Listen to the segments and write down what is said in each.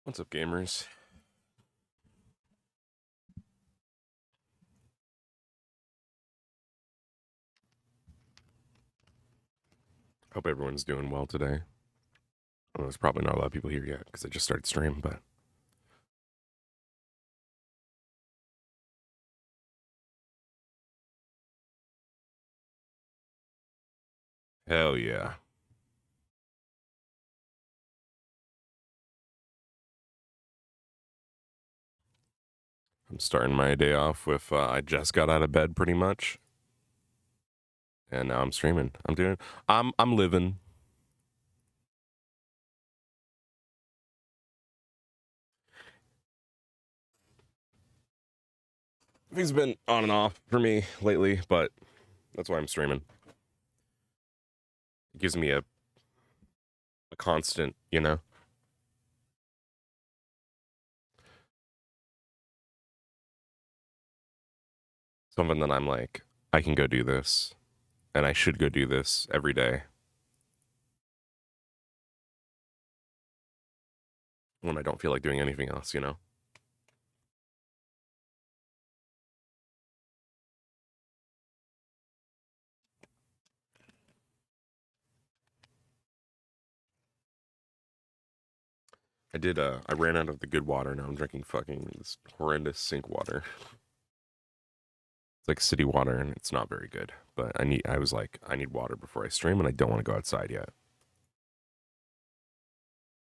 What's up, gamers? Hope everyone's doing well today. Well, there's probably not a lot of people here yet because I just started stream, but hell yeah. I'm starting my day off with I just got out of bed pretty much, and now I'm streaming. I'm living. Things have been on and off for me lately, but that's why I'm streaming. It gives me a constant, something that I'm like, I can go do this, and I should go do this every day when I don't feel like doing anything else. I ran out of the good water. Now I'm drinking fucking this horrendous sink water. It's like city water and it's not very good. But I was like, I need water before I stream and I don't want to go outside yet.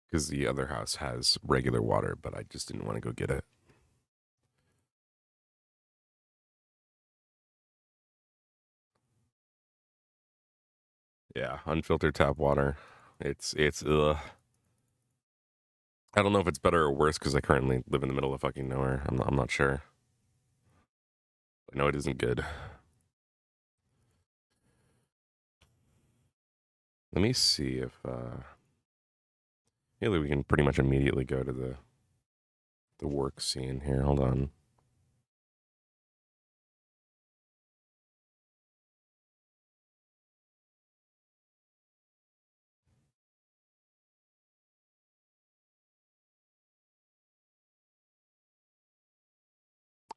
Because the other house has regular water, but I just didn't want to go get it. Yeah, unfiltered tap water. It's ugh. I don't know if it's better or worse because I currently live in the middle of fucking nowhere. I'm not sure. I know it isn't good. Let me see if maybe we can pretty much immediately go to the work scene here. Hold on.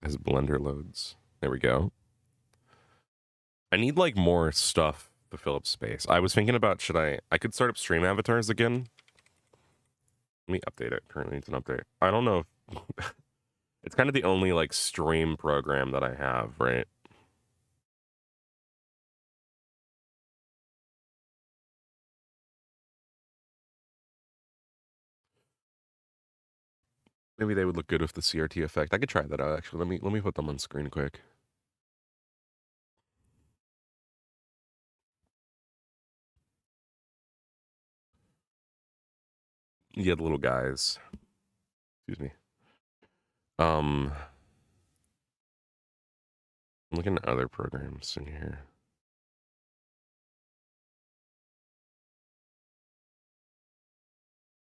As Blender loads. There we go. I need like more stuff to fill up space. I was thinking about I could start up stream avatars again. Let me update it. Currently needs an update. I don't know if it's kind of the only like stream program that I have, right? Maybe they would look good with the CRT effect. I could try that out actually. Let me put them on screen quick. Yeah, the little guys. Excuse me. I'm looking at other programs in here.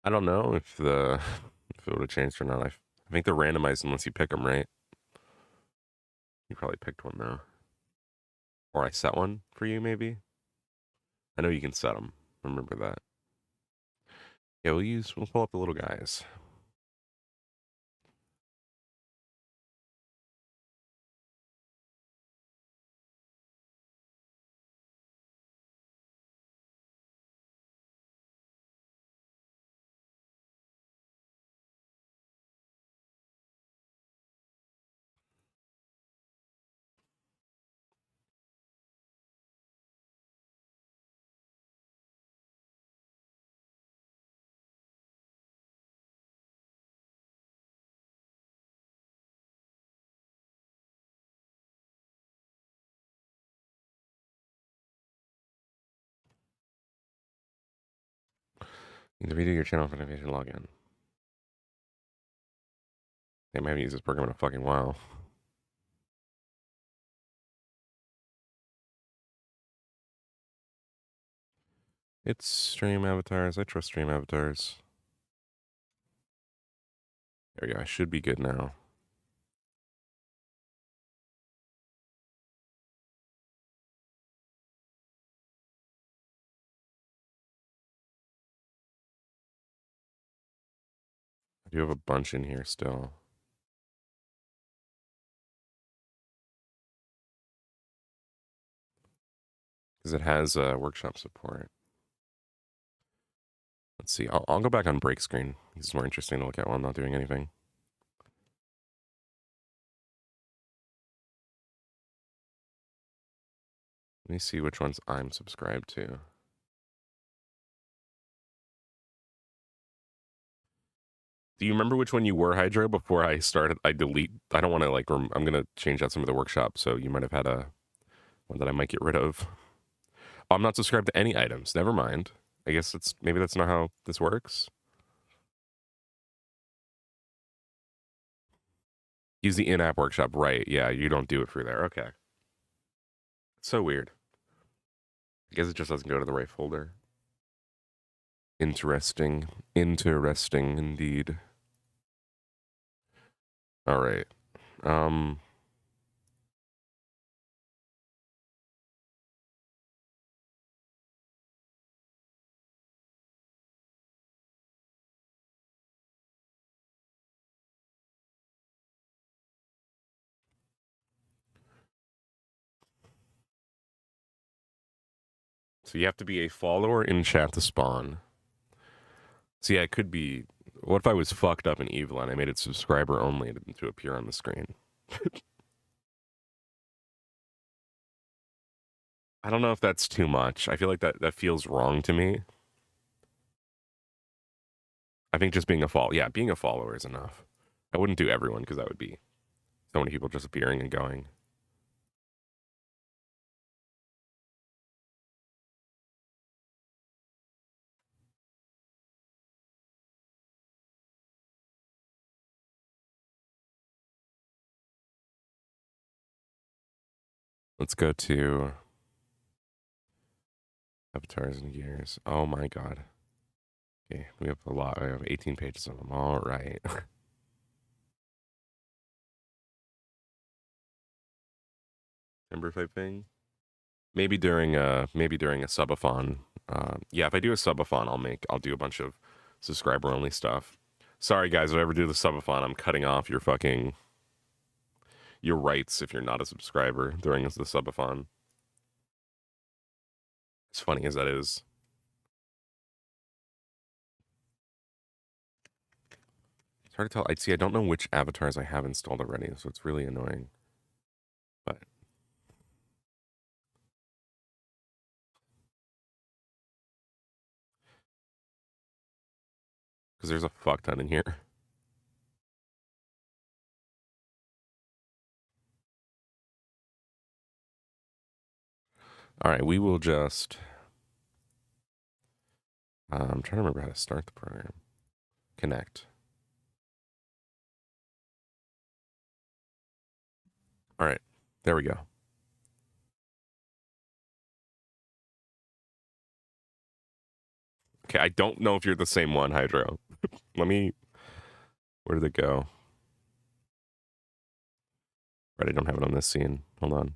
I don't know if if it would have changed or not. I think they're randomized once you pick them, right? You probably picked one though, or I set one for you maybe. I know you can set them. Remember that. Yeah, we'll pull up the little guys. You can redo your channel for notification login. Damn, I haven't used this program in a fucking while. It's stream avatars. I trust stream avatars. There we go. I should be good now. do have a bunch in here still. Because it has workshop support. Let's see. I'll go back on break screen. It's more interesting to look at while I'm not doing anything. Let me see which ones I'm subscribed to. Do you remember which one you were, Hydro, before I started? I don't want to, like, I'm going to change out some of the workshop, so you might have had one that I might get rid of. Oh, I'm not subscribed to any items. Never mind. I guess maybe that's not how this works. Use the in-app workshop, right? Yeah, you don't do it through there. Okay. It's so weird. I guess it just doesn't go to the right folder. Interesting. Interesting indeed. All right. So you have to be a follower in chat to spawn. So yeah, it could be. What if I was fucked up and evil and I made it subscriber only to appear on the screen? I don't know if that's too much. I feel like that feels wrong to me. I think just being a follower is enough. I wouldn't do everyone because that would be so many people just appearing and going. Let's go to avatars and gears. Oh my god. Okay, we have a lot. I have 18 pages of them. All right. Timber type thing. Maybe during a subathon. Yeah, if I do a subathon, I'll do a bunch of subscriber only stuff. Sorry guys, if I ever do the subathon, I'm cutting off your rights if you're not a subscriber during the subathon. As funny as that is. It's hard to tell. I don't know which avatars I have installed already, so it's really annoying. But because there's a fuck ton in here. All right, we will just. I'm trying to remember how to start the program. Connect. All right, there we go. Okay, I don't know if you're the same one, Hydro. Let me. Where did it go? Right, I don't have it on this scene. Hold on.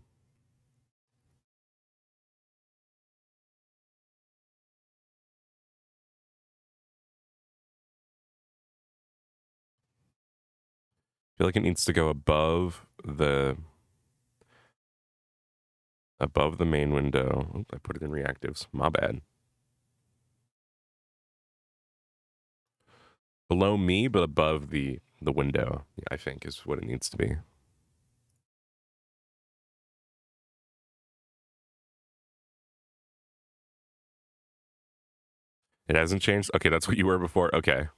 I feel like it needs to go above the main window. Oops, I put it in reactives. My bad. Below me, but above the window, I think is what it needs to be. It hasn't changed? Okay, that's what you were before. Okay.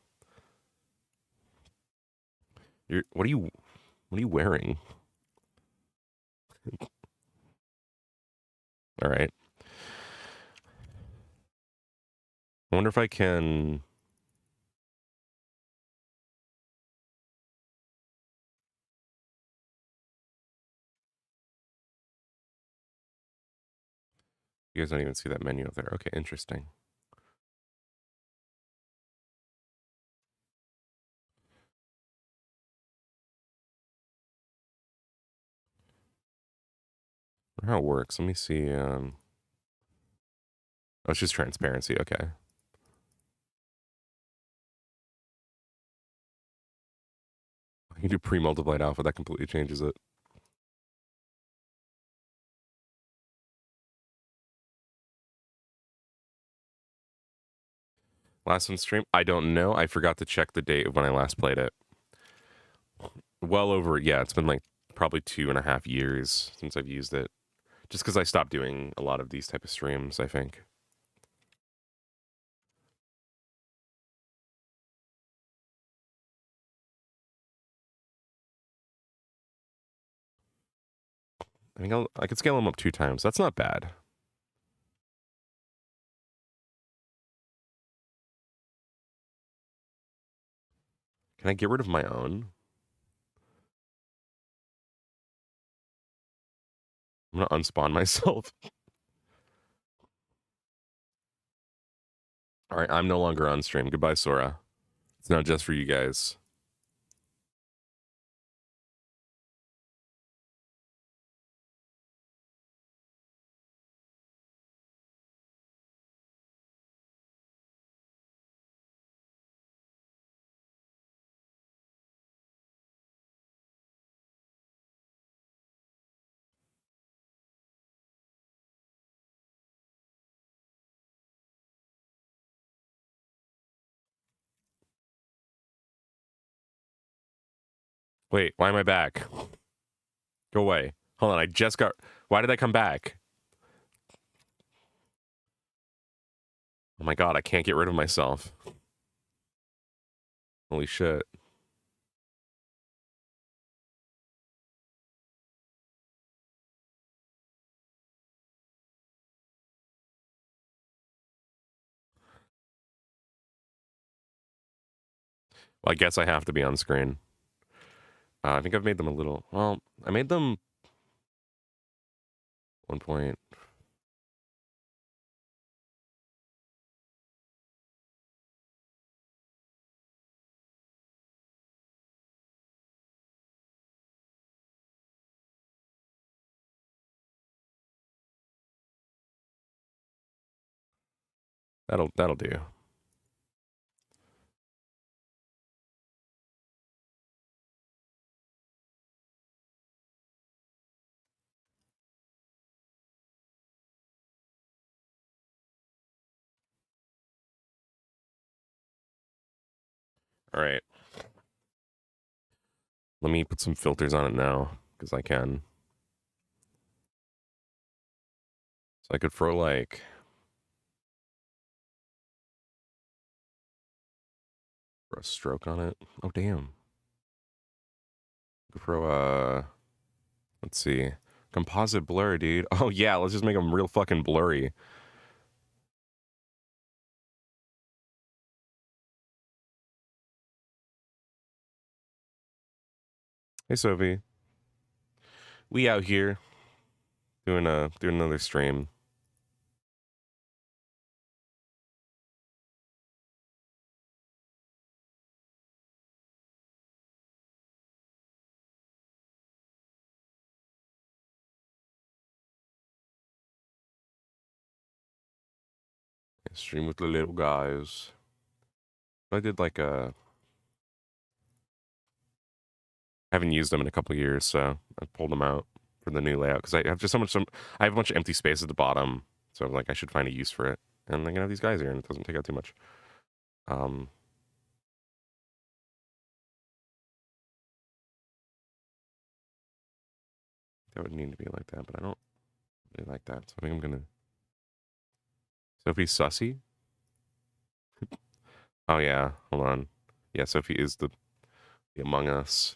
What are you wearing? All right. I wonder if I can. You guys don't even see that menu up there. Okay, interesting. How it works. Let me see. Oh, it's just transparency. Okay. You do pre-multiplied alpha, that completely changes it. Last one stream? I don't know. I forgot to check the date of when I last played it. Well over, yeah, it's been like probably 2.5 years since I've used it. Just because I stopped doing a lot of these type of streams, I think. I think I could scale them up 2 times. That's not bad. Can I get rid of my own? I'm gonna unspawn myself. All right, I'm no longer on stream. Goodbye, Sora. It's not just for you guys. Wait, why am I back? Go away. Hold on, I just got... Why did I come back? Oh my god, I can't get rid of myself. Holy shit. Well, I guess I have to be on screen. I think I've made them a little... Well, I made them... 1 point... That'll do. All right. Let me put some filters on it now, because I can. So I could throw, like... Throw a stroke on it. Oh, damn. Could throw a... Let's see. Composite blur, dude. Oh, yeah, let's just make them real fucking blurry. Hey, Sophie. We out here doing another stream. Stream with the little guys. I did like a... I haven't used them in a couple years, so I pulled them out for the new layout because I have just so much. I have a bunch of empty space at the bottom, so like I should find a use for it. And I can have these guys here, and it doesn't take out too much. That would need to be like that, but I don't really like that. So I think I'm gonna... Sophie Sussy? Oh yeah, hold on. Yeah, Sophie is the Among Us.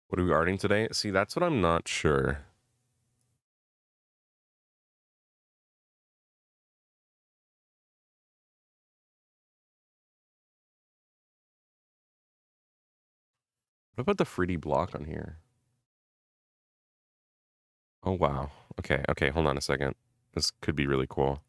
What are we arting today? See, that's what I'm not sure. What about the 3D block on here? Oh, wow. Okay, okay, hold on a second. This could be really cool.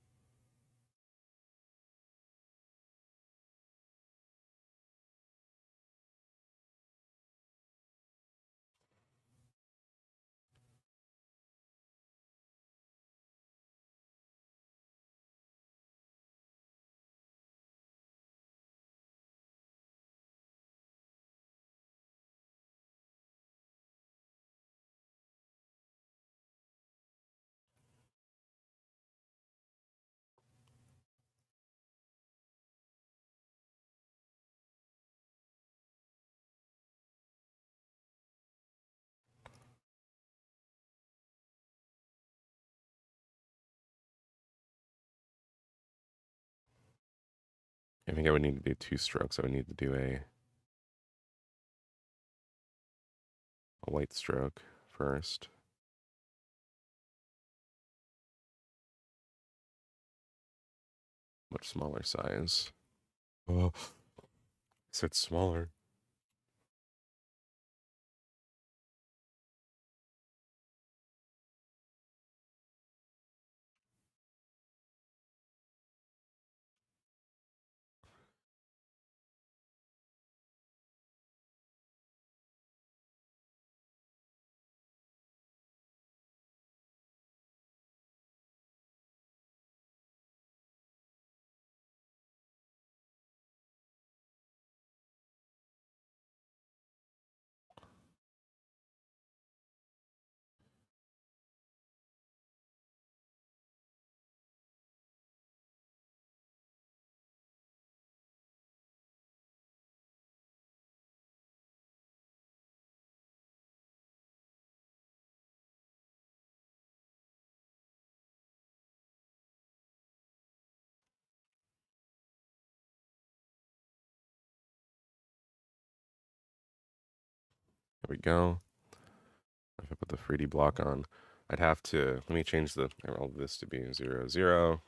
I think I would need to do 2 strokes. I would need to do a white stroke first. Much smaller size. Oh, so it's smaller. There we go. If I put the 3D block on, I'd have to, let me change all this to be 0, 0.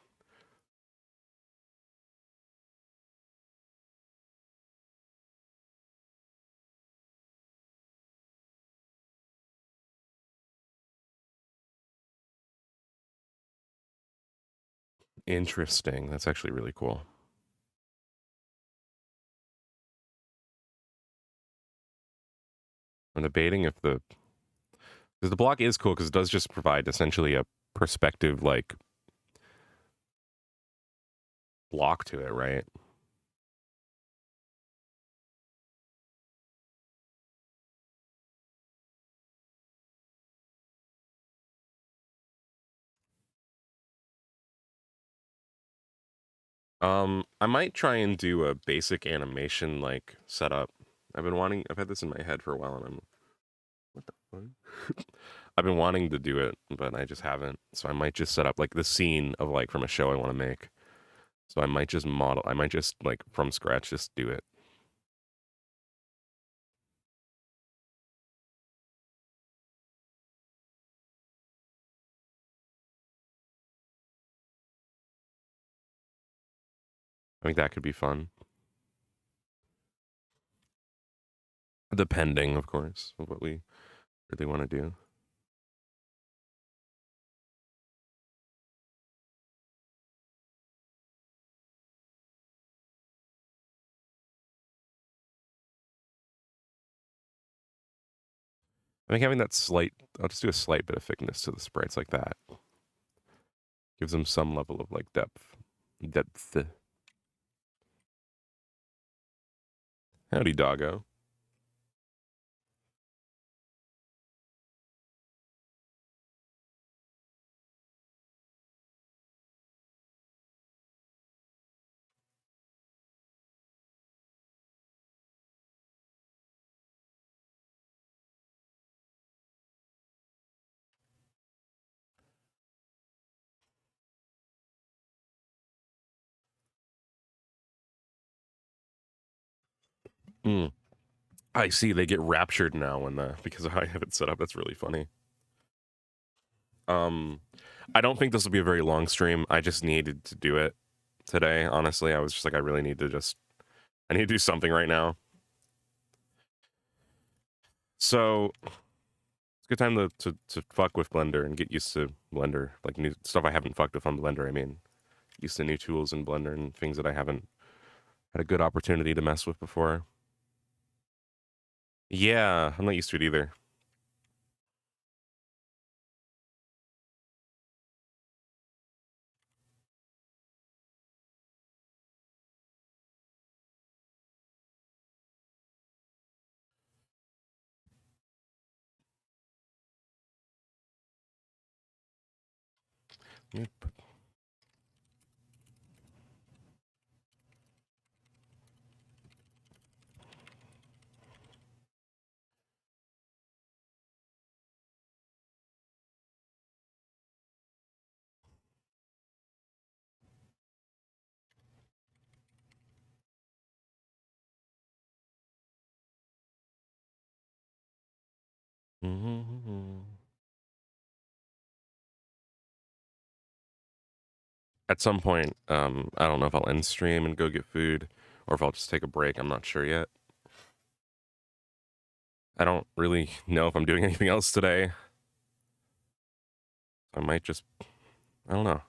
Interesting. That's actually really cool. I'm debating if because the block is cool because it does just provide essentially a perspective like block to it, right? I might try and do a basic animation like setup. I've had this in my head for a while and what the fuck? I've been wanting to do it, but I just haven't. So I might just set up like the scene of like from a show I want to make. So I might just like from scratch just do it. I think that could be fun. Depending, of course, of what we really want to do. I think having that I'll just do a slight bit of thickness to the sprites like that. Gives them some level of like depth. Howdy, doggo. Mm. I see. They get raptured now because of how I have it set up. That's really funny. I don't think this will be a very long stream. I just needed to do it today. Honestly, I was just like, I need to do something right now. So it's a good time to fuck with Blender and get used to Blender, like new stuff I haven't fucked with on Blender. I mean, used to new tools in Blender and things that I haven't had a good opportunity to mess with before. Yeah, I'm not used to it either. Yep. At some point, I don't know if I'll end stream and go get food or if I'll just take a break. I'm not sure yet. I don't really know if I'm doing anything else today. I might just, I don't know.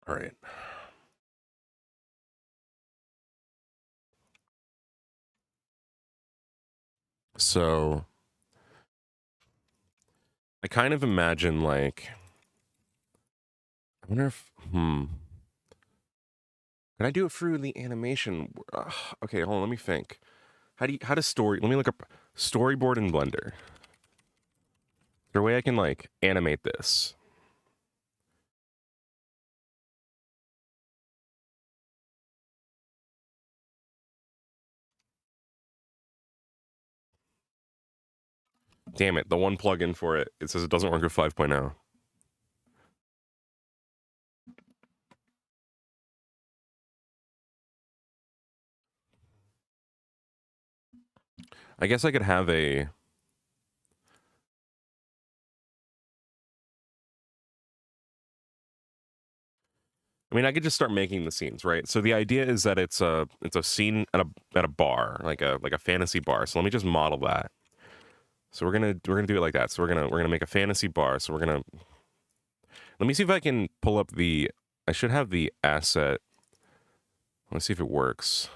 All right. So I kind of imagine like, I wonder if, can I do it through the animation? Okay, hold on, let me think. How does let me look up storyboard in Blender. Is there a way I can like animate this? Damn it, the one plugin for it, it says it doesn't work with 5.0. I guess I could have a, I mean, I could just start making the scenes, right? So the idea is that it's a scene at a bar, like a fantasy bar. So let me just model that. So we're gonna do it like that. So we're gonna make a fantasy bar. So let me see if I can pull up the, I should have the asset. Let's see if it works.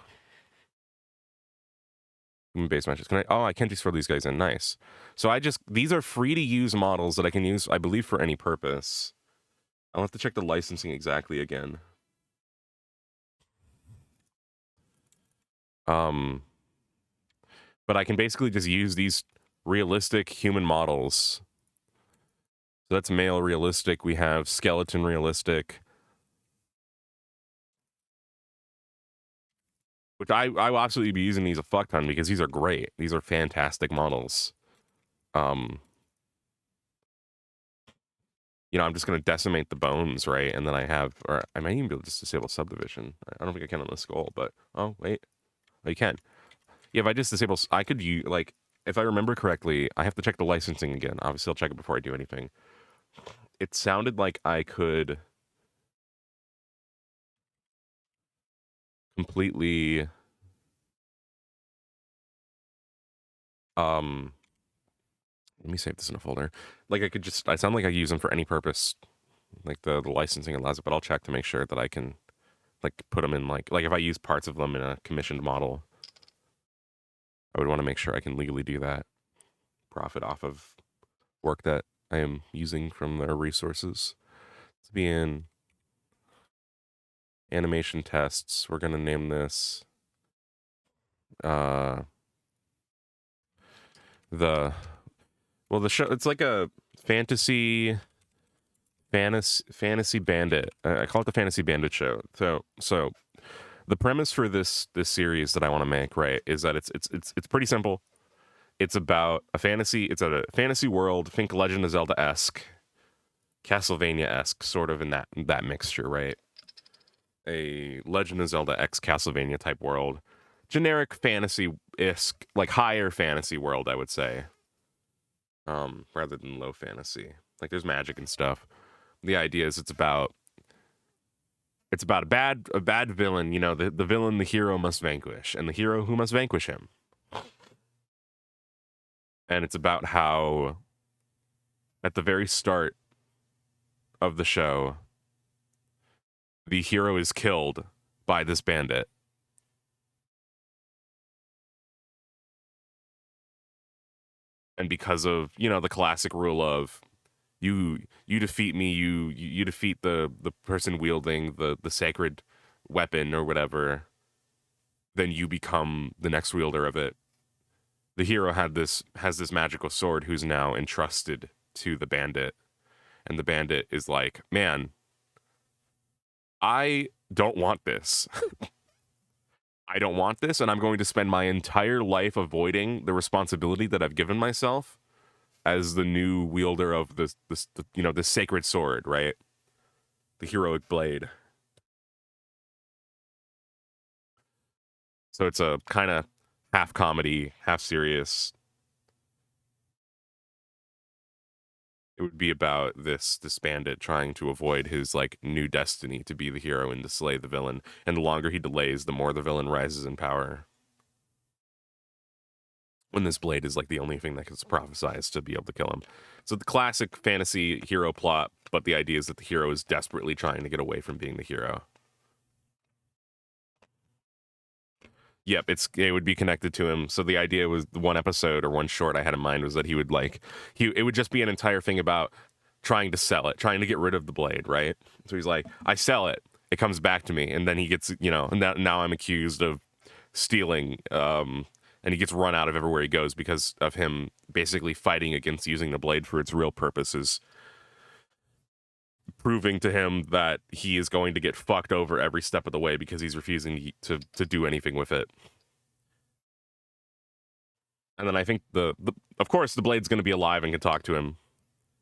Human base matches. Can I? Oh, I can't just throw these guys in. Nice. So these are free to use models that I can use, I believe, for any purpose. I'll have to check the licensing exactly again. But I can basically just use these realistic human models. So that's male realistic. We have skeleton realistic. which I will absolutely be using these a fuck ton because these are great. These are fantastic models. You know, I'm just going to decimate the bones, right? And then I have, or I might even be able to just disable subdivision. I don't think I can on the skull, but, oh, wait. Oh, you can. Yeah, if I just disable, I could use, like, if I remember correctly, I have to check the licensing again. Obviously, I'll check it before I do anything. It sounded like I could completely, let me save this in a folder. Like, I could just, I sound like I could use them for any purpose. Like, the licensing allows it, but I'll check to make sure that I can, like, put them in, like if I use parts of them in a commissioned model, I would want to make sure I can legally do that. Profit off of work that I am using from their resources. To be in animation tests, we're going to name this the show, it's like a fantasy bandit. I call it the Fantasy Bandit show. So the premise for this series that I want to make, right, is that it's pretty simple. It's about a fantasy world, think Legend of Zelda-esque, Castlevania-esque, sort of in that mixture, right? A Legend of Zelda X Castlevania type world, generic fantasy-esque, like higher fantasy world, I would say, rather than low fantasy. Like there's magic and stuff. The idea is it's about a bad villain. You know, the villain the hero must vanquish, and the hero who must vanquish him. And it's about how, at the very start of the show, the hero is killed by this bandit. And because of, you know, the classic rule of you defeat me, you defeat the person wielding the sacred weapon or whatever, then you become the next wielder of it. The hero has this magical sword who's now entrusted to the bandit. And the bandit is like, man, I don't want this. I don't want this, and I'm going to spend my entire life avoiding the responsibility that I've given myself as the new wielder of this you know, this sacred sword, right? The heroic blade. So it's a kind of half comedy, half serious. It would be about this bandit trying to avoid his like new destiny to be the hero and to slay the villain. And the longer he delays, the more the villain rises in power. When this blade is like the only thing that can prophesize to be able to kill him. So the classic fantasy hero plot, but the idea is that the hero is desperately trying to get away from being the hero. Yep, it would be connected to him. So the idea was the one episode or one short I had in mind was that he would it would just be an entire thing about trying to sell it, trying to get rid of the blade, right? So he's like, I sell it, it comes back to me, and then he gets, you know, and now I'm accused of stealing, and he gets run out of everywhere he goes because of him basically fighting against using the blade for its real purposes, proving to him that he is going to get fucked over every step of the way because he's refusing to do anything with it. And then I think of course the blade's going to be alive and can talk to him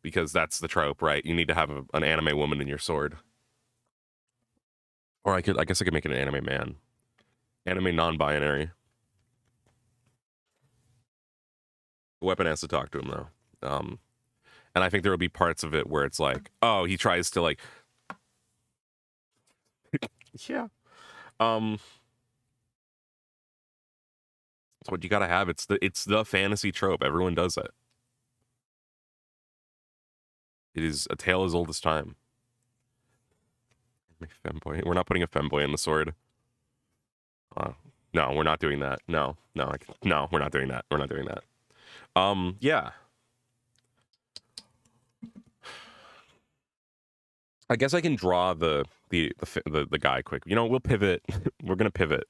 because that's the trope, right? You need to have an anime woman in your sword. Or I guess I could make it an anime man. Anime non-binary. The weapon has to talk to him though. And I think there will be parts of it where it's like, oh, he tries to like yeah. It's what you gotta have. It's the fantasy trope. Everyone does it. It is a tale as old as time. Femboy. We're not putting a femboy in the sword. No, we're not doing that. No, we're not doing that. We're not doing that. Yeah. I guess I can draw the guy quick. You know, we'll pivot. We're gonna pivot.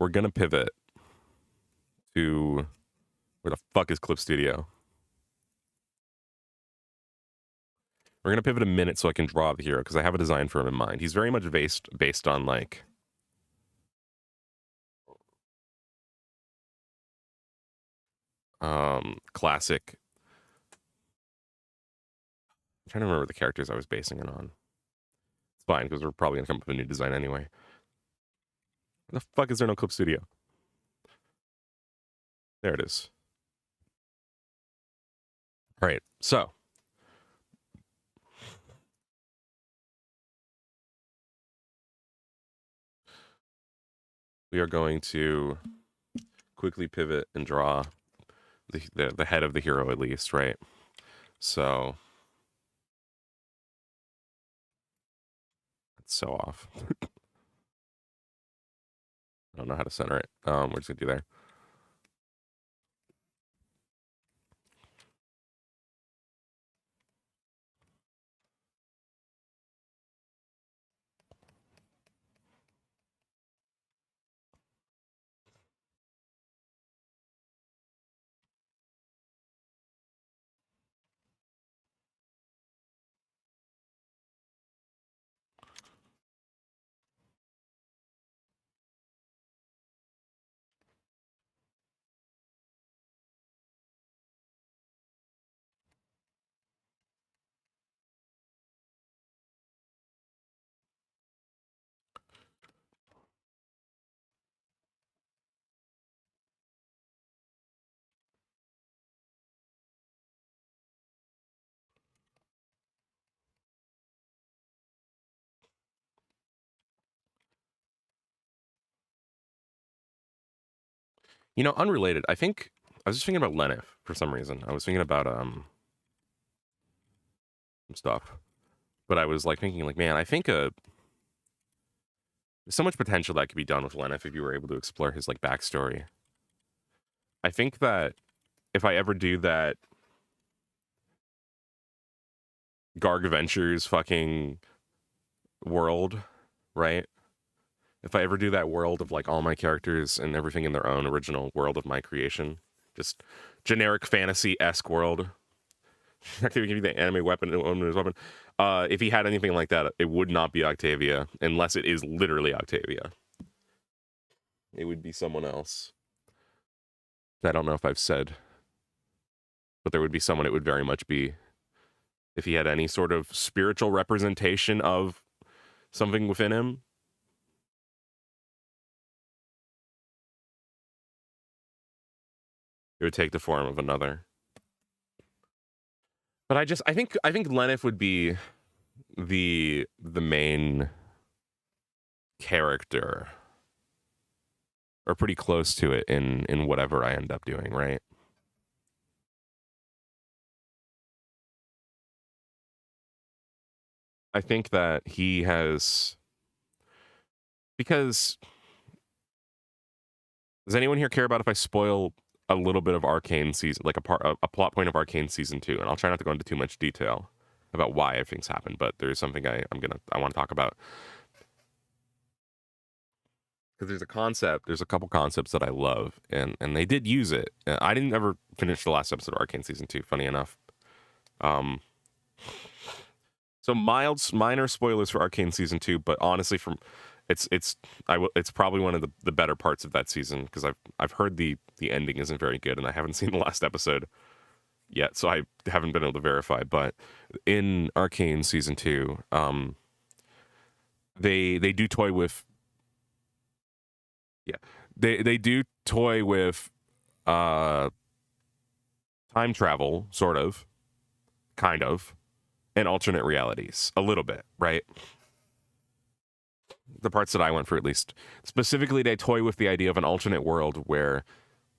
We're gonna pivot to where the fuck is Clip Studio? We're gonna pivot a minute so I can draw the hero because I have a design for him in mind. He's very much based on like classic. I'm trying to remember the characters I was basing it on. It's fine because we're probably gonna come up with a new design anyway. Where the fuck is there no Clip Studio? There it is. All right, so we are going to quickly pivot and draw the head of the hero at least, right? So it's so off. I don't know how to center it. We're just gonna do there. You know, unrelated. I think I was just thinking about Lenif for some reason. I was thinking about some stuff, but I was like thinking like, man, I think there's so much potential that could be done with Lenif if you were able to explore his like backstory. I think that if I ever do that Garg Ventures fucking world, right? If I ever do that world of like all my characters and everything in their own original world of my creation, just generic fantasy-esque world. Not gonna give you the anime weapon, his weapon. If he had anything like that, it would not be Octavia, unless it is literally Octavia. It would be someone else. I don't know if I've said, but there would be someone it would very much be. If he had any sort of spiritual representation of something within him, it would take the form of another. But I think Lenif would be the main character, or pretty close to it in whatever I end up doing, right? I think that he has, because does anyone here care about if I spoil a little bit of Arcane season, like a plot point of Arcane season 2? And I'll try not to go into too much detail about why things happen, but there's something I want to talk about. Because there's a couple concepts that I love, and they did use it. I didn't ever finish the last episode of Arcane season 2, funny enough. So minor spoilers for Arcane season 2, but honestly, it's probably one of the better parts of that season, because I've heard the ending isn't very good, and I haven't seen the last episode yet, so I haven't been able to verify. But in Arcane season 2, they do toy with, yeah, they do toy with time travel, sort of, kind of, and alternate realities a little bit, right? The parts that I went for, at least. Specifically, they toy with the idea of an alternate world where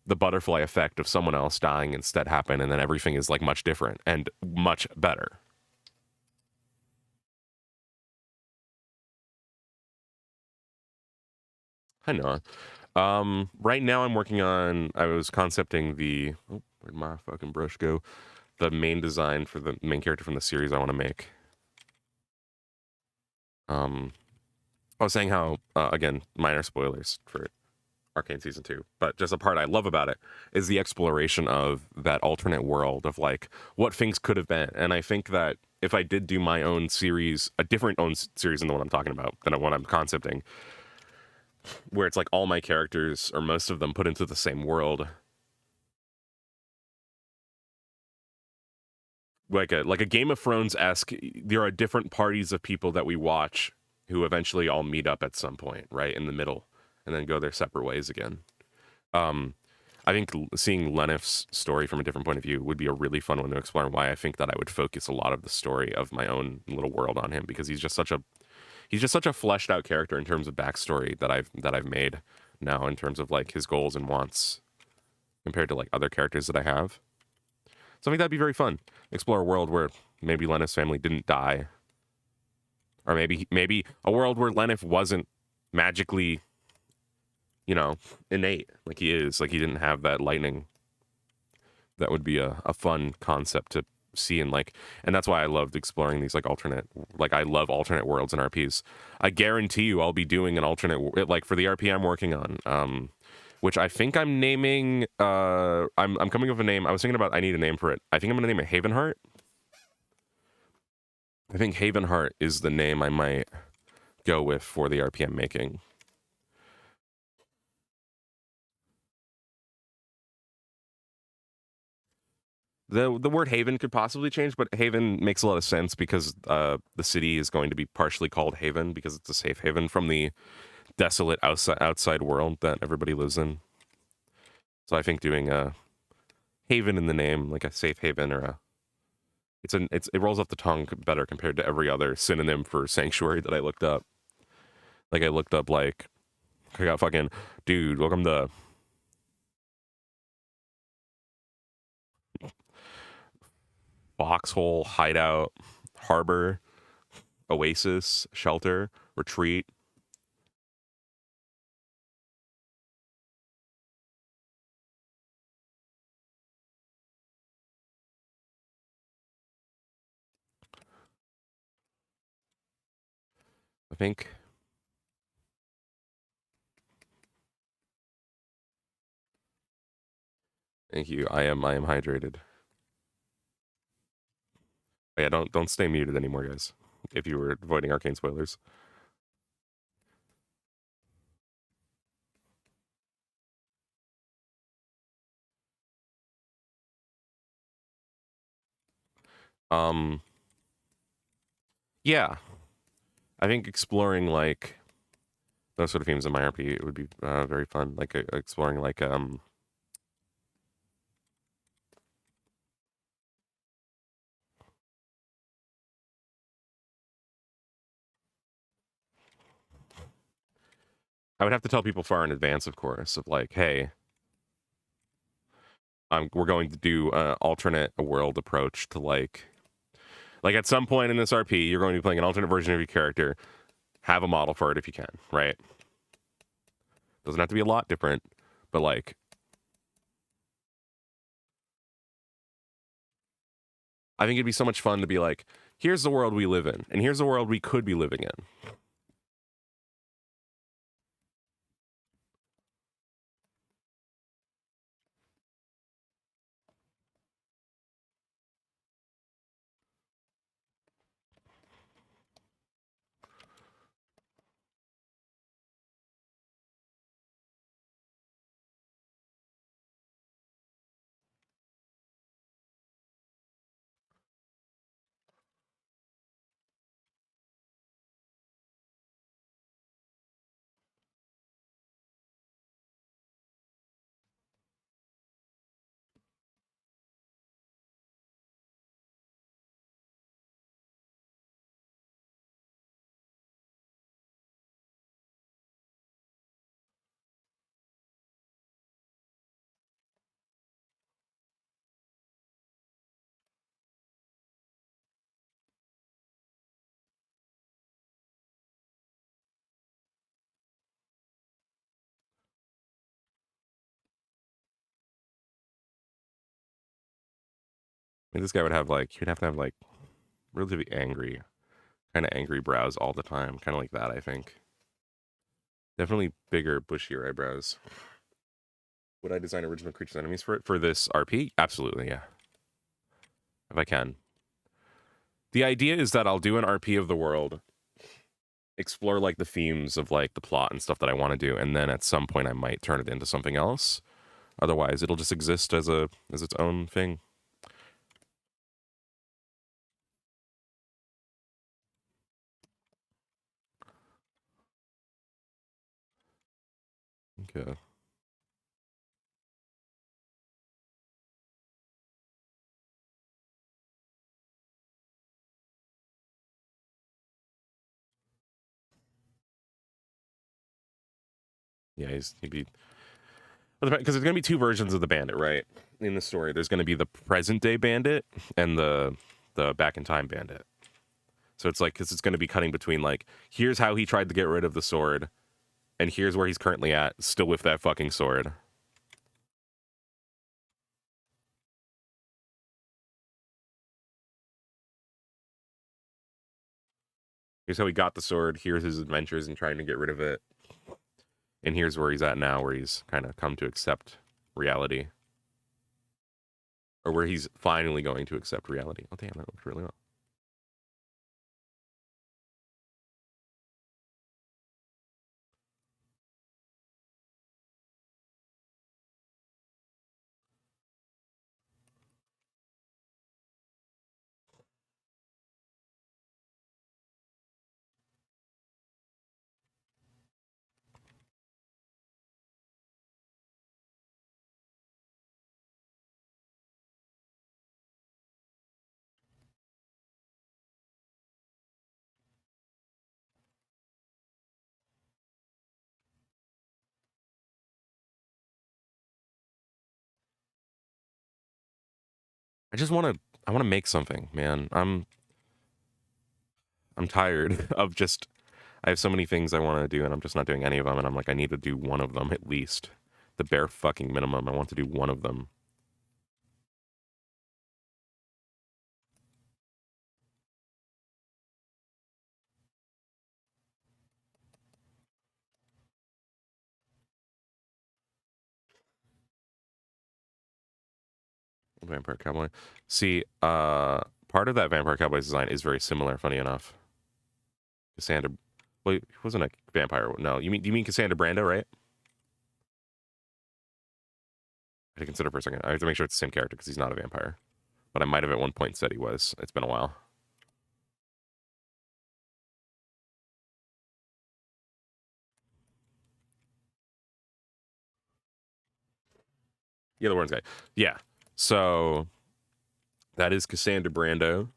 the butterfly effect of someone else dying instead happened, and then everything is like much different and much better. I know. Right now I'm working on, I was concepting the, oh, where'd my fucking brush go? The main design for the main character from the series I want to make. I was saying how, again, minor spoilers for Arcane season 2, but just a part I love about it is the exploration of that alternate world of like what things could have been. And I think that if I did do my own series, a different series than the one I'm talking about, than the one I'm concepting, where it's like all my characters or most of them put into the same world, like a Game of Thrones-esque, there are different parties of people that we watch who eventually all meet up at some point, right in the middle, and then go their separate ways again. Um, I think seeing Lenniff's story from a different point of view would be a really fun one to explore, and why I think that I would focus a lot of the story of my own little world on him, because he's just such a fleshed out character in terms of backstory that I've made now, in terms of like his goals and wants compared to like other characters that I have. So I think that'd be very fun. Explore a world where maybe Lenniff's family didn't die, or maybe a world where Lenniff wasn't magically, innate like he is, like he didn't have that lightning. That would be a fun concept to see, and that's why I loved exploring these I love alternate worlds in RPs. I guarantee you I'll be doing an alternate, like for the RP I'm working on, which I think I'm naming, I'm coming up with a name. I was thinking about, I need a name for it. I think I'm gonna name it Havenheart. I think Havenheart is the name I might go with for the RP I'm making. The word haven could possibly change, but haven makes a lot of sense because the city is going to be partially called Haven because it's a safe haven from the desolate outside world that everybody lives in. So I think doing a haven in the name, like a safe haven, or it rolls off the tongue better compared to every other synonym for sanctuary that I looked up. Like I looked up, like I got fucking dude, welcome to Foxhole, Hideout, Harbor, Oasis, Shelter, Retreat. I think. Thank you. I am hydrated. Oh, yeah, don't stay muted anymore, guys. If you were avoiding arcane spoilers. Um yeah. I think exploring like those sort of themes in my RP, it would be very fun. Like exploring like I would have to tell people far in advance, of course, of like, hey, we're going to do an alternate world approach to like at some point in this RP, you're going to be playing an alternate version of your character. Have a model for it if you can, right? Doesn't have to be a lot different, but like, I think it'd be so much fun to be like, here's the world we live in, and here's the world we could be living in. I mean, this guy would have like, he'd have to have like relatively angry, kind of angry brows all the time, kind of like that, I think. Definitely bigger, bushier eyebrows. Would I design original creatures enemies for it for this RP? Absolutely, yeah. If I can. The idea is that I'll do an RP of the world, explore like the themes of like the plot and stuff that I want to do, and then at some point I might turn it into something else. Otherwise, it'll just exist as its own thing. Okay. Yeah, he'd be because there's gonna be two versions of the bandit, right? In the story, there's gonna be the present day bandit and the back in time bandit. So it's like because it's gonna be cutting between like here's how he tried to get rid of the sword, and here's where he's currently at, still with that fucking sword. Here's how he got the sword. Here's his adventures in trying to get rid of it, and here's where he's at now, where he's kind of come to accept reality, or where he's finally going to accept reality. Oh damn, that looked really well. I want to make something, man. I'm tired of just I have so many things I want to do and I'm just not doing any of them and I'm like I need to do one of them at least. The bare fucking minimum. I want to do one of them. Vampire Cowboy. See, part of that Vampire Cowboy's design is very similar, funny enough. Cassandra Wait, he wasn't a vampire. No, you mean Cassandra Brando, right? I had to consider for a second. I have to make sure it's the same character because he's not a vampire. But I might have at one point said he was. It's been a while. Yeah, the Warrens guy. Yeah. So that is Cassandra Brando.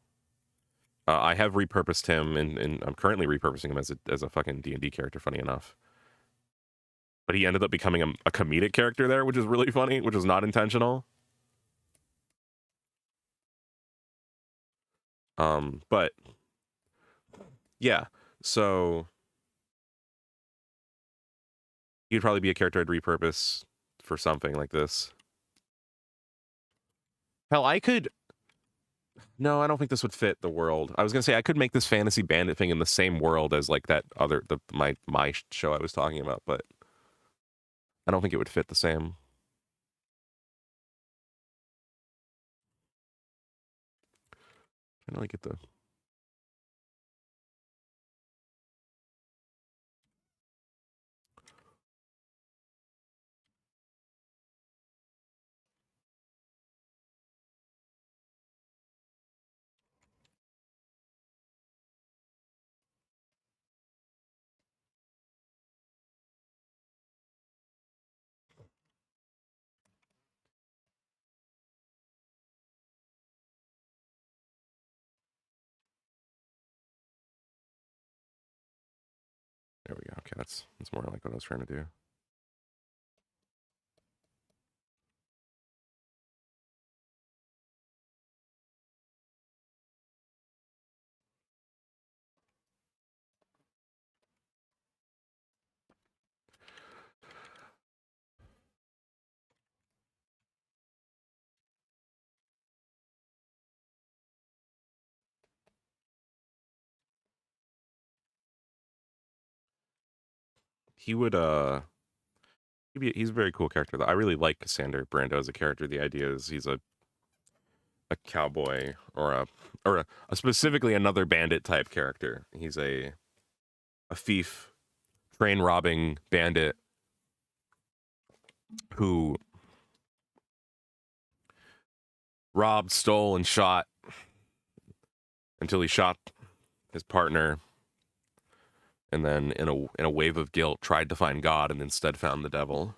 I have repurposed him, and I'm currently repurposing him as a fucking D&D character. Funny enough, but he ended up becoming a comedic character there, which is really funny, which was not intentional. But yeah, so he'd probably be a character I'd repurpose for something like this. Hell, I could. No, I don't think this would fit the world. I was gonna say I could make this fantasy bandit thing in the same world as like that other my show I was talking about, but I don't think it would fit the same. I really get the. There we go. Okay, that's more like what I was trying to do. he would he's a very cool character. I really like Cassander Brando as a character. The idea is he's a cowboy or a specifically another bandit type character. He's a thief, train robbing bandit who robbed, stole, and shot until he shot his partner, and then in a wave of guilt tried to find God and instead found the devil.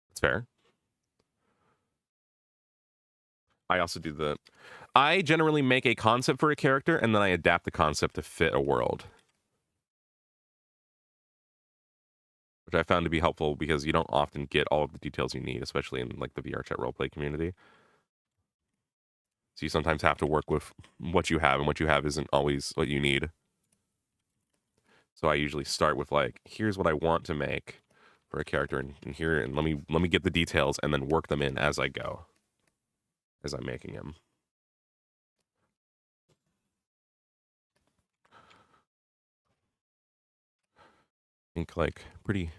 That's fair. I also do I generally make a concept for a character and then I adapt the concept to fit a world, which I found to be helpful because you don't often get all of the details you need, especially in like the VR chat roleplay community. So you sometimes have to work with what you have, and what you have isn't always what you need. So I usually start with like, here's what I want to make for a character, and here, and let me get the details, and then work them in as I go, as I'm making him. I think like pretty.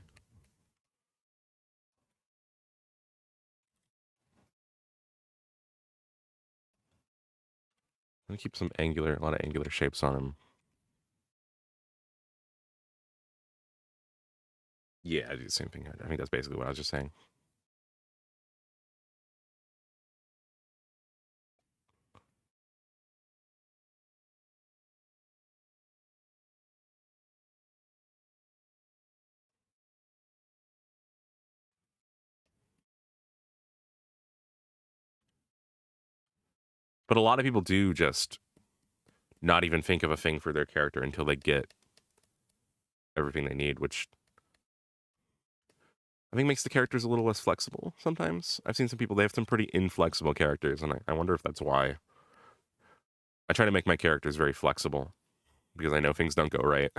I'm gonna keep a lot of angular shapes on him. Yeah, I do the same thing. I think that's basically what I was just saying. But a lot of people do just not even think of a thing for their character until they get everything they need, which I think makes the characters a little less flexible sometimes. I've seen some people, they have some pretty inflexible characters, and I wonder if that's why. I try to make my characters very flexible because I know things don't go right.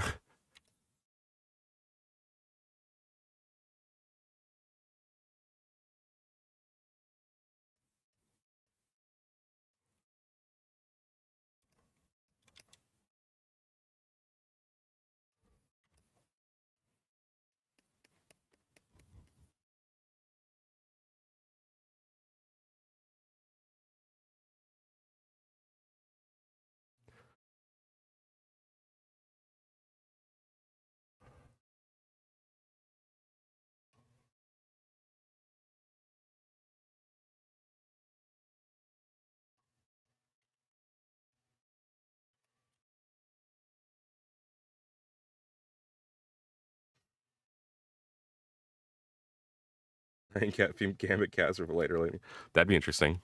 And Gambit cast for later. That'd be interesting.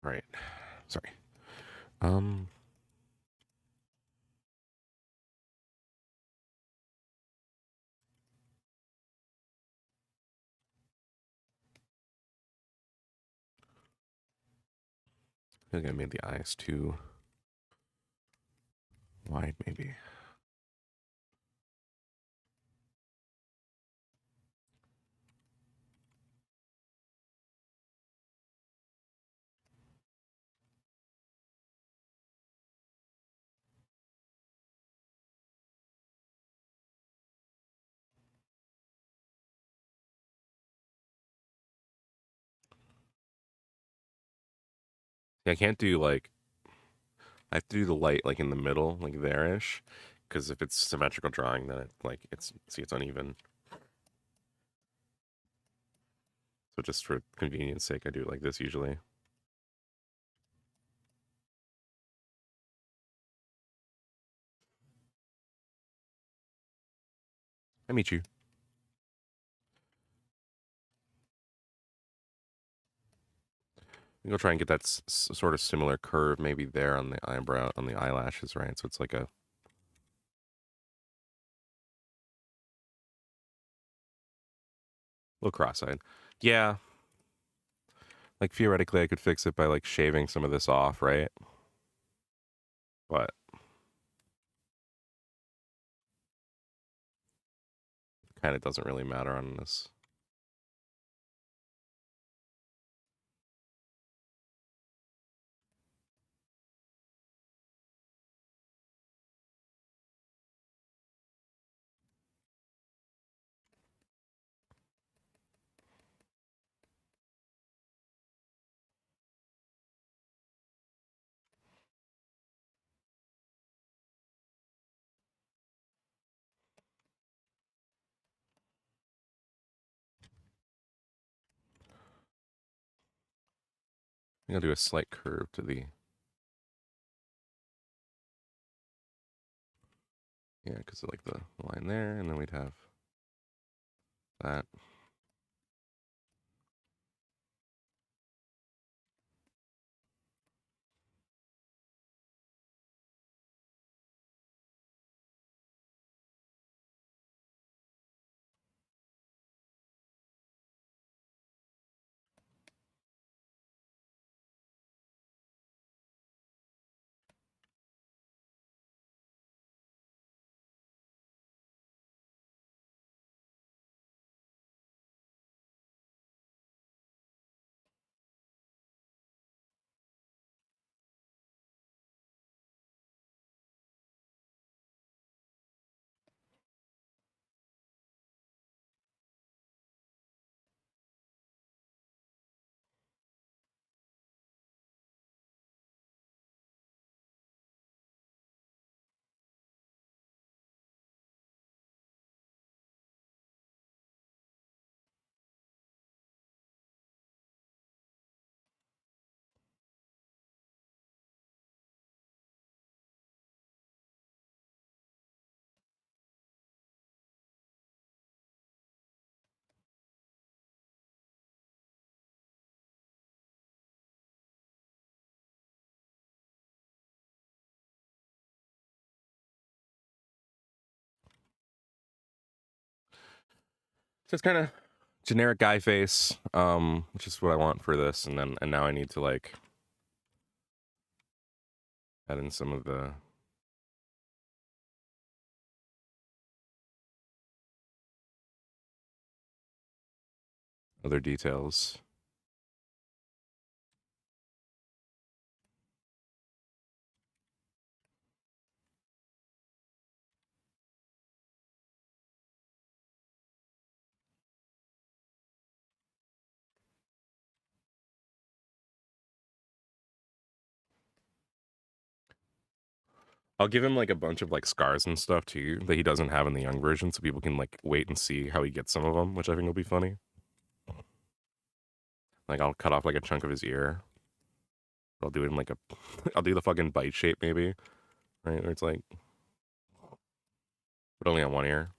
All right. Sorry. I think I made the eyes too wide, maybe. I can't do like, I have to do the light like in the middle, like there-ish, because if it's symmetrical drawing, then it's uneven. So just for convenience sake, I do it like this usually. I meet you. Go try and get that sort of similar curve maybe there on the eyebrow, on the eyelashes, right? So it's like a little cross-eyed. Yeah, like theoretically I could fix it by like shaving some of this off, right? But kind of doesn't really matter on this. I'm gonna do a slight curve to the, yeah, because like the line there, and then we'd have that. So it's kind of generic guy face, which is what I want for this, and now I need to like add in some of the other details. I'll give him like a bunch of like scars and stuff too that he doesn't have in the young version, so people can like wait and see how he gets some of them, which I think will be funny. Like I'll cut off like a chunk of his ear. I'll do it in like a, I'll do the fucking bite shape maybe, right? Where it's like, but only on one ear.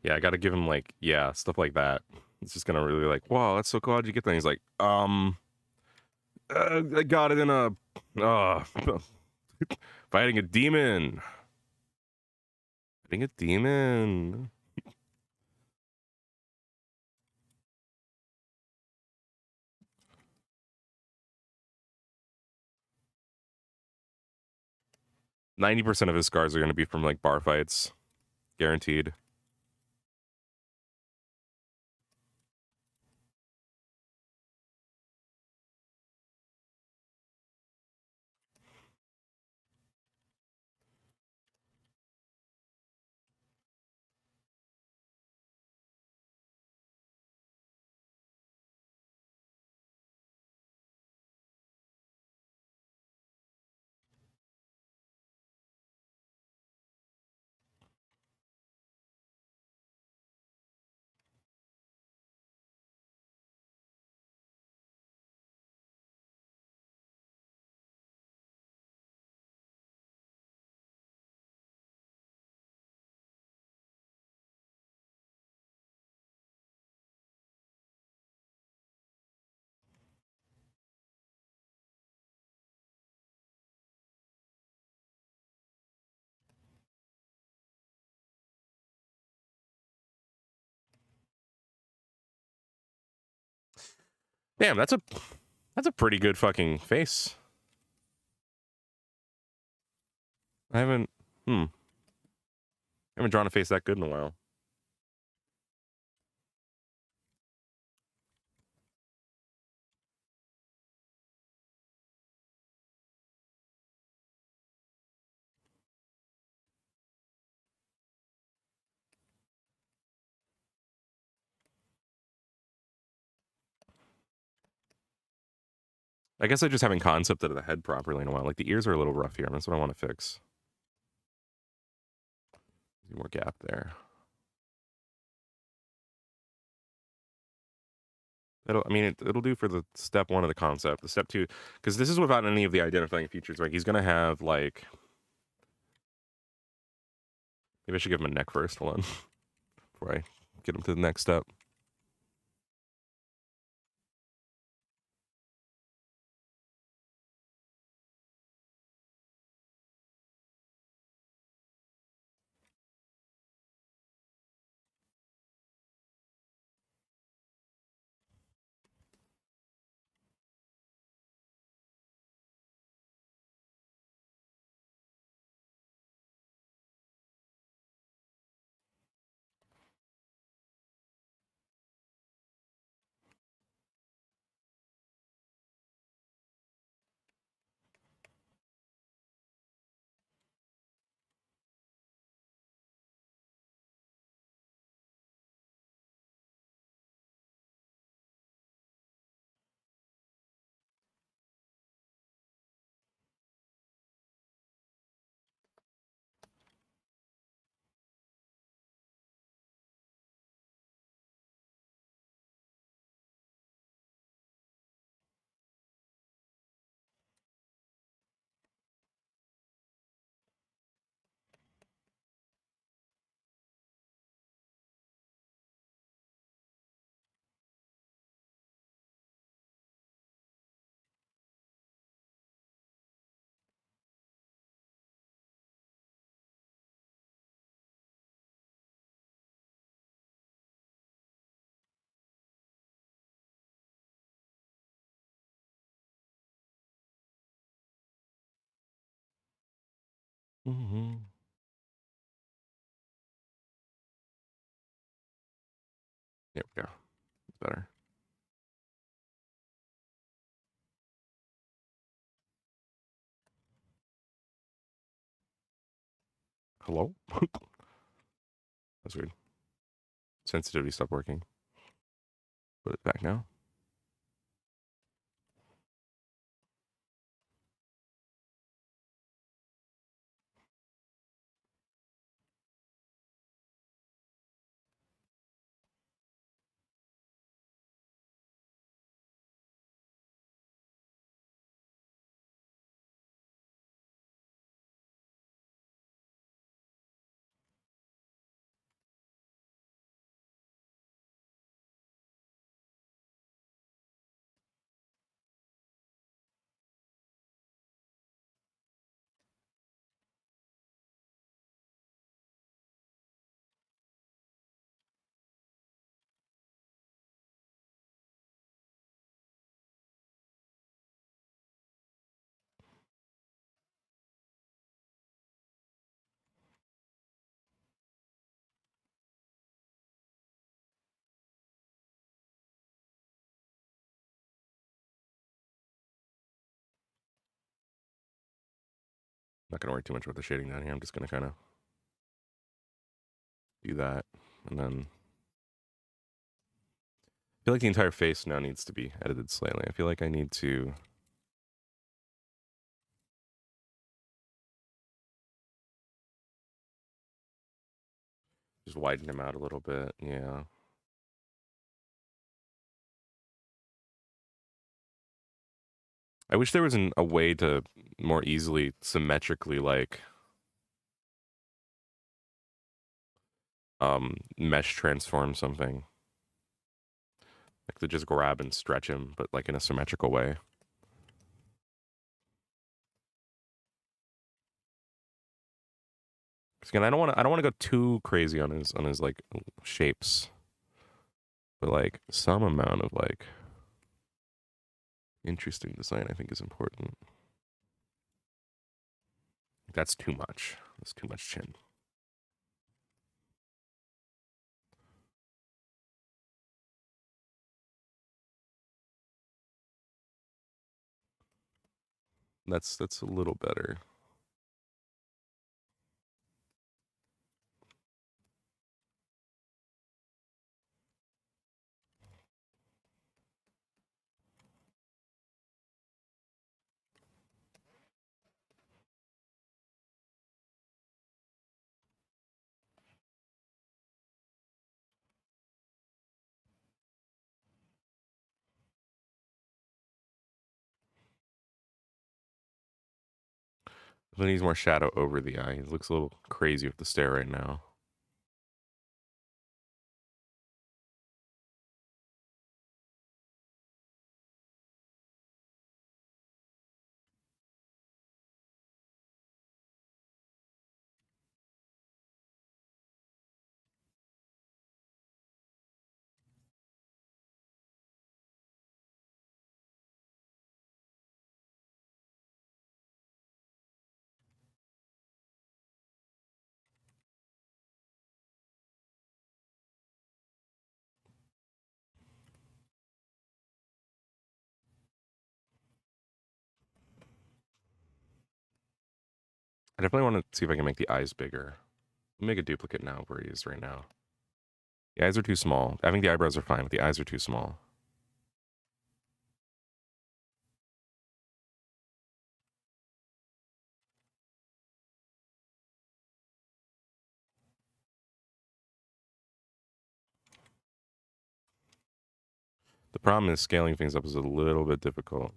Yeah, I got to give him like, yeah, stuff like that. It's just gonna really like, wow, that's so cool. How'd you get that? He's like, I got it in a, fighting a demon. Fighting a demon. 90% of his scars are gonna be from like bar fights, guaranteed. Damn, that's a pretty good fucking face. I haven't, I haven't drawn a face that good in a while. I guess I just haven't concepted the head properly in a while. Like the ears are a little rough here, and that's what I want to fix. More gap there. It'll do for the step one of the concept. The step two, because this is without any of the identifying features. Like he's gonna have like, maybe I should give him a neck first. Hold on, before I get him to the next step. Mm-hmm. There we go. It's better. Hello? That's weird. Sensitivity stopped working. Put it back now. Not gonna worry too much about the shading down here. I'm just gonna kind of do that, and then I feel like the entire face now needs to be edited slightly. I feel like I need to just widen him out a little bit. Yeah. I wish there was a way to more easily symmetrically like mesh transform something. Like to just grab and stretch him, but like in a symmetrical way. Because again, I don't want to go too crazy on his like shapes, but like some amount of like interesting design I think is important. That's too much. That's too much chin. That's a little better. He needs more shadow over the eye. He looks a little crazy with the stare right now. I definitely want to see if I can make the eyes bigger. Make a duplicate now where he is right now. The eyes are too small. I think the eyebrows are fine, but the eyes are too small. The problem is scaling things up is a little bit difficult.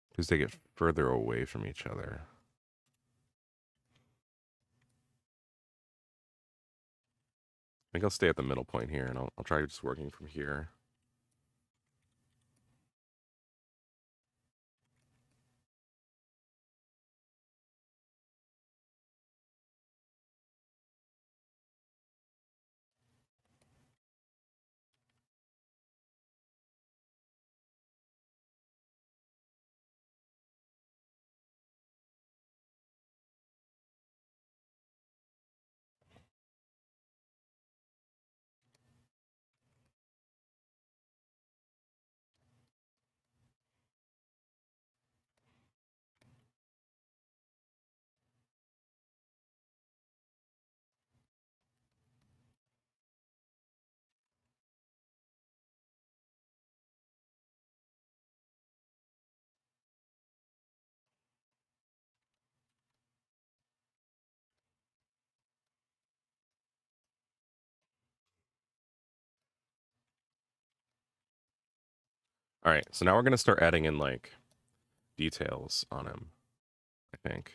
Because they get further away from each other. I think I'll stay at the middle point here, and I'll try just working from here. All right, so now we're gonna start adding in like details on him, I think.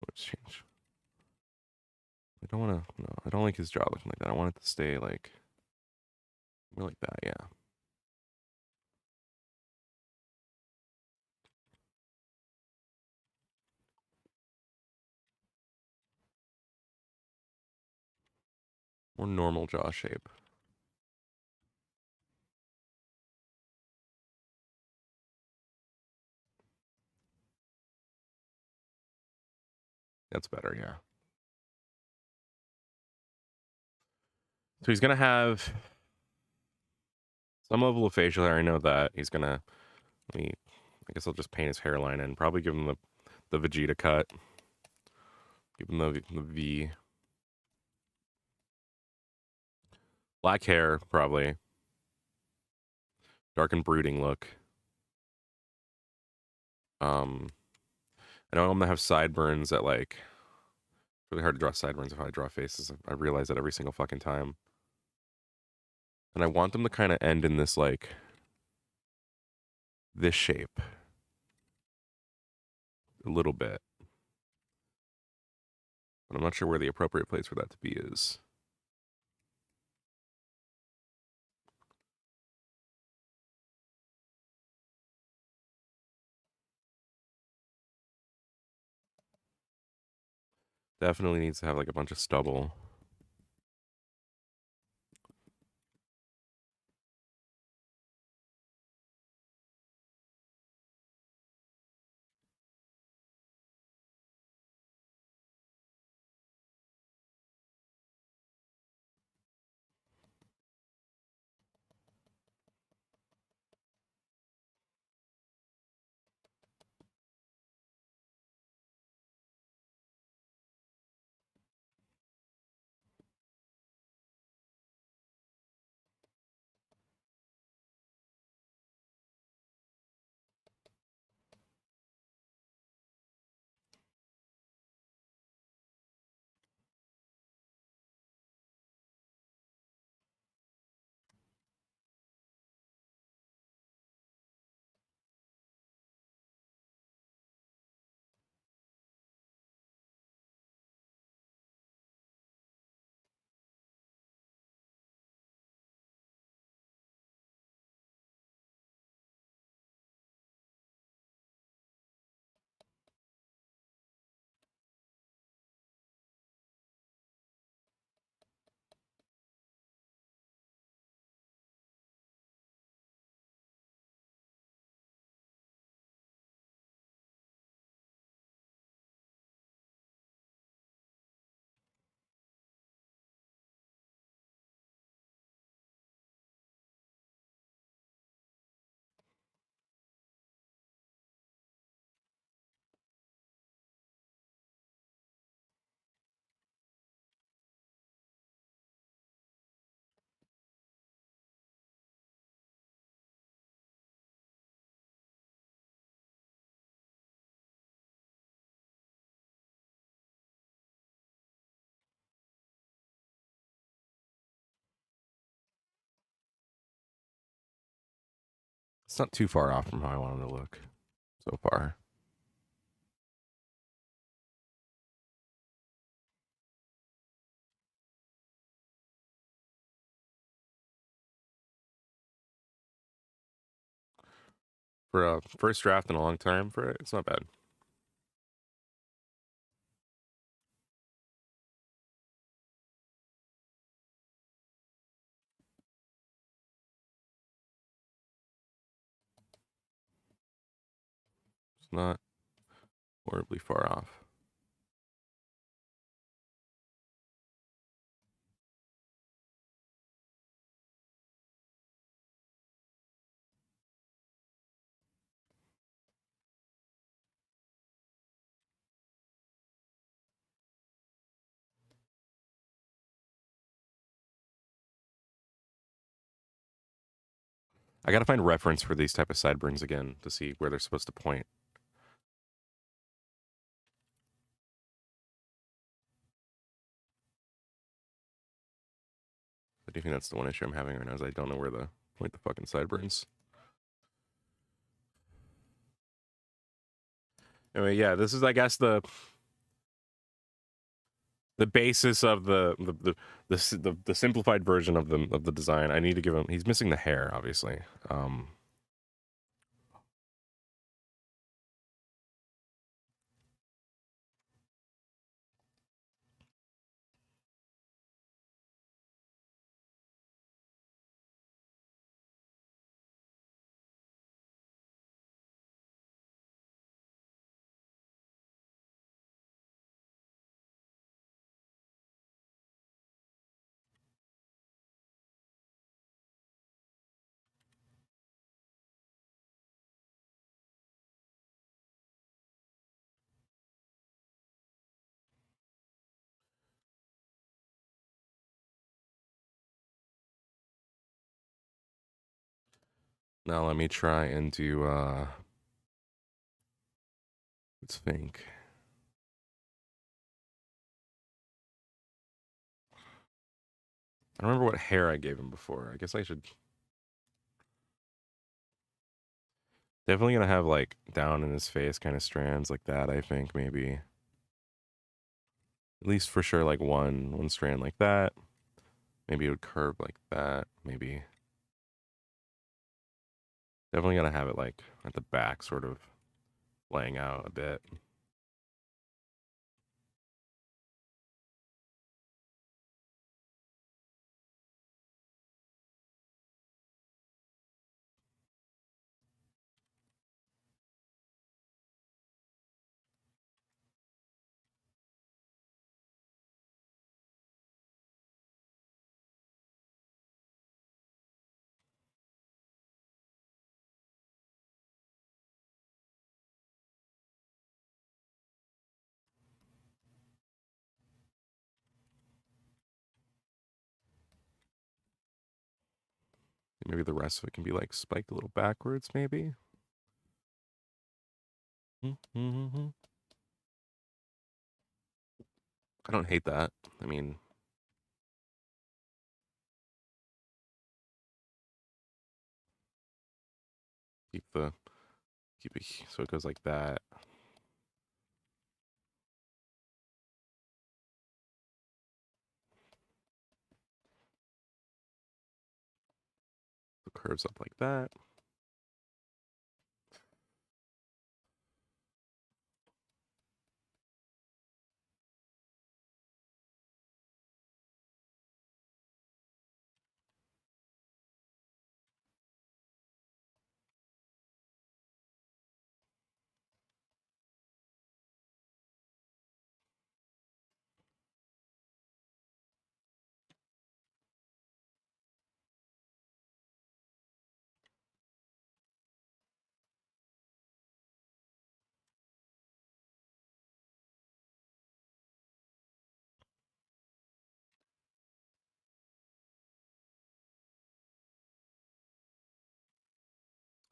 Let's change. I don't want to. No, I don't like his jaw looking like that. I want it to stay like more like that. Yeah. More normal jaw shape. That's better, yeah. So he's gonna have some level of facial hair. I know that he's gonna. I guess I'll just paint his hairline in. Probably give him the Vegeta cut. Give him the V. Black hair, probably. Dark and brooding look. I know I'm gonna have sideburns that like. It's really hard to draw sideburns if I draw faces. I realize that every single fucking time. And I want them to kind of end in this like. This shape. A little bit. But I'm not sure where the appropriate place for that to be is. Definitely needs to have like a bunch of stubble. It's not too far off from how I want him to look so far. For a first draft in a long time for it, it's not bad. It's not horribly far off. I gotta find reference for these type of sideburns again to see where they're supposed to point. I do think that's the one issue I'm having right now is I don't know where to point the fucking sideburns. Anyway, yeah, this is I guess the basis of the simplified version of the design. I need to give him. He's missing the hair, obviously. Now let me try and do let's think. I don't remember what hair I gave him before. I guess I should definitely gonna have like down in his face kind of strands like that, I think maybe. At least for sure like one strand like that. Maybe it would curve like that, maybe. Definitely gonna have it like at the back sort of laying out a bit. Maybe the rest of it can be like spiked a little backwards, maybe. Mm-hmm. I don't hate that. I mean, keep it so it goes like that. The curves up like that.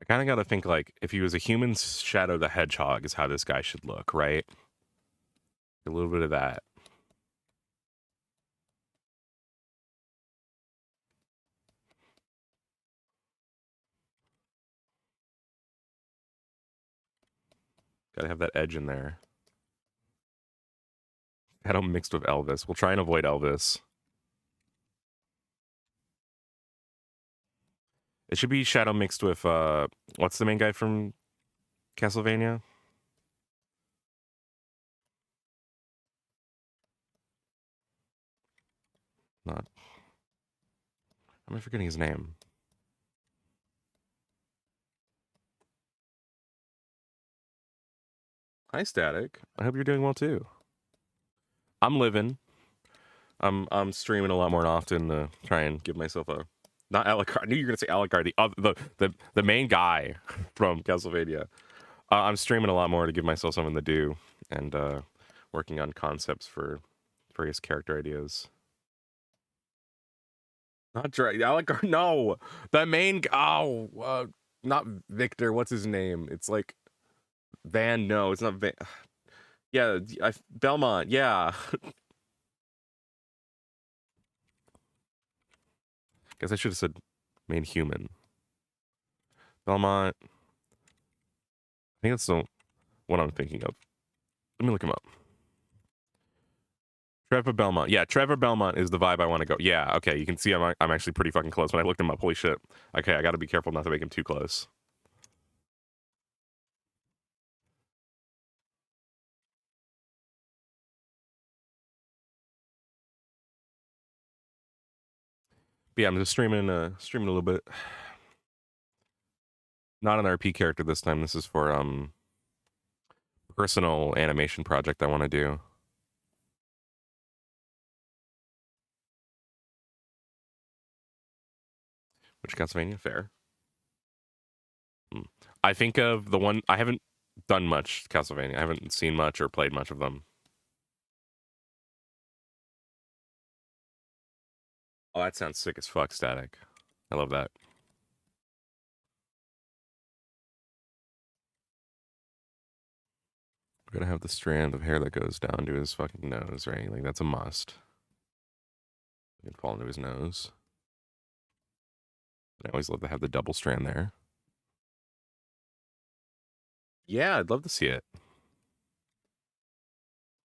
I kind of got to think like if he was a human, Shadow the Hedgehog is how this guy should look, right? A little bit of that. Got to have that edge in there. Shadow mixed with Elvis. We'll try and avoid Elvis. It should be Shadow mixed with what's the main guy from Castlevania? Not. Am I forgetting his name? Hi, Static. I hope you're doing well too. I'm living. I'm streaming a lot more often to try and give myself a not Alucard. I knew you were gonna say Alucard, the other the main guy from Castlevania. I'm streaming a lot more to give myself something to do and working on concepts for various character ideas. Not Alucard. No, the main. Oh, not Victor. What's his name? It's like Van. No, it's not Van. Yeah, Belmont. Yeah. Guess I should have said main human. Belmont. I think that's the one I'm thinking of. Let me look him up. Trevor Belmont. Yeah, Trevor Belmont is the vibe I want to go. Yeah, okay. You can see I'm actually pretty fucking close when I looked him up. Holy shit. Okay, I got to be careful not to make him too close. But yeah, I'm just streaming a little bit. Not an RP character this time. This is for personal animation project I want to do. Which Castlevania? Fair. I think of the one I haven't done much Castlevania. I haven't seen much or played much of them. Oh, that sounds sick as fuck, Static. I love that. We're gonna have the strand of hair that goes down to his fucking nose, right? Like that's a must. It can fall into his nose. I always love to have the double strand there. Yeah, I'd love to see it. Of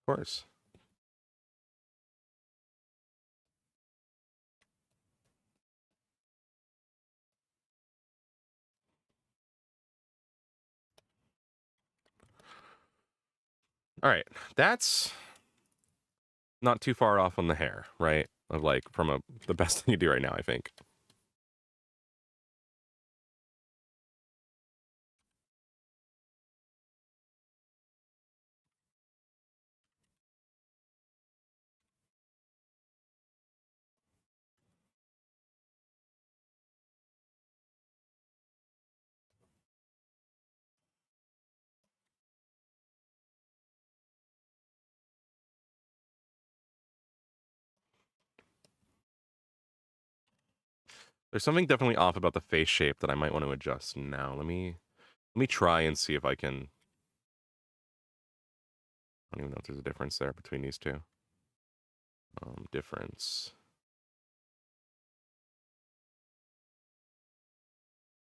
course. All right, that's not too far off on the hair, right? Of like from the best thing you do right now, I think. There's something definitely off about the face shape that I might want to adjust now. Let me try and see if I can. I don't even know if there's a difference there between these two. Difference.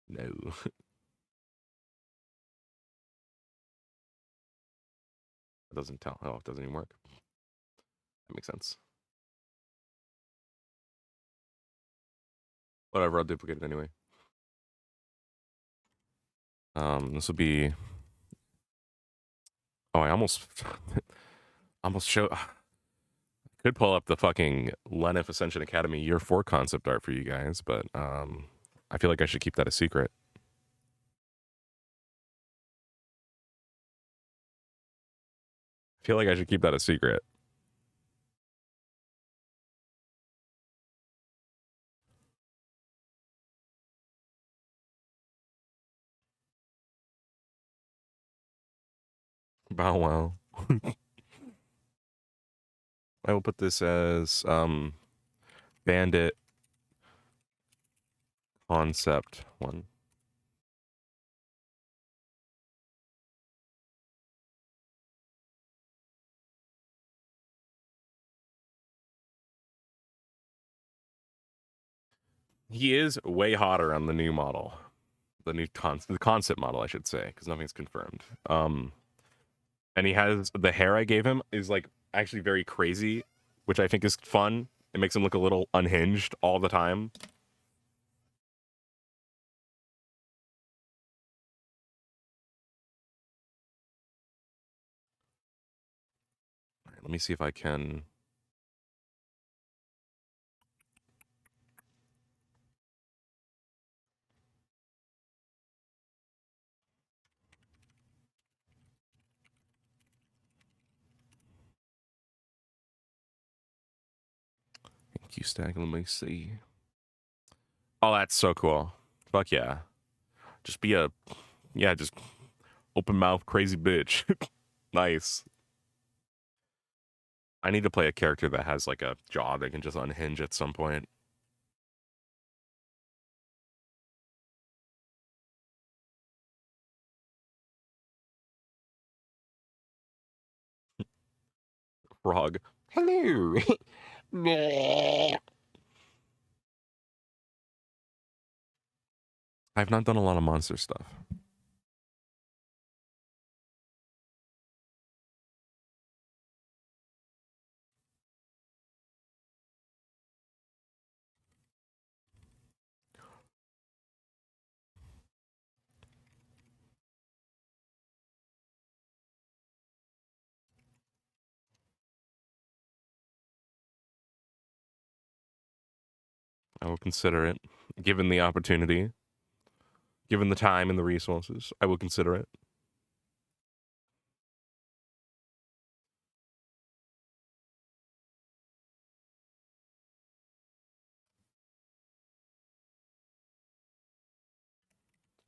No. It doesn't tell. Oh, it doesn't even work. That makes sense. Whatever, I'll duplicate it anyway. This will be. Oh, I almost show. Could pull up the fucking Lenif Ascension Academy Year 4 concept art for you guys, but I feel like I should keep that a secret. I feel like I should keep that a secret. Bow wow. I will put this as Bandit Concept 1. He is way hotter on the new model. The concept model, I should say, because nothing's confirmed. And he has the hair I gave him is like actually very crazy, which I think is fun. It makes him look a little unhinged all the time. Right, let me see if I can. Thank you, Stack. Let me see. Oh, that's so cool. Fuck yeah. Just be just open mouth crazy bitch. Nice. I need to play a character that has like a jaw that can just unhinge at some point. Frog. Hello. I've not done a lot of monster stuff. I will consider it. Given the opportunity, given the time and the resources, I will consider it.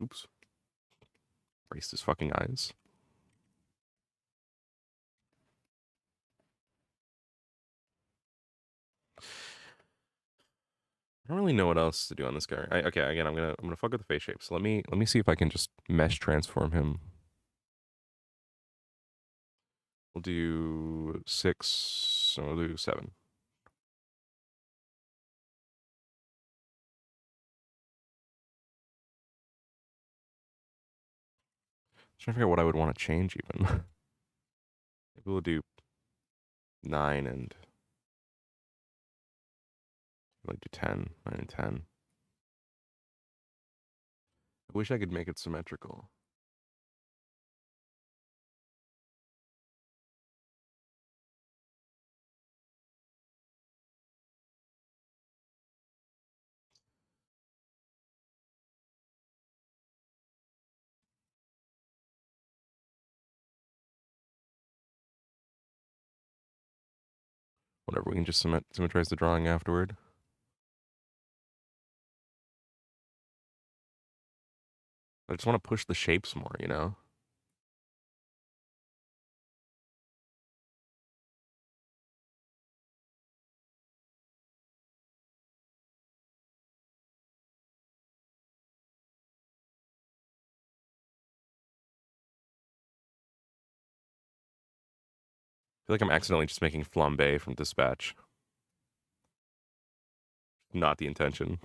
Oops. Raced his fucking eyes. I don't really know what else to do on this guy. Okay, again, I'm gonna fuck with the face shape. So let me see if I can just mesh transform him. We'll do 6. And we'll do 7. Trying to figure out what I would want to change even. Maybe we'll do 9 and like do 10. 9 and 10. I wish I could make it symmetrical. Whatever, we can just symmetrize the drawing afterward. I just want to push the shapes more, you know? I feel like I'm accidentally just making flambe from Dispatch. Not the intention.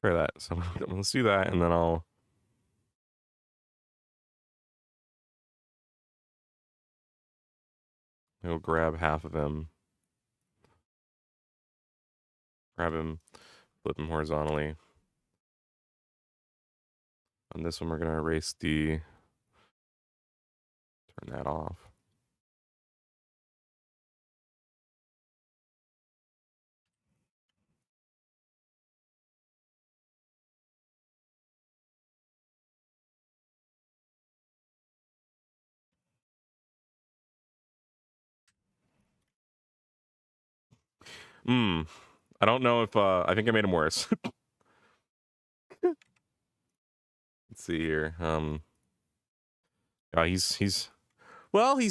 Let's try that. So let's do that, and then I'll grab half of him. Grab him, flip him horizontally. On this one, we're going to erase turn that off. I don't know if, I think I made him worse. Let's see here. He's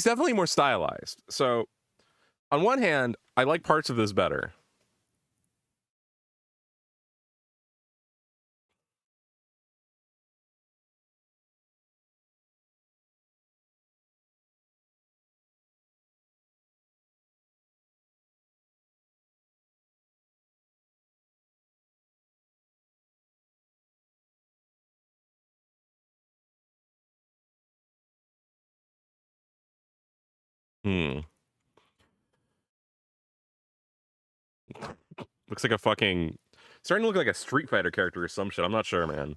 definitely more stylized. So on one hand, I like parts of this better. Looks like a fucking starting to look like a Street Fighter character or some shit. I'm not sure, man.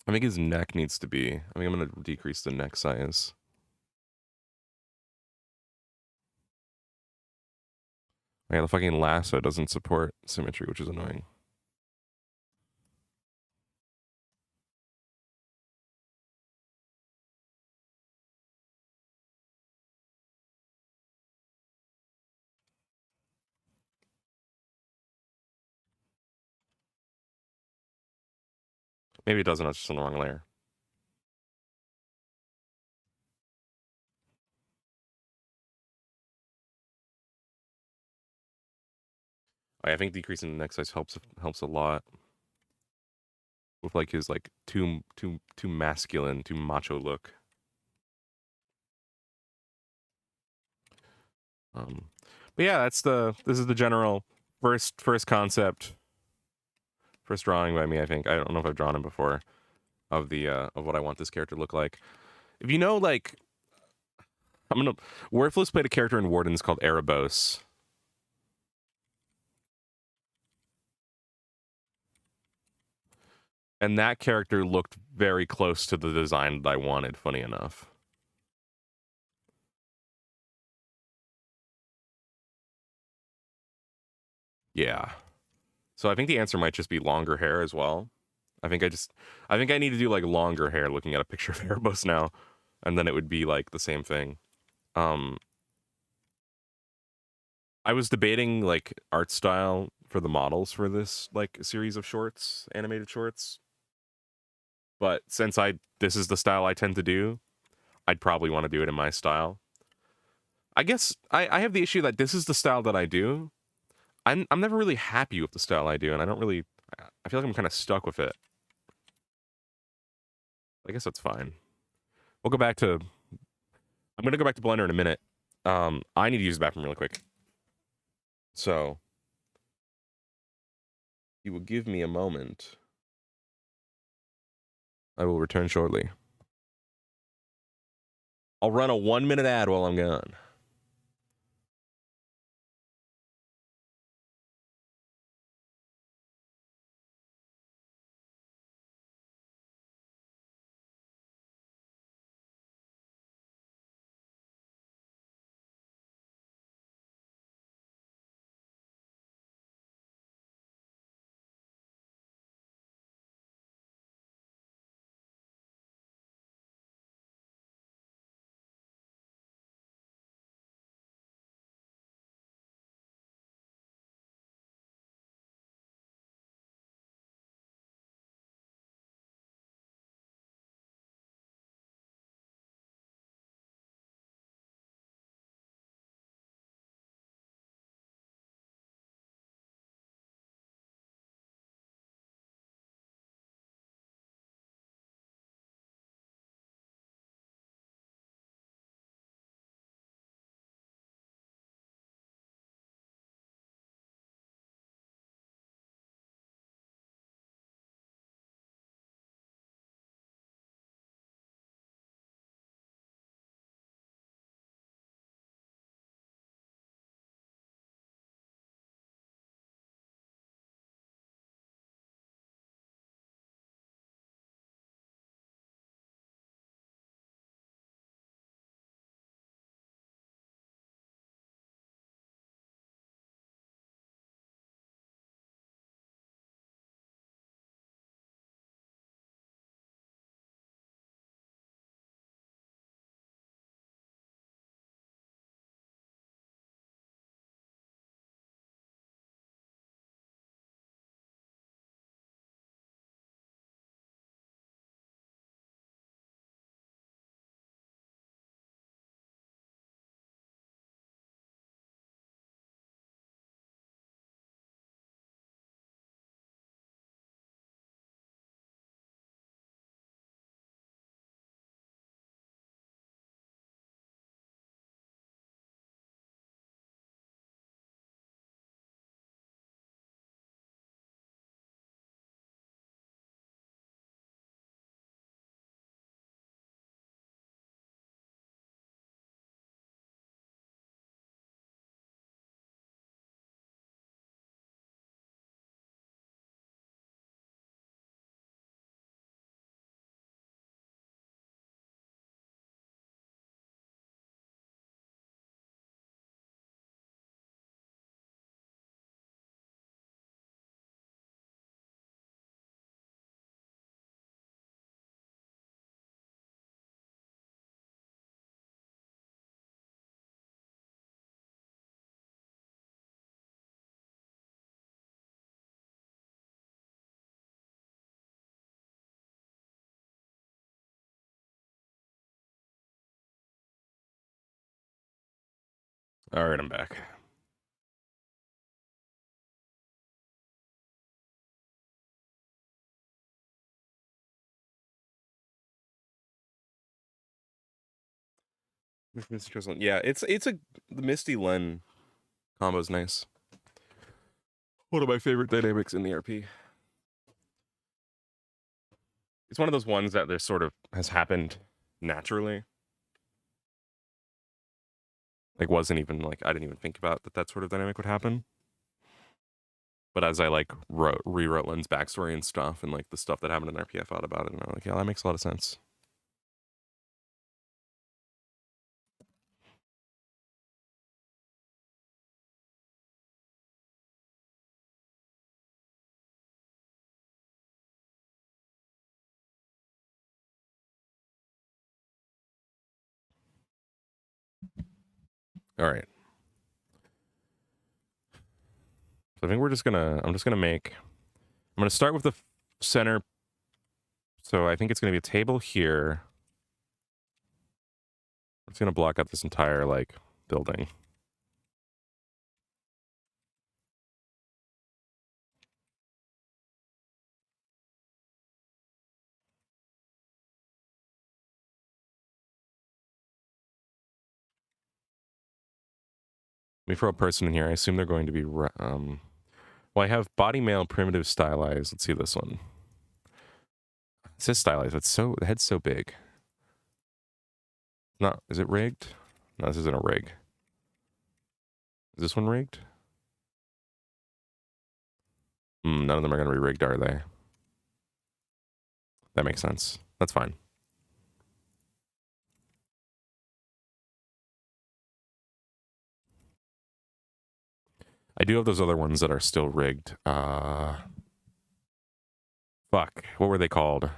I think his neck needs to be. I think I'm gonna decrease the neck size. Yeah, the fucking lasso doesn't support symmetry, which is annoying. Maybe it doesn't. It's just on the wrong layer. I think decreasing the neck size helps a lot with like his like too masculine, too macho look. But yeah, this is the general first concept, first drawing by me. I think I don't know if I've drawn him before of the of what I want this character to look like. If you know, like, Worthless played a character in Wardens called Erebos. And that character looked very close to the design that I wanted, funny enough. Yeah. So I think the answer might just be longer hair as well. I think I need to do like longer hair looking at a picture of Erebos now, and then it would be like the same thing. Um I was debating like art style for the models for this like series of shorts, animated shorts. But since this is the style I tend to do, I'd probably want to do it in my style. I guess I have the issue that this is the style that I do. I'm never really happy with the style I do, and I feel like I'm kind of stuck with it. I guess that's fine. We'll go back to I'm gonna go back to Blender in a minute. I need to use the bathroom really quick. So you will give me a moment. I will return shortly. I'll run a 1-minute ad while I'm gone. All right, I'm back. Mr. Tristan. Yeah, the Misty Len combo's nice. One of my favorite dynamics in the RP. It's one of those ones that there sort of has happened naturally. Like wasn't even like I didn't even think about that sort of dynamic would happen. But as I like rewrote Lynn's backstory and stuff, and like the stuff that happened in RPF out about it, and I'm like, yeah, that makes a lot of sense. All right. So I think I'm just gonna make, I'm gonna start with the center. So I think it's gonna be a table here. It's gonna block out this entire like building. Let me throw a person in here. I assume they're going to be well, I have body mail primitive stylized. Let's see this one. It says stylized. It's so, the head's so big. Not, is it rigged? No, this isn't a rig. Is this one rigged? None of them are going to be rigged, are they? That makes sense. That's fine. I do have those other ones that are still rigged. Fuck. What were they called?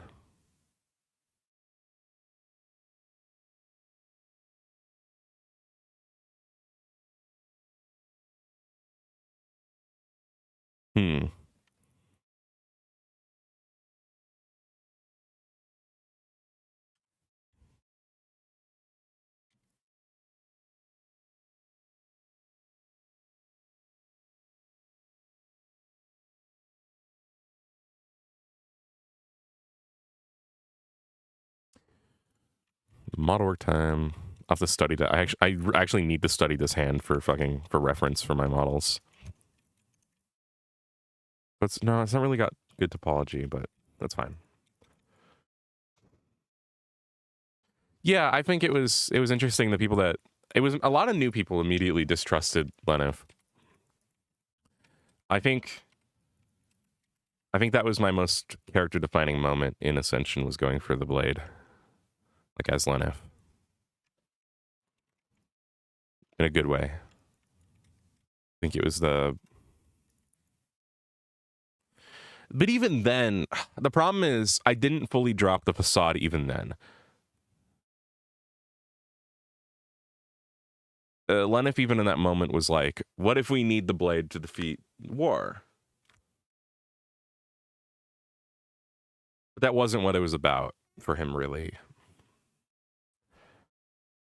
Model work time. I'll have to study that. I actually need to study this hand for reference for my models. But no, it's not really got good topology, but that's fine. Yeah, I think it was interesting. The people that, it was a lot of new people immediately distrusted Lenif. I think that was my most character defining moment in Ascension, was going for the blade, like as Lenif, in a good way. I think it was the, but even then, the problem is I didn't fully drop the facade even then. Lenif, even in that moment, was like, what if we need the blade to defeat war? But that wasn't what it was about for him, really.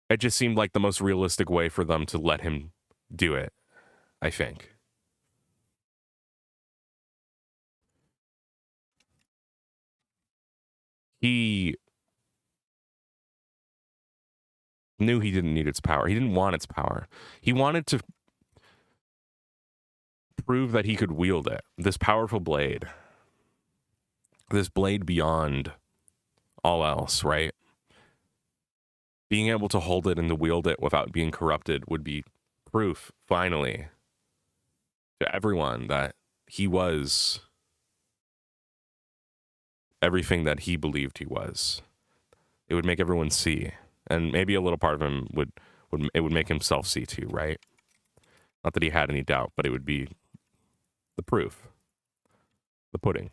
It just seemed like the most realistic way for them to let him do it, I think. He knew he didn't need its power. He didn't want its power. He wanted to prove that he could wield it. This powerful blade. This blade beyond all else, right? Being able to hold it and to wield it without being corrupted would be proof, finally, to everyone that he was everything that he believed he was. It would make everyone see, and maybe a little part of him would make himself see too, right? Not that he had any doubt, but it would be the proof, the pudding.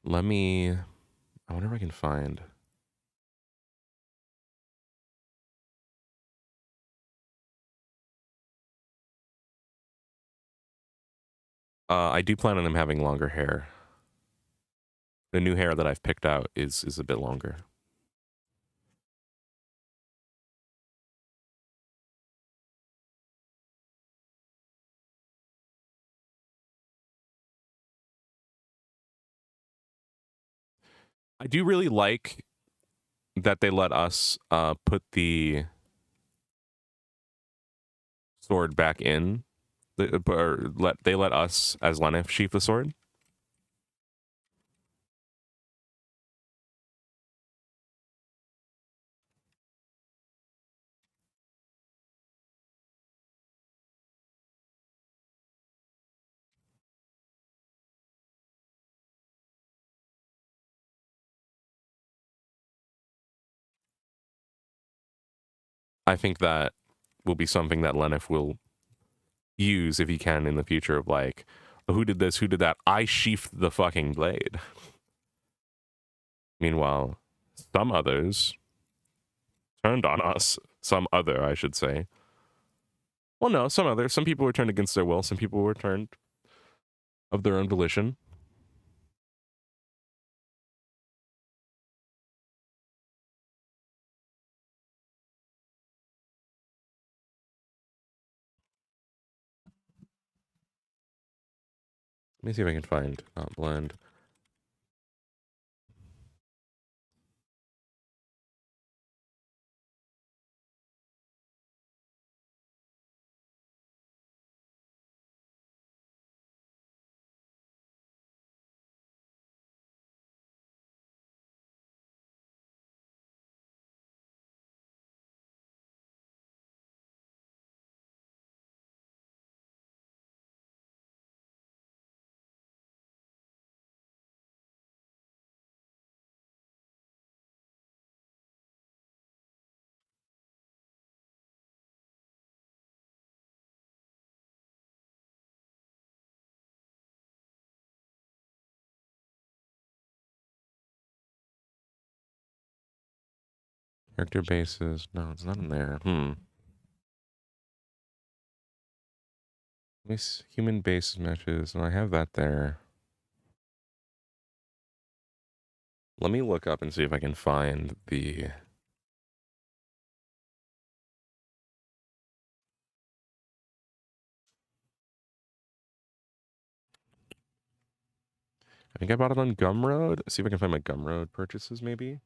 Let me, I wonder if I can find. I do plan on him having longer hair. The new hair that I've picked out is a bit longer. I do really like that they let us put the sword back in They let us as Lenif sheath the sword. I think that will be something that Lenif will use if he can in the future of like, oh, who did this, who did that? I sheathed the fucking blade. Meanwhile, some others turned on us. Some other, I should say. Well, no, some people were turned against their will. Some people were turned of their own volition. Let me see if I can find blend. Character bases. No, it's not in there. This human base matches, and I have that there. Let me look up and see if I can find the. I think I bought it on Gumroad. See if I can find my Gumroad purchases, maybe.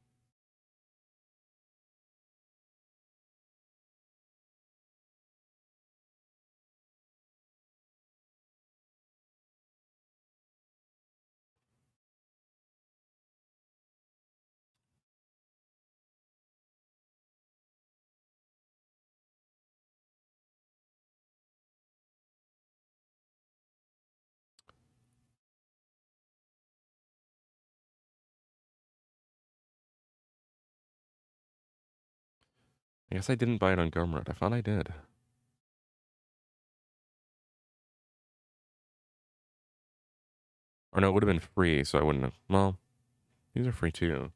I guess I didn't buy it on Gumroad. I thought I did. Or no, it would have been free, so I wouldn't have. Well, these are free too.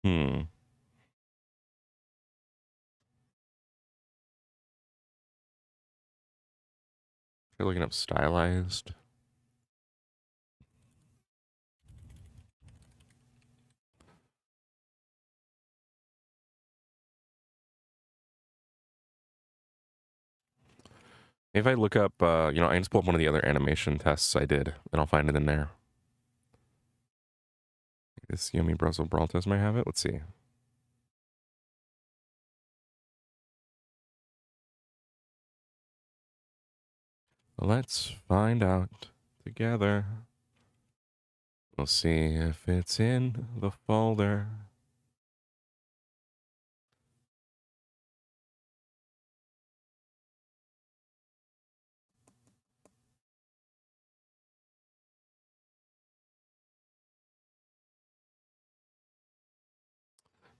Hmm. You're looking up stylized. If I look up, I can just pull up one of the other animation tests I did, and I'll find it in there. This Yummy Brussels Brawl test might have it. Let's see. Let's find out together. We'll see if it's in the folder.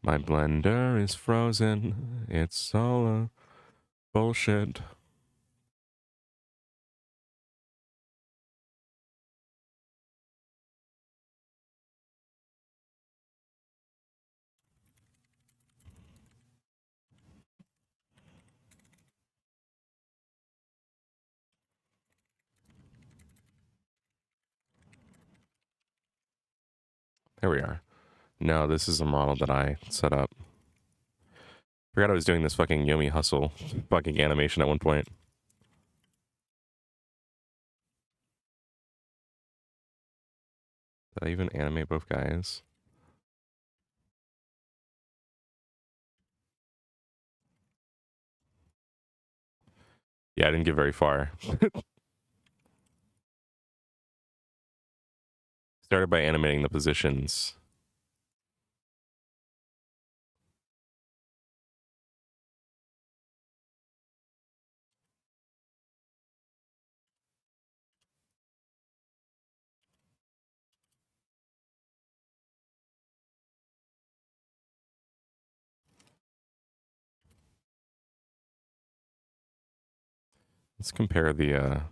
My blender is frozen. It's all bullshit. There we are. No, this is a model that I set up. Forgot I was doing this fucking Yomi Hustle fucking animation at one point. Did I even animate both guys? Yeah, I didn't get very far. Started by animating the positions. Let's compare the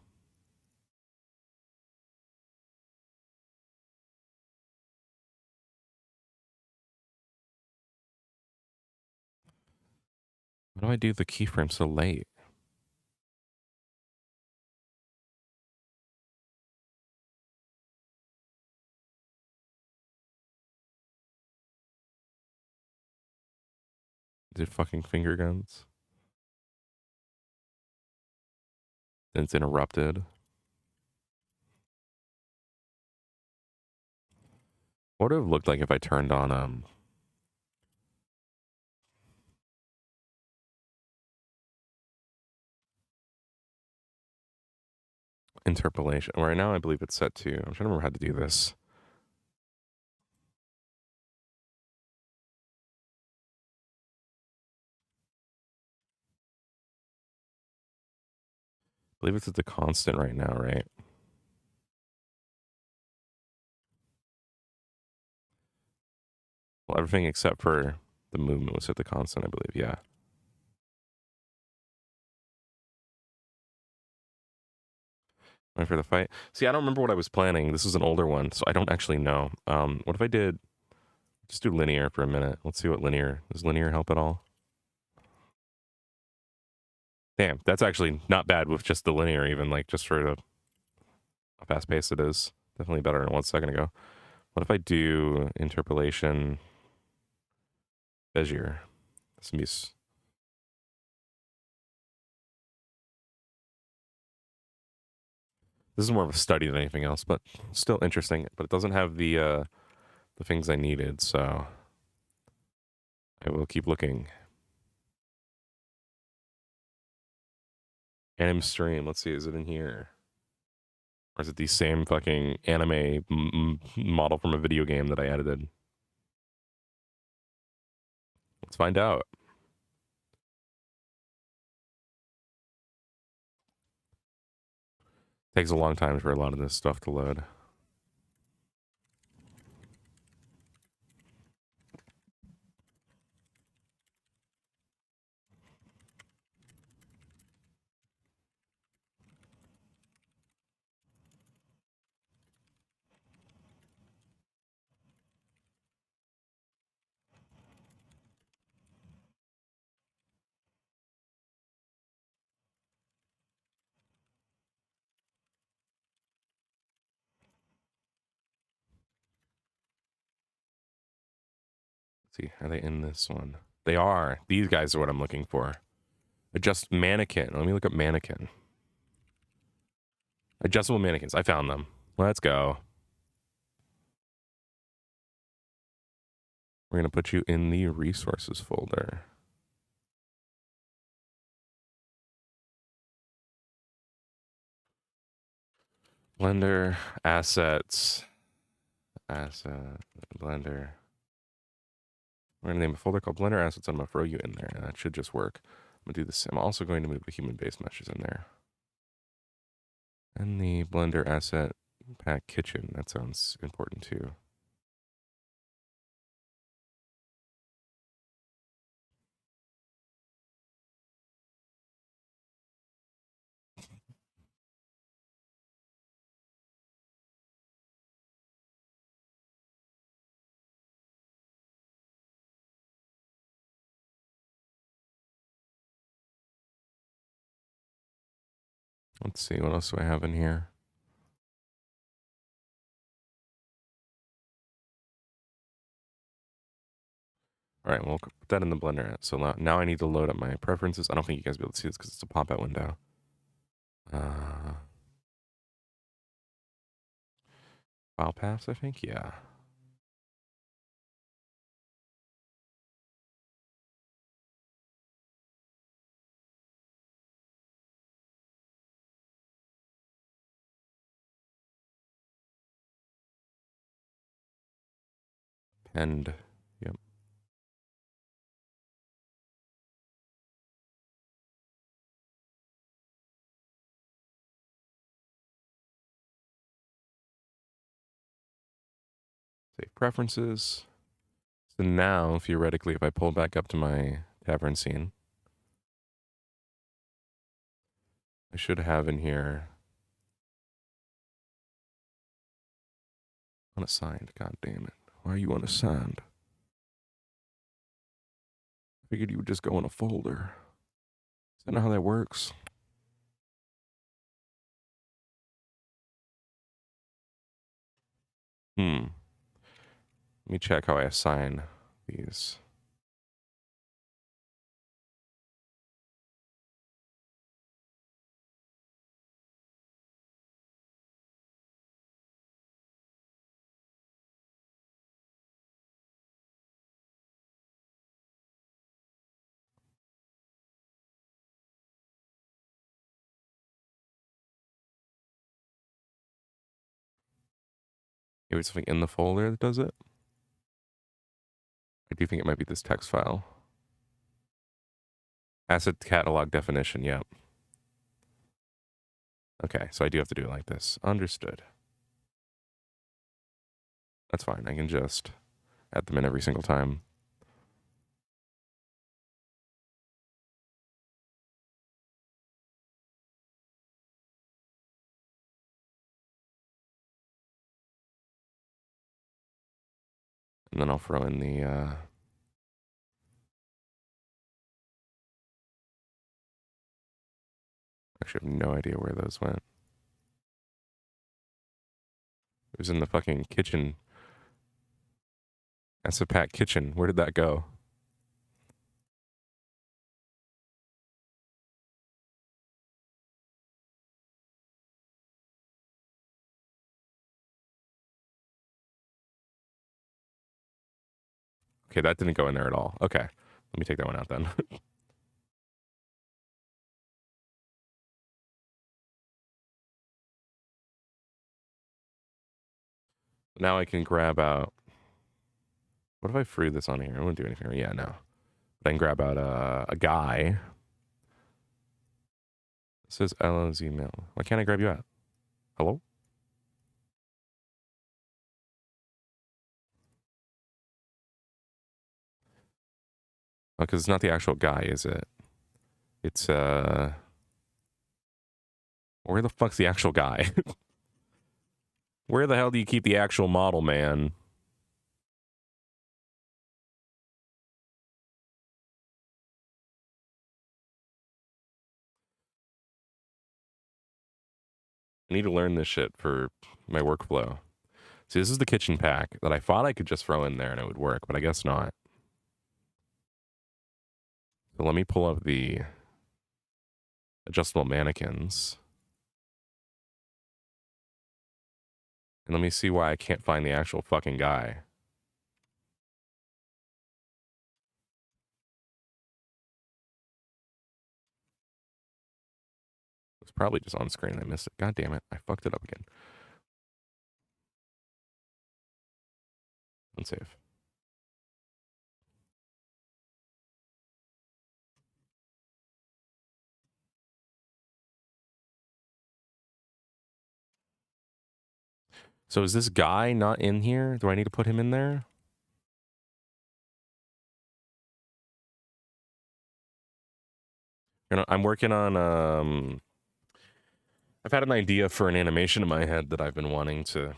why do I do the keyframe so late? Is it fucking finger guns? Then it's interrupted. What would it have looked like if I turned on interpolation? Right now I believe it's set to, I'm trying to remember how to do this. I believe it's at the constant right now, right? Well, everything except for the movement was at the constant, I believe, yeah. Wait for the fight. See, I don't remember what I was planning. This is an older one, so I don't actually know. What if I did just do linear for a minute? Let's see what linear, does linear help at all? Damn, that's actually not bad with just the linear, even like just for the how fast paced it is. Definitely better than 1 second ago. What if I do interpolation Bezier? This is more of a study than anything else, but still interesting. But it doesn't have the things I needed, so I will keep looking. Anim stream. Let's see, is it in here? Or is it the same fucking anime model from a video game that I edited? Let's find out. Takes a long time for a lot of this stuff to load. Let's see, are they in this one? They are. These guys are what I'm looking for. Adjust mannequin. Let me look up mannequin. Adjustable mannequins. I found them. Let's go. We're going to put you in the resources folder. Blender, assets, Blender. We're going to name a folder called Blender Assets. I'm going to throw you in there. And that should just work. I'm going to do this. I'm also going to move the human base meshes in there. And the Blender Asset Pack Kitchen. That sounds important too. Let's see, what else do I have in here? All right, we'll put that in the blender. So now I need to load up my preferences. I don't think you guys will be able to see this because it's a pop-out window. File paths, I think, yeah. Pend, yep. Save preferences. So now, theoretically, if I pull back up to my tavern scene, I should have in here unassigned. God damn it. Why are you unassigned? I figured you would just go in a folder. Is that not how that works? Let me check how I assign these. Maybe it's something in the folder that does it. I do think it might be this text file. Asset catalog definition, yep. Okay, so I do have to do it like this. Understood. That's fine. I can just add them in every single time. And then I'll throw in the actually have no idea where those went. It was in the fucking kitchen. Asset pack kitchen. Where did that go? Okay, that didn't go in there at all. Okay, let me take that one out then. Now I can grab out. What if I free this on here? I won't do anything. Yeah, no. But I can grab out a guy. It says Ella's email. Why can't I grab you out? Hello? Oh, because it's not the actual guy, is it? It's where the fuck's the actual guy? Where the hell do you keep the actual model, man? I need to learn this shit for my workflow. See, this is the kitchen pack that I thought I could just throw in there and it would work, but I guess not. So let me pull up the adjustable mannequins. And let me see why I can't find the actual fucking guy. It's probably just on screen. I missed it. God damn it. I fucked it up again. Unsave. So is this guy not in here? Do I need to put him in there? You know, I'm working on I've had an idea for an animation in my head that I've been wanting to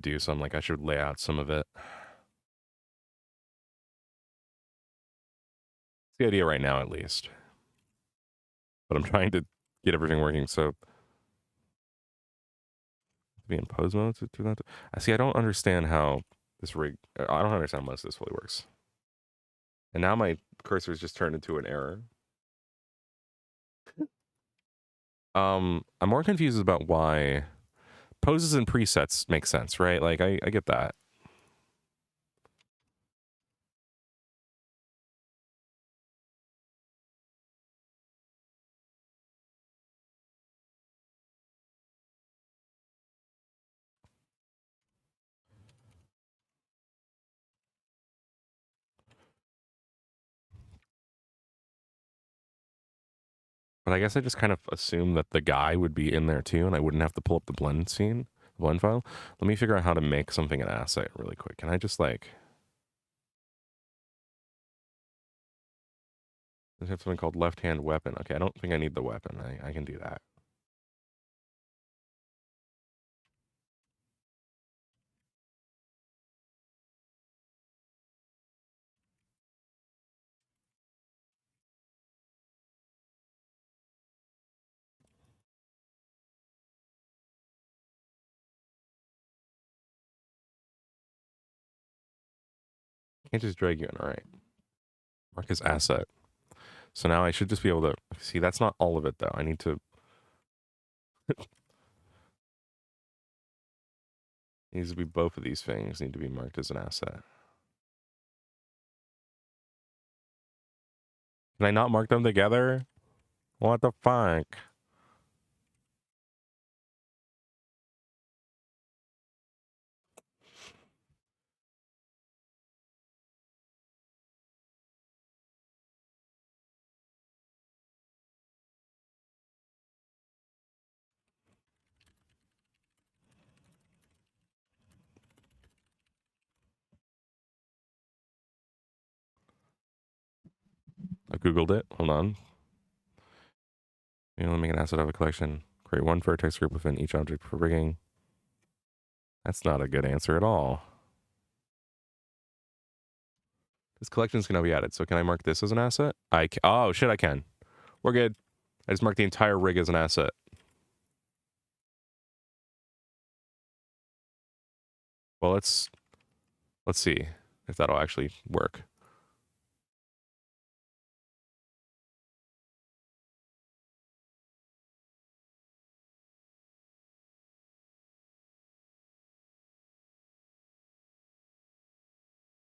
do, so I'm like I should lay out some of it. It's the idea right now at least. But I'm trying to get everything working so be in pose mode to do that. I see I don't understand how this rig I don't understand how most of this fully works. And now my cursor's just turned into an error. I'm more confused about why poses and presets make sense, right? Like, I get that. But I guess I just kind of assumed that the guy would be in there too, and I wouldn't have to pull up the blend scene, the blend file. Let me figure out how to make something an asset really quick. Can I just like... I have something called left-hand weapon. Okay, I don't think I need the weapon. I can do that. Can't just drag you in. All right. Mark as asset. So now I should just be able to... See, that's not all of it, though. I need to... It needs to be both of these things need to be marked as an asset. Can I not mark them together? What the fuck? I Googled it. Hold on. You want to make an asset of a collection. Create one vertex group within each object for rigging. That's not a good answer at all. This collection is going to be added. So can I mark this as an asset? Oh, shit, I can. We're good. I just marked the entire rig as an asset. Well, let's see if that'll actually work.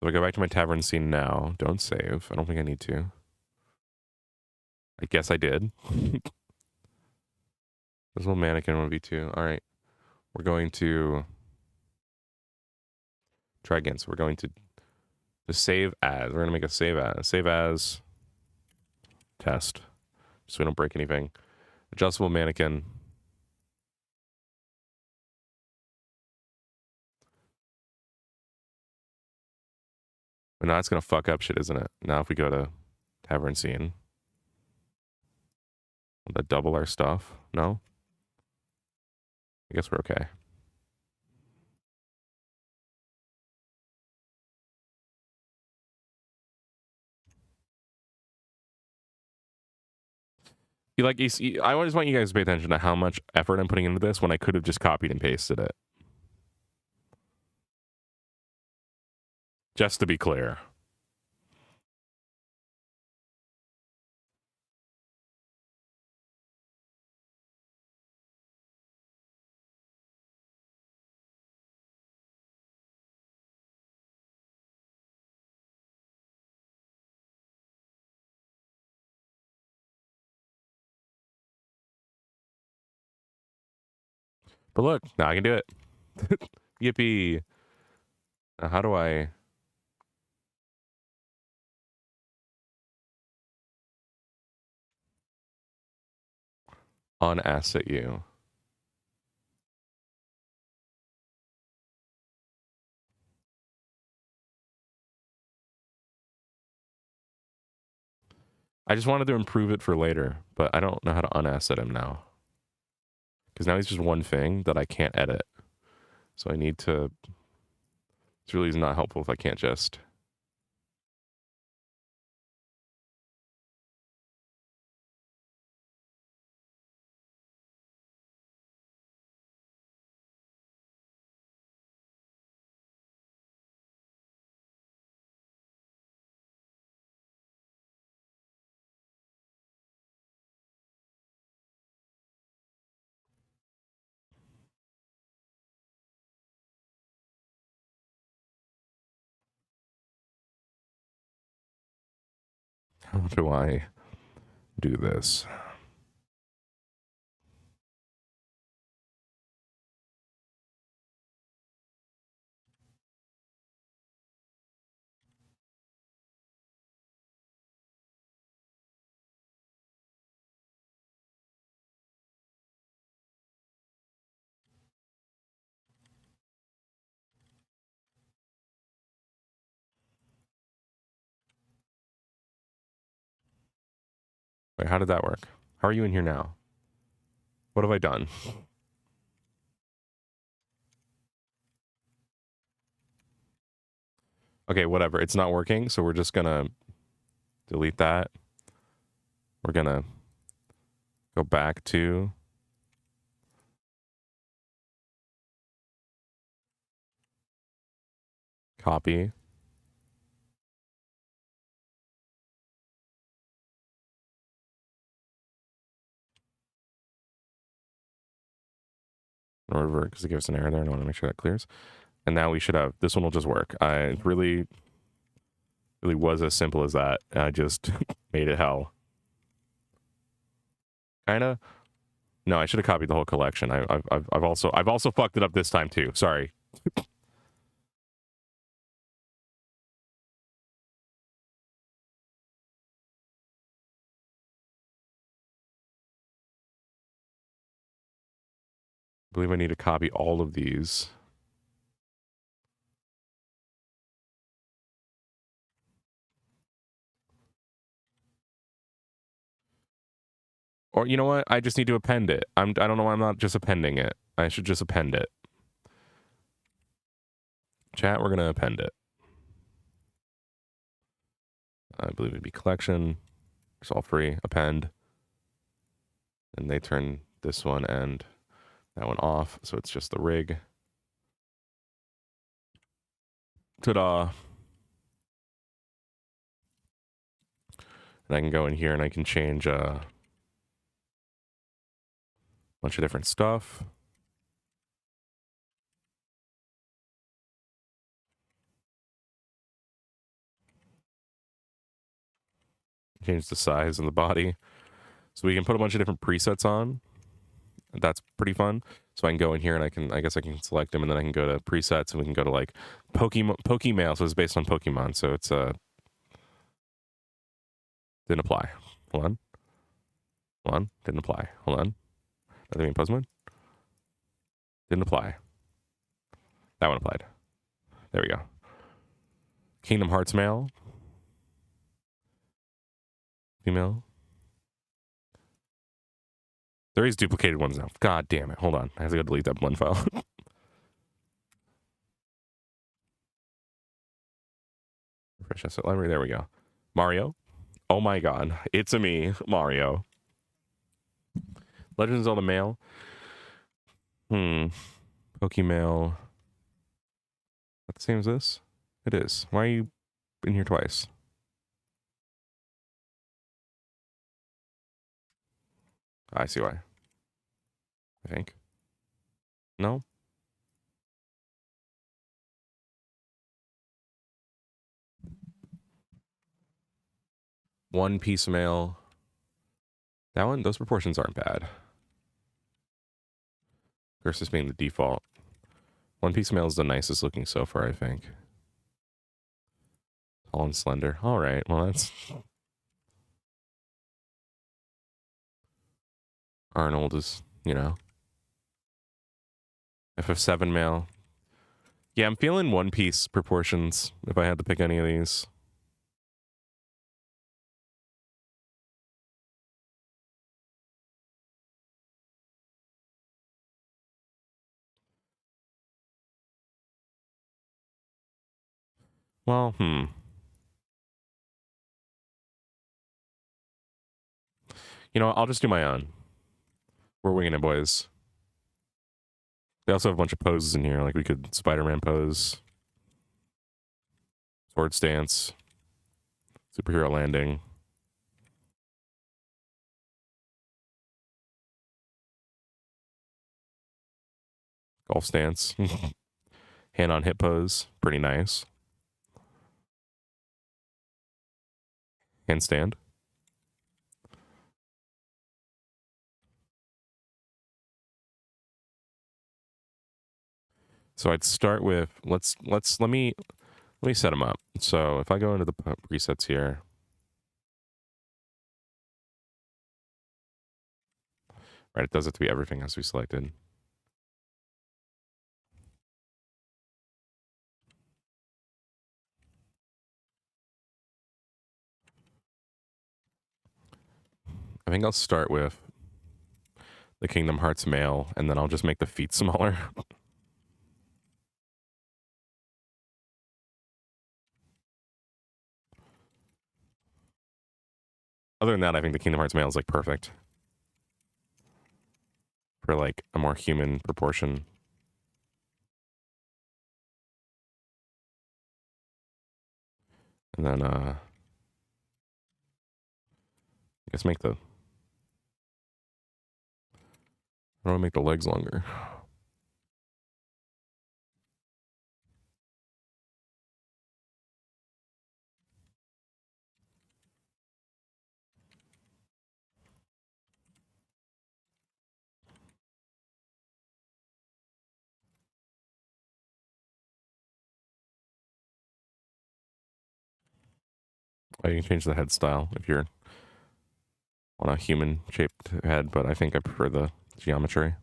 If I go back to my tavern scene now, don't save. I don't think I need to. I guess I did. This little mannequin 1v2. All right. We're going to try again. So we're going to save as. We're going to make a save as. Save as test. So we don't break anything. Adjustable mannequin. But now it's going to fuck up shit, isn't it? Now if we go to tavern scene. Will that double our stuff? No? I guess we're okay. Like, I just want you guys to pay attention to how much effort I'm putting into this when I could have just copied and pasted it. Just to be clear. But look, now I can do it. Yippee. Now how do I... unasset you? I just wanted to improve it for later, but I don't know how to unasset him now. Because now he's just one thing that I can't edit. So I need to... It's really not helpful if I can't just... How do I do this? Wait, how did that work? How are you in here now? What have I done? Okay, whatever. It's not working, so we're just gonna delete that. We're gonna go back to copy. Or revert because it gives us an error there. I want to make sure that clears. And now we should have, this one will just work. It really was as simple as that. I just made it hell. Kinda. No, I should have copied the whole collection. I've also fucked it up this time too. Sorry. I believe I need to copy all of these. Or you know what? I just need to append it. I don't know why I'm not just appending it. I should just append it. Chat, we're gonna append it. I believe it'd be collection. It's all free. Append. And they turn this one and that one off, so it's just the rig. Ta-da. And I can go in here and I can change a bunch of different stuff. Change the size and the body. So we can put a bunch of different presets on. That's pretty fun. So I can go in here and I guess I can select them and then I can go to presets and we can go to like Pokemail. So it's based on Pokemon. So it's didn't apply. Hold on. Didn't apply. Hold on. Are they in pose mode? Didn't apply. That one applied. There we go. Kingdom Hearts male. Female. There is duplicated ones now. God damn it. Hold on. I have to go delete that blend file. Refresh asset library. There we go. Mario. Oh my god. It's a me, Mario. Legend of Zelda male. Pokemail. That the same as this? It is. Why are you in here twice? I see why. I think. No? One piece mail. That one, those proportions aren't bad. Versus being the default. One piece mail is the nicest looking so far, I think. Tall and slender. All right. Well, that's Arnold is, you know. FF7 mail. Yeah, I'm feeling one piece proportions if I had to pick any of these. Well, You know, I'll just do my own. We're winging it, boys. They also have a bunch of poses in here. Like we could Spider-Man pose, sword stance, superhero landing. Golf stance. Hand on hip pose. Pretty nice. Handstand. So I'd start with let me set them up. So if I go into the presets here, right, it does it to be everything as we selected. I think I'll start with the Kingdom Hearts male, and then I'll just make the feet smaller. Other than that, I think the Kingdom Hearts male is like perfect for like a more human proportion. And then I guess make the, how do I make the legs longer? Oh, you can change the head style if you're on a human shaped head, but I think I prefer the geometry.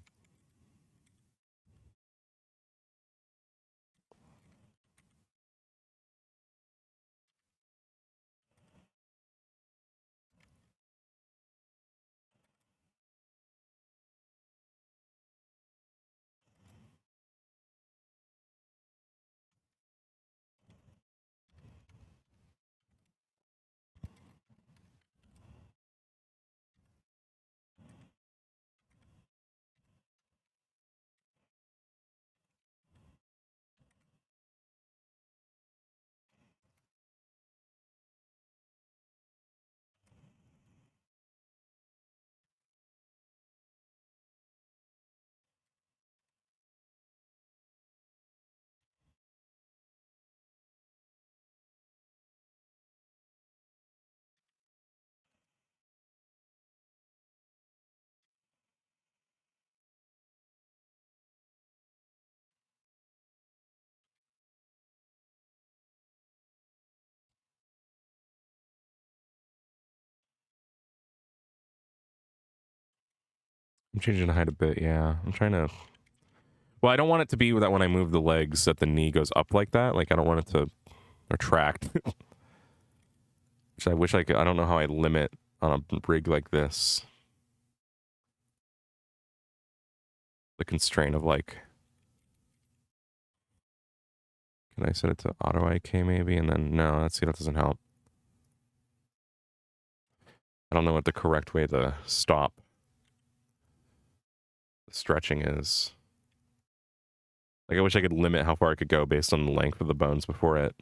I'm changing the height a bit, yeah. I'm trying to... Well, I don't want it to be that when I move the legs that the knee goes up like that. Like, I don't want it to retract. Which I wish I could... I don't know how I limit on a rig like this. The constraint of, like... Can I set it to auto IK maybe? And then... No, let's see, that doesn't help. I don't know what the correct way to stop stretching is. Like, I wish I could limit how far I could go based on the length of the bones before it.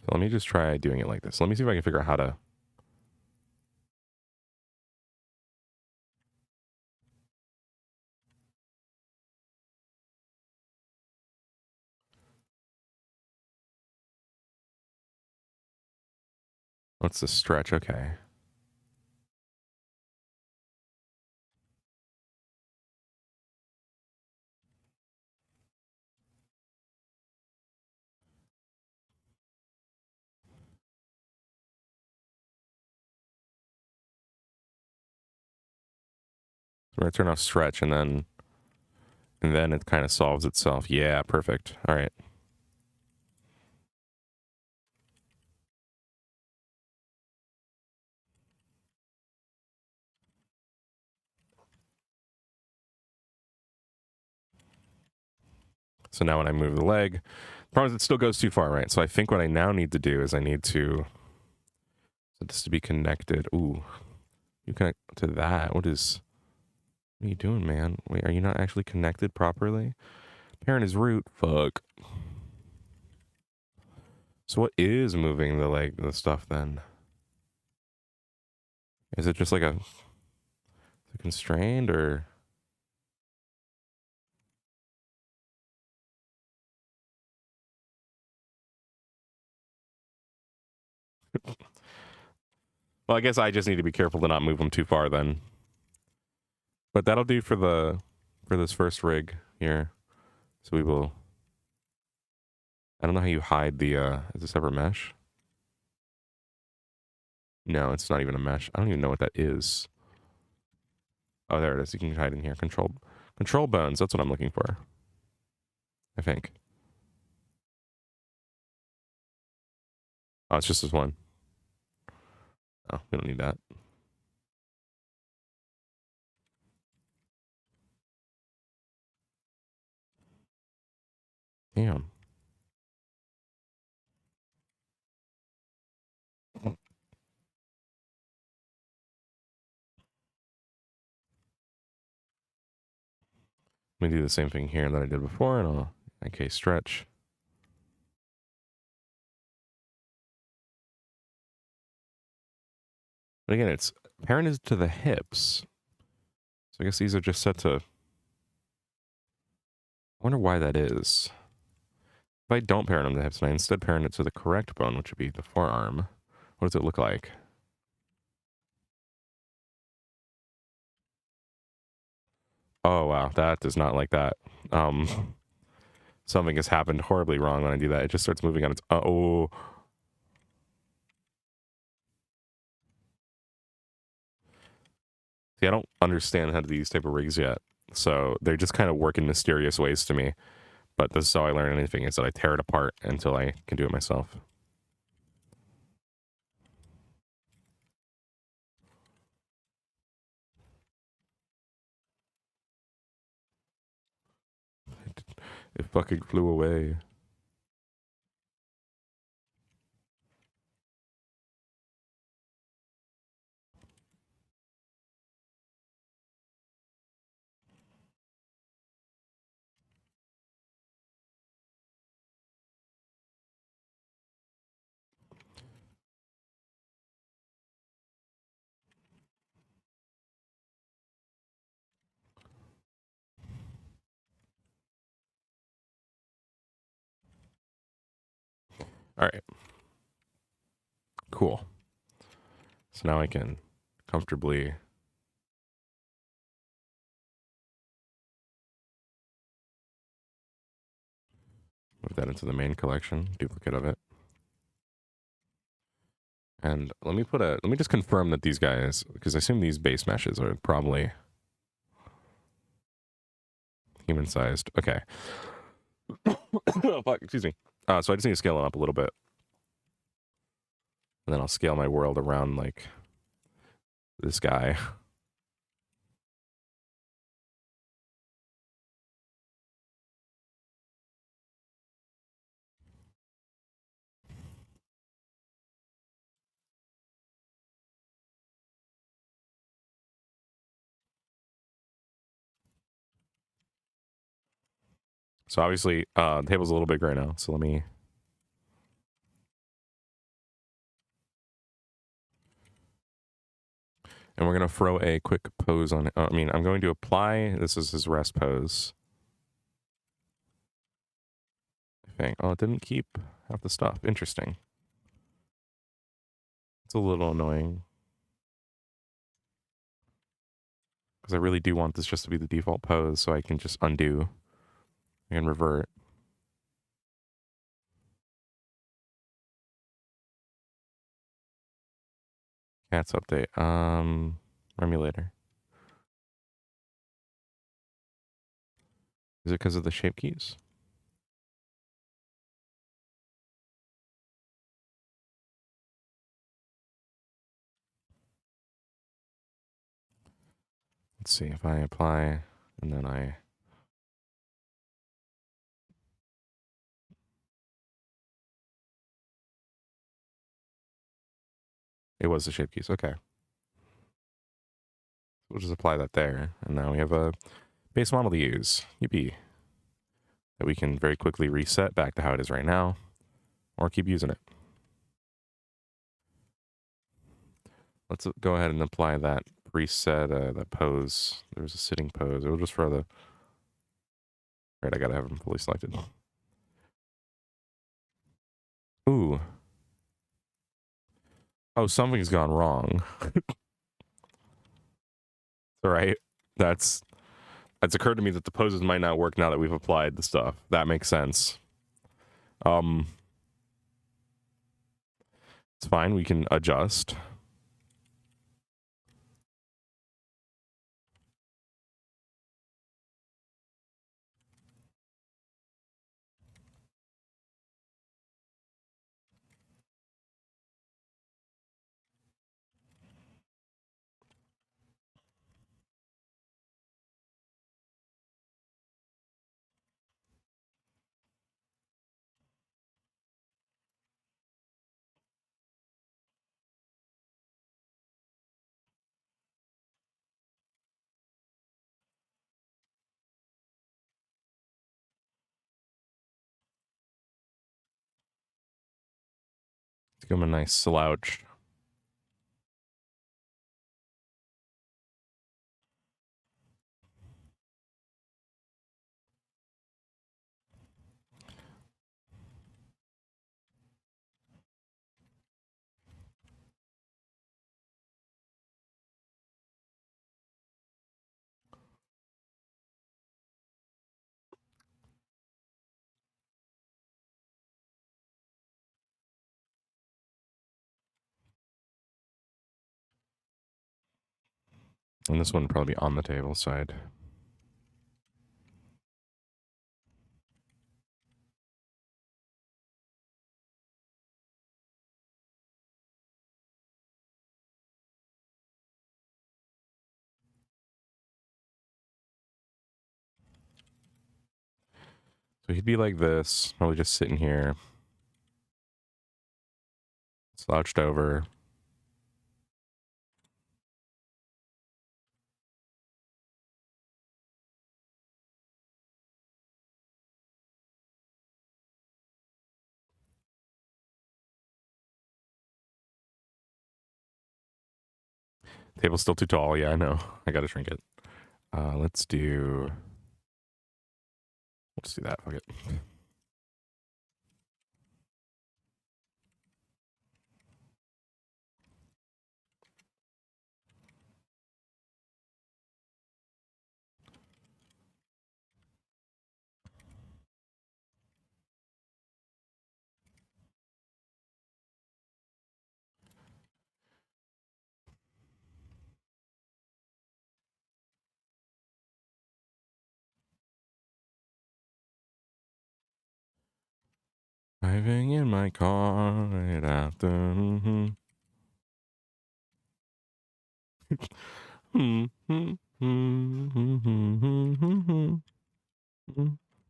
So let me just try doing it like this. Let me see if I can figure out how to... What's the stretch? Okay. I'm going to turn off stretch and then it kind of solves itself. Yeah, perfect. All right. So now when I move the leg, the problem is it still goes too far, right? So I think what I now need to do is I need to... So this to be connected. Ooh. You connect to that. What is... What are you doing, man? Wait, are you not actually connected properly? Parent is root. Fuck. So what is moving the stuff then? Is it just like a constrained or? Well, I guess I just need to be careful to not move them too far then. But that'll do for this first rig here. So we will. I don't know how you hide the. Is this ever mesh? No, it's not even a mesh. I don't even know what that is. Oh, there it is. You can hide in here. Control bones. That's what I'm looking for. I think. Oh, it's just this one. Oh, we don't need that. Damn. Let me do the same thing here that I did before, and I'll okay stretch. But again, it's parent is to the hips. So I guess these are just set to. I wonder why that is. If I don't parent them to the hips and I instead parent it to the correct bone, which would be the forearm, what does it look like? Oh wow, that does not like that. Something has happened horribly wrong when I do that. It just starts moving on its. Oh. See, I don't understand how to do these type of rigs yet, so they just kind of work in mysterious ways to me. But this is how I learn anything: is that I tear it apart until I can do it myself. It fucking flew away. All right. Cool. So now I can comfortably move that into the main collection, duplicate of it. And let me just confirm that these guys, because I assume these base meshes are probably human sized. Okay. Oh, fuck, excuse me. So I just need to scale it up a little bit. And then I'll scale my world around like this guy. So obviously, the table's a little big right now. So let me. And we're going to throw a quick pose on it. I mean, I'm going to apply. This is his rest pose. Thing. Oh, it didn't keep half the stuff. Interesting. It's a little annoying. Because I really do want this just to be the default pose so I can just undo and revert. Cats update. Remulator. Is it because of the shape keys? Let's see if I apply and then I. It was the shape keys. Okay. We'll just apply that there, and now we have a base model to use. Yippee. That we can very quickly reset back to how it is right now, or keep using it. Let's go ahead and apply that preset, that pose. There's a sitting pose. It'll just for the... Right, I gotta have them fully selected. Ooh. Oh, something's gone wrong. All right. That's occurred to me that the poses might not work now that we've applied the stuff. That makes sense. It's fine. We can adjust. Let's give him a nice slouch. And this one would probably be on the table side. So he'd be like this, probably just sitting here, slouched over. Table's still too tall. Yeah, I know. I gotta shrink it. Let's do that. Fuck it. Driving in my car right after.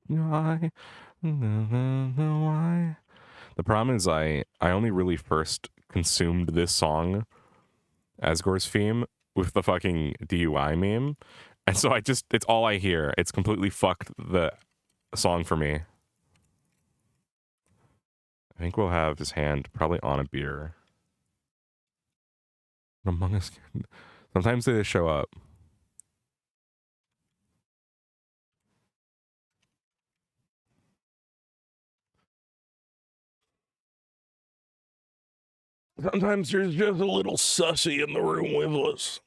Why? Why? The problem is I only really first consumed this song, Asgore's theme, with the fucking DUI meme. And so it's all I hear. It's completely fucked the song for me. I think we'll have his hand probably on a beer. Among Us. Sometimes they just show up. Sometimes there's just a little sussy in the room with us.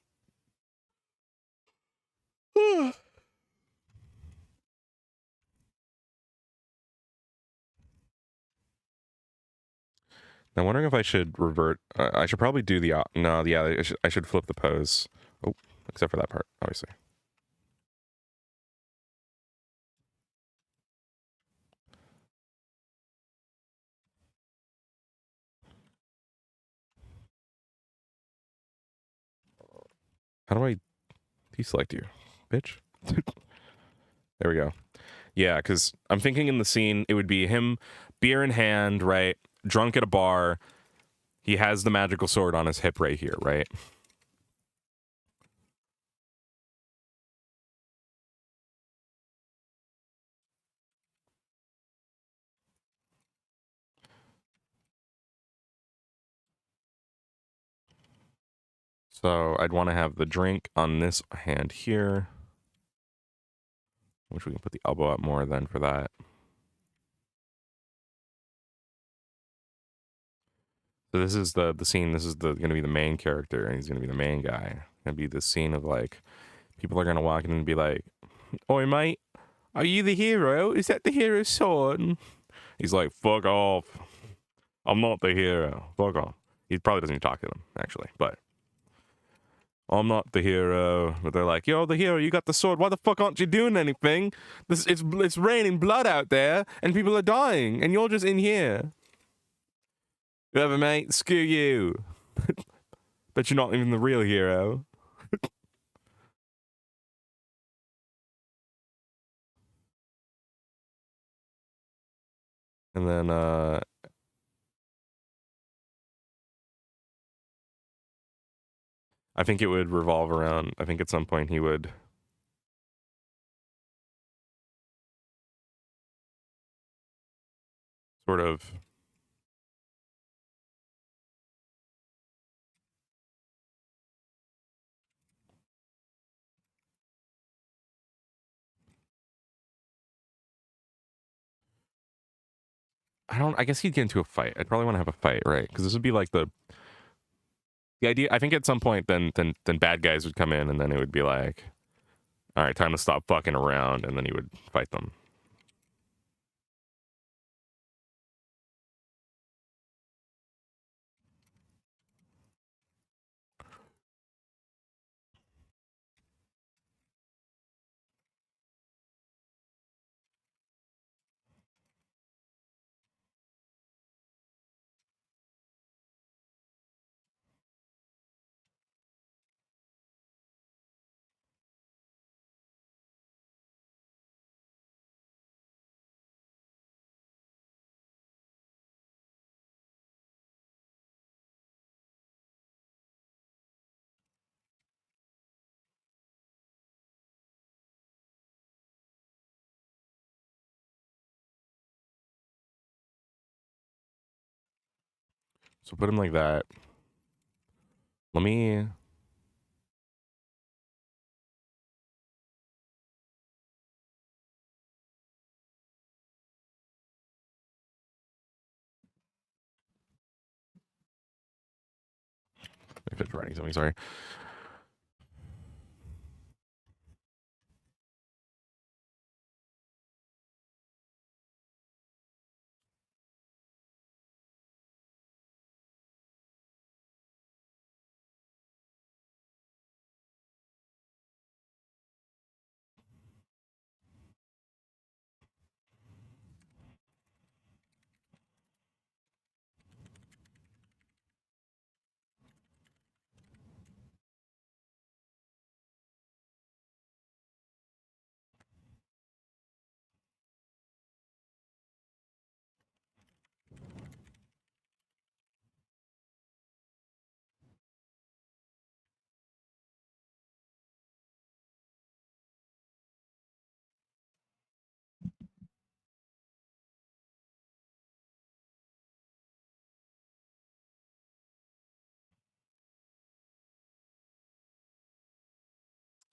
I'm wondering if I should revert. I should probably do the no. Yeah, I should flip the pose. Oh, except for that part, obviously. How do I deselect you, bitch? There we go. Yeah, because I'm thinking in the scene it would be him, beer in hand, right, drunk at a bar. He has the magical sword on his hip right here, right? So I'd want to have the drink on this hand here, which we can put the elbow up more then for that. So this is the scene. This is gonna be the main character, and he's gonna be the main guy. Gonna be this scene of like people are gonna walk in and be like, "Oi, mate, are you the hero? Is that the hero's sword?" He's like, "Fuck off! I'm not the hero. Fuck off." He probably doesn't even talk to them actually, but I'm not the hero. But they're like, "You're the hero. You got the sword. Why the fuck aren't you doing anything? It's raining blood out there, and people are dying, and you're just in here." Whatever, mate. Screw you. Bet you're not even the real hero. And then I think it would revolve around, I think at some point he would sort of I guess he'd get into a fight. I'd probably want to have a fight, right? Because this would be like the idea. I think at some point then bad guys would come in and then it would be like, all right, time to stop fucking around, and then he would fight them. So put him like that. Let me if it's writing something, sorry.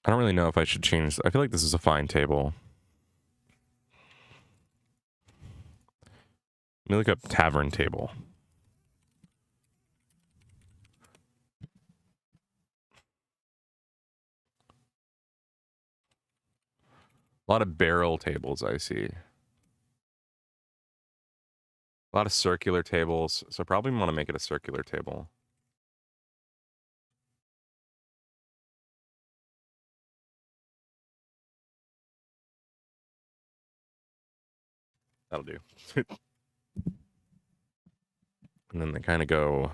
I don't really know if I should change. I feel like this is a fine table. Let me look up tavern table. A lot of barrel tables I see. A lot of circular tables. So I probably want to make it a circular table. That'll do. And then they kind of go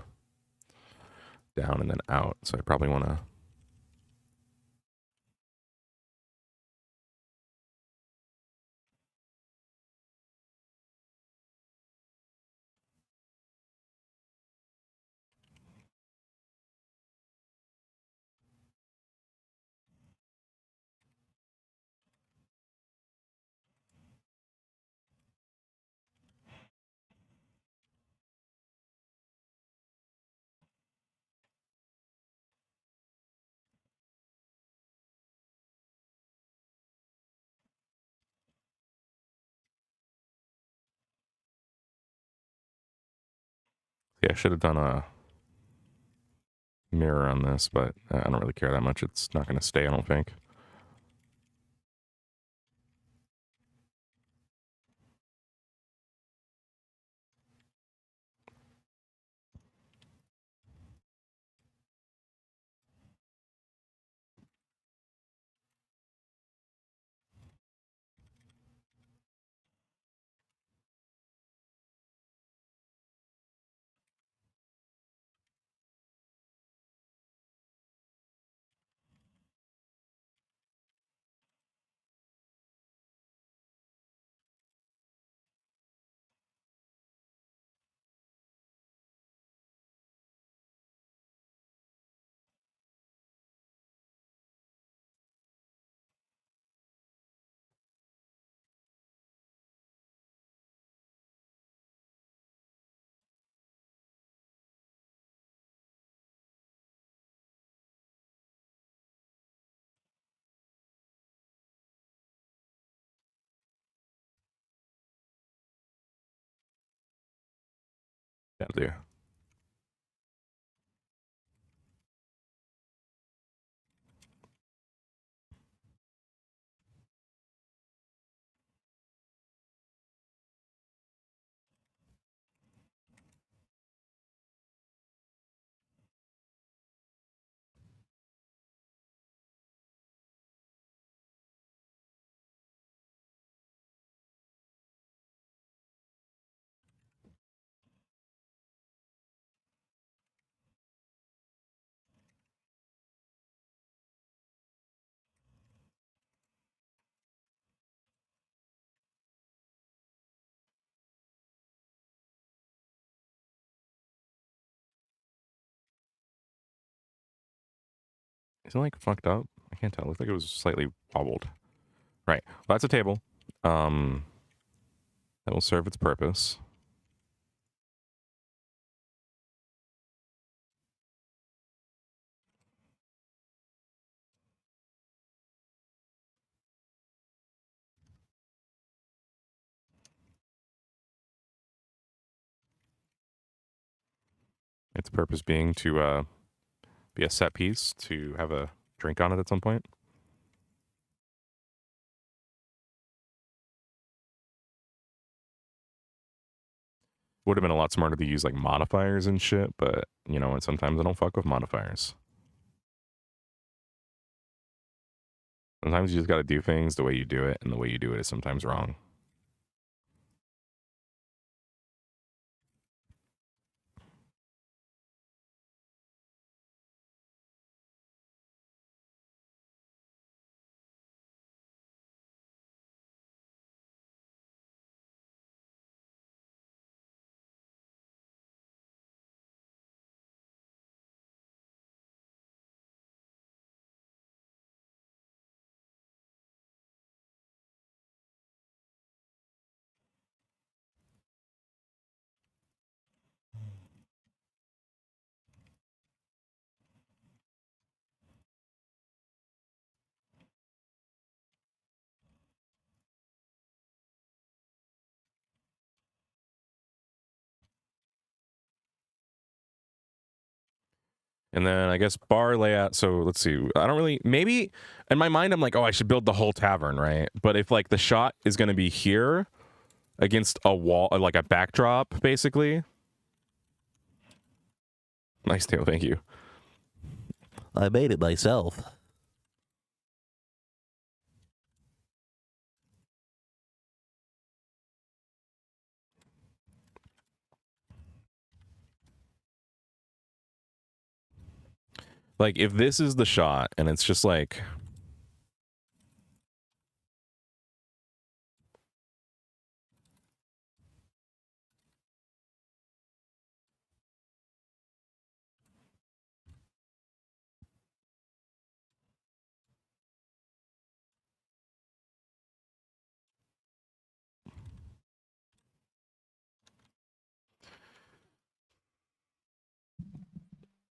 down and then out. So I probably want to Yeah, I should have done a mirror on this, but I don't really care that much. It's not going to stay, I don't think. Yeah, do. Is it like fucked up? I can't tell. It looks like it was slightly wobbled. Right. Well, that's a table. That will serve its purpose. Its purpose being to be a set piece to have a drink on it at some point. Would have been a lot smarter to use like modifiers and shit, but you know, and sometimes I don't fuck with modifiers. Sometimes you just got to do things the way you do it, and the way you do it is sometimes wrong. And then I guess bar layout. So let's see. I don't really, maybe in my mind, I'm like, oh, I should build the whole tavern, right? But if like the shot is going to be here against a wall, like a backdrop, basically. Nice tail. Thank you. I made it myself. Like if this is the shot and it's just like,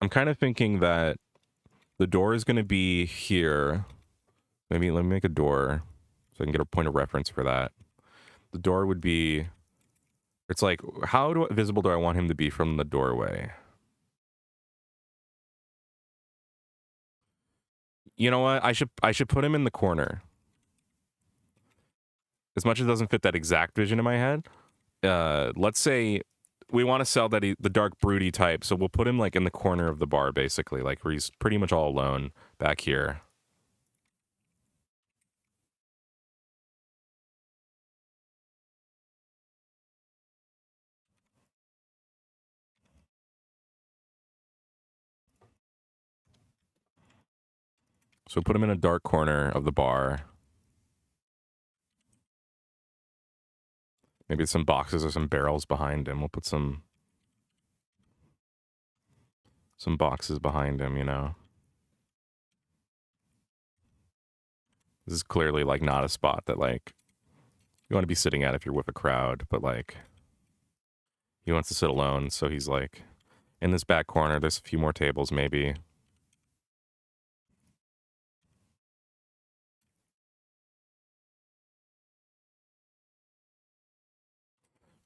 I'm kind of thinking that the door is going to be here. Maybe let me make a door so I can get a point of reference for that. The door would be It's like, how visible do I want him to be from the doorway? You know what? I should put him in the corner. As much as it doesn't fit that exact vision in my head, let's say we want to sell the dark broody type, so we'll put him like in the corner of the bar, basically, like where he's pretty much all alone back here. So put him in a dark corner of the bar. Maybe some boxes or some barrels behind him. We'll put some boxes behind him, you know. This is clearly like not a spot that like you want to be sitting at if you're with a crowd, but like he wants to sit alone, so he's like in this back corner. There's a few more tables maybe.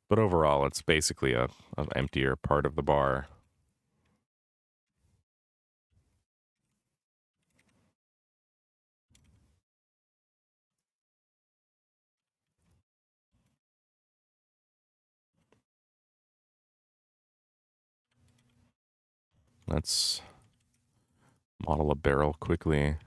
But overall, it's basically an emptier part of the bar. Let's model a barrel quickly.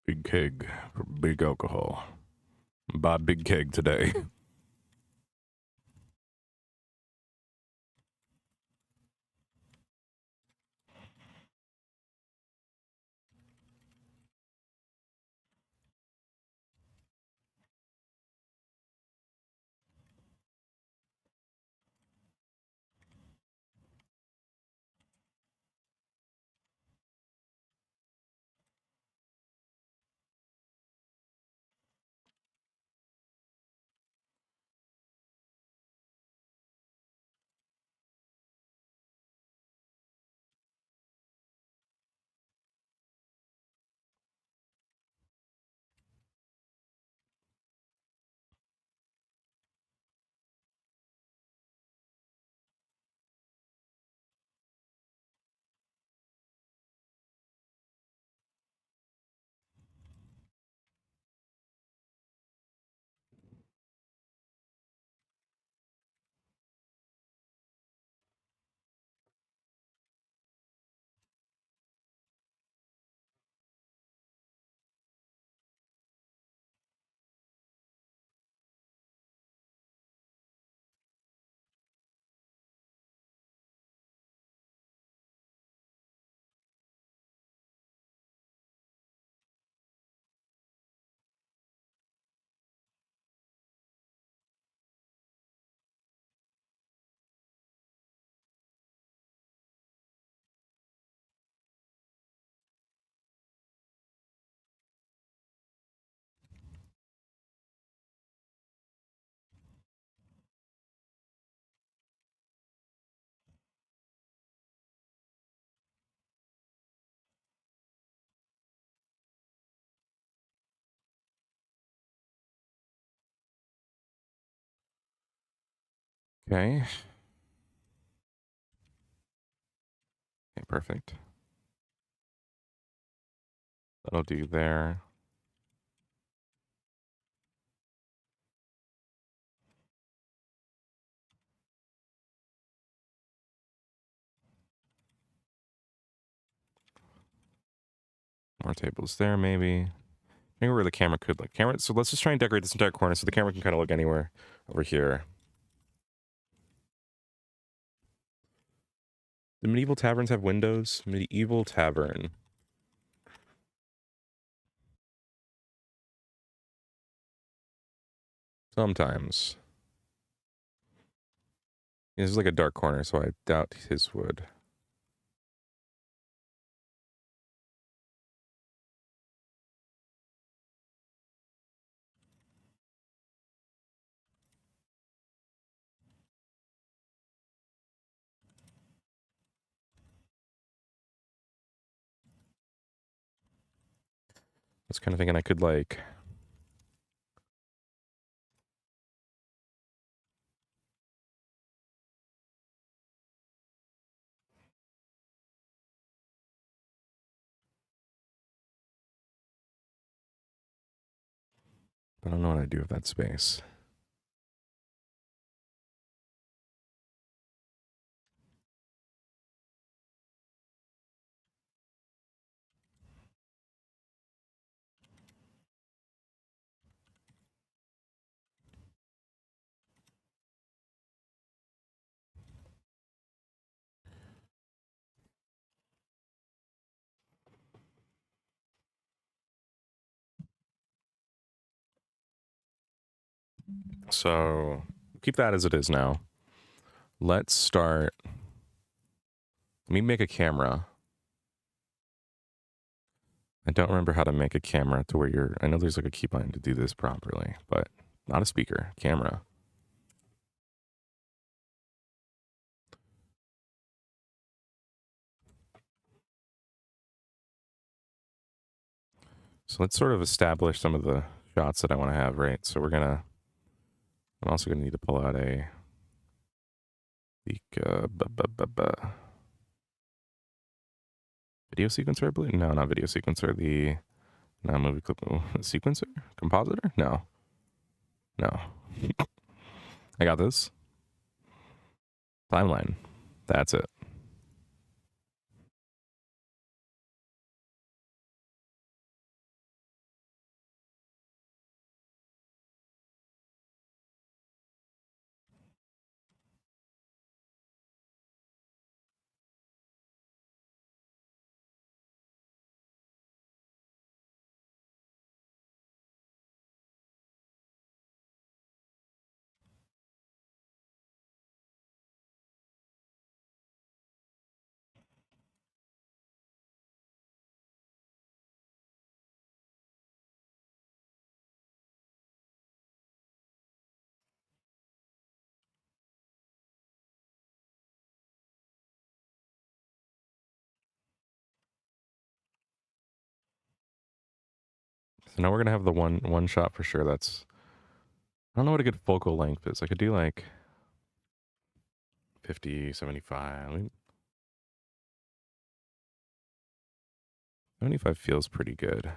Big keg for big alcohol. Buy big keg today. Okay. Okay, perfect. That'll do there. More tables there, maybe. Maybe where the camera could look. Camera. So let's just try and decorate this entire corner so the camera can kind of look anywhere over here. The medieval taverns have windows. Medieval tavern. Sometimes. This is like a dark corner, so I doubt his would. I was kind of thinking I could like... I don't know what I'd do with that space. So keep that as it is now. Let's start. Let me make a camera. I don't remember how to make a camera to where you're... I know there's like a keybind to do this properly, but not a speaker. Camera. So let's sort of establish some of the shots that I want to have, right? So we're gonna... I'm also gonna need to pull out a... Video sequencer, I believe? No, not video sequencer. The... No, movie clip... Sequencer? Compositor? No. No. I got this. Timeline. That's it. So now we're gonna have the one shot for sure. That's... I don't know what a good focal length is. I could do like 50, 75. I mean, 75 feels pretty good.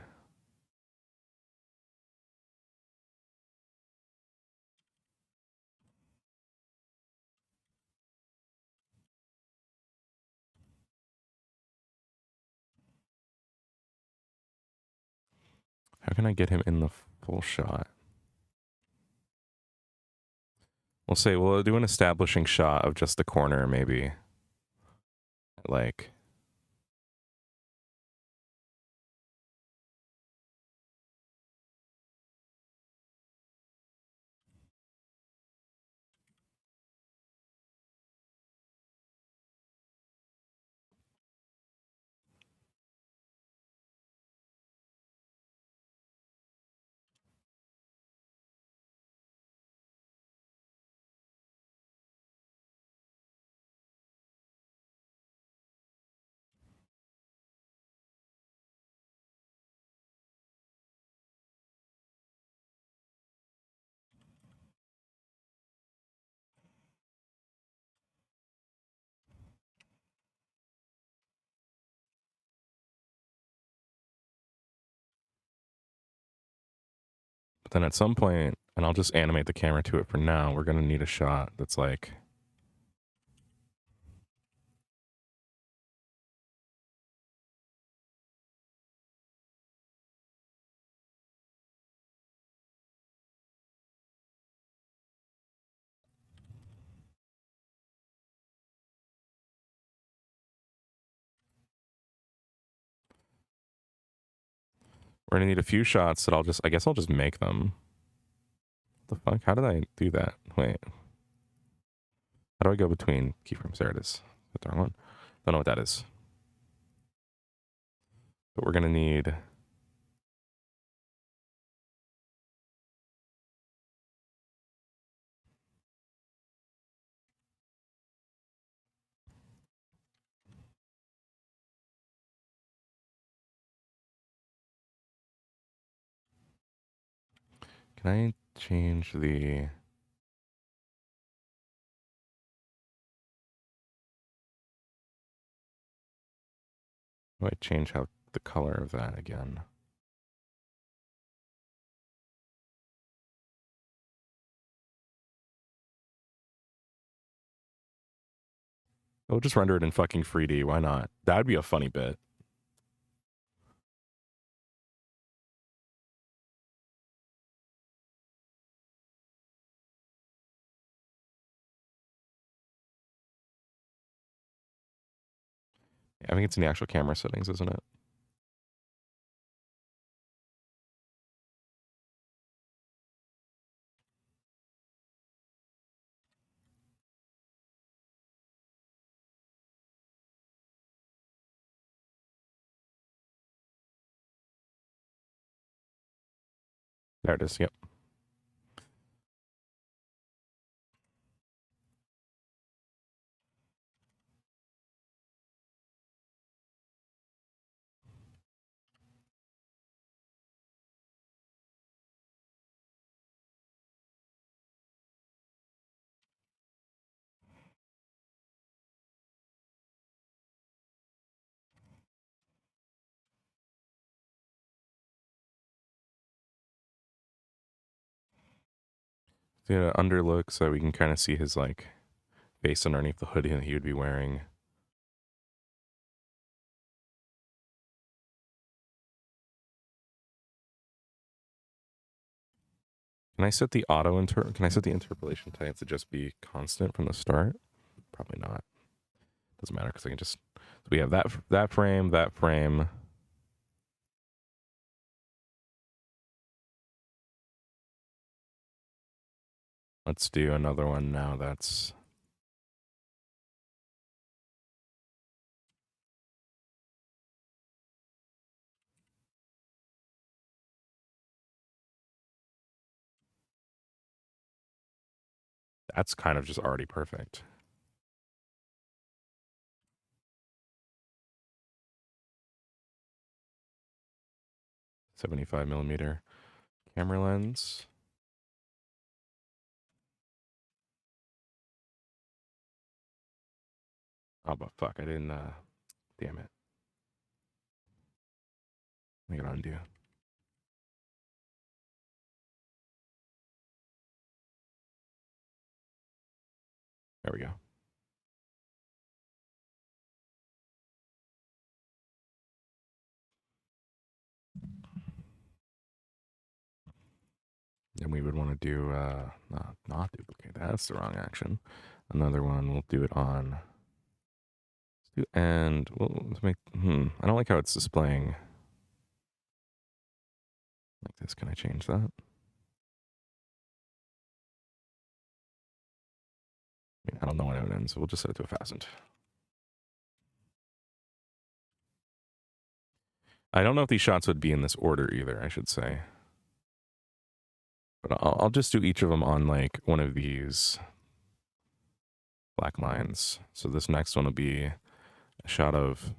How can I get him in the full shot? We'll say we'll do an establishing shot of just the corner, maybe. Like... But then at some point, and I'll just animate the camera to it for now, we're gonna need a shot that's like we're gonna need a few shots that I guess I'll just make them. What the fuck? How did I do that? Wait. How do I go between keyframes? There it is. The wrong one. Don't know what that is. But we're gonna need can I change the how do I change how the color of that again? We'll just render it in fucking 3D. Why not? That would be a funny bit. I think it's in the actual camera settings, isn't it? There it is. Yep. The underlook so we can kind of see his like face underneath the hoodie that he would be wearing. Can I set the can I set the interpolation type to just be constant from the start? Probably not. Doesn't matter because I can just so we have that frame, that frame. Let's do another one now that's kind of just already perfect. $75mm camera lens. Oh, but fuck, I didn't, damn it. Let me get undo. There we go. Then we would want to do, not duplicate. That's the wrong action. Another one, we'll do it on, and let's make, I don't like how it's displaying like this. Can I change that? I don't know when it ends, so we'll just set it to a thousand. I don't know if these shots would be in this order either, I should say. But I'll just do each of them on like one of these black lines. So this next one will be a shot of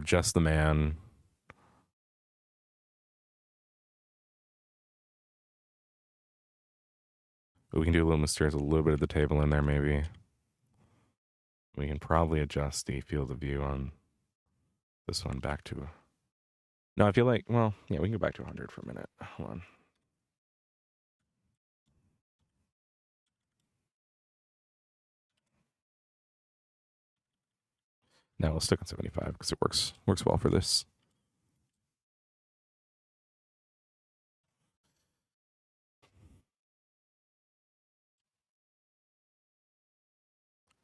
just the man. But we can do a little mysterious, a little bit of the table in there maybe. We can probably adjust the field of view on this one back to. No, I feel like, well, yeah, we can go back to 100 for a minute. Hold on. No, we'll stick on 75 because it works well for this.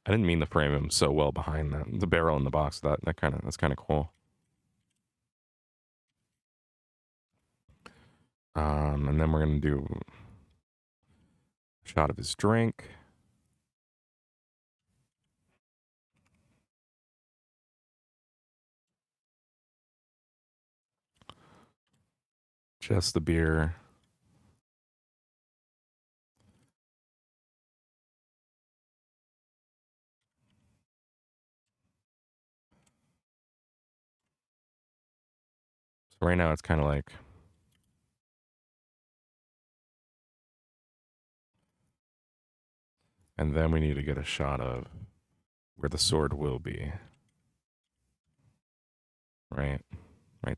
I didn't mean to frame him so well behind the barrel in the box. That's kind of cool. And then we're gonna do a shot of his drink. Just the beer. So right now it's kind of like. And then we need to get a shot of where the sword will be. Right? Right.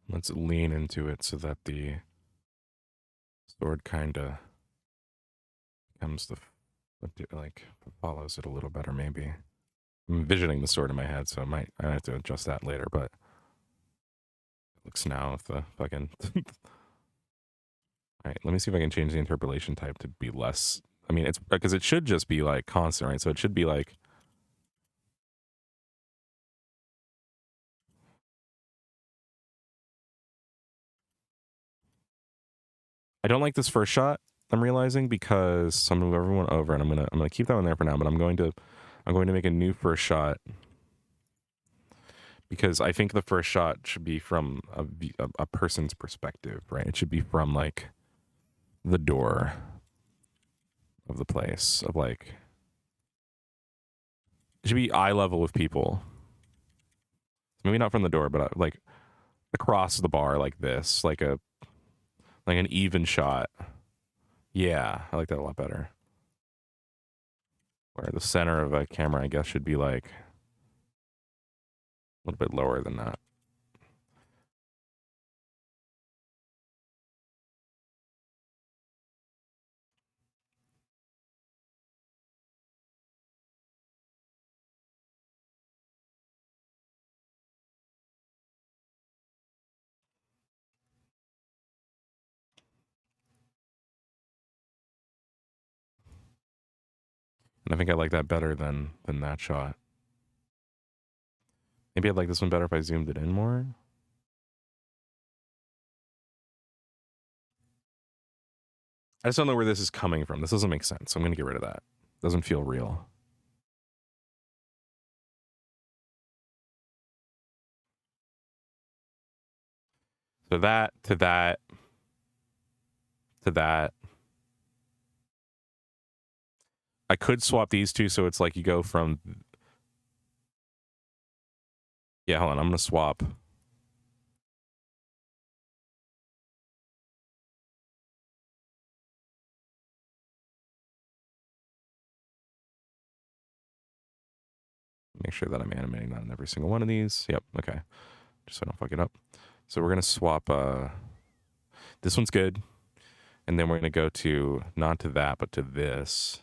Let's lean into it so that the sword kind of becomes like follows it a little better. Maybe I'm envisioning the sword in my head, so I have to adjust that later. But it looks now if the fucking. All right, let me see if I can change the interpolation type to be less. I mean, it's because it should just be like constant, right? So it should be like. I don't like this first shot. I'm realizing because so I'm gonna move everyone over, and I'm gonna keep that one there for now. But I'm going to make a new first shot because I think the first shot should be from a person's perspective, right? It should be from like the door of the place of like it should be eye level with people. Maybe not from the door, but like across the bar, like this, like an even shot. Yeah, I like that a lot better. Where the center of a camera, I guess, should be like a little bit lower than that. And I think I like that better than that shot. Maybe I'd like this one better if I zoomed it in more. I just don't know where this is coming from. This doesn't make sense. I'm going to get rid of that. Doesn't feel real. So that to that to that. I could swap these two so it's like you go from. Yeah, hold on. I'm going to swap. Make sure that I'm animating that in every single one of these. Yep. Okay. Just so I don't fuck it up. So we're going to swap. This one's good. And then we're going to go to not to that, but to this.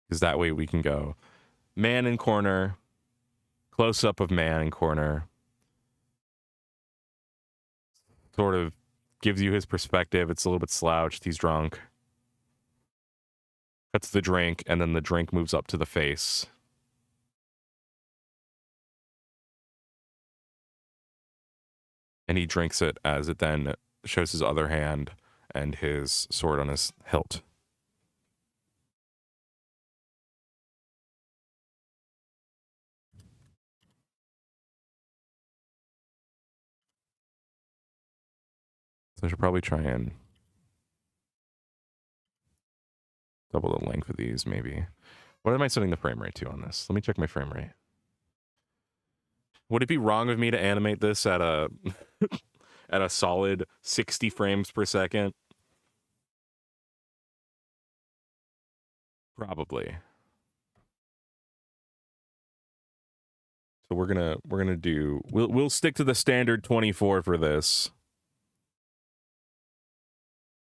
Because that way we can go man in corner, close up of man in corner. Sort of gives you his perspective. It's a little bit slouched. He's drunk. Cuts the drink, and then the drink moves up to the face. and he drinks it as it then shows his other hand and his sword on his hilt. So I should probably try and double the length of these, maybe. What am I setting the frame rate to on this? Let me check my frame rate. Would it be wrong of me to animate this at a at a solid 60 frames per second? Probably. So we're gonna do we'll stick to the standard 24 for this.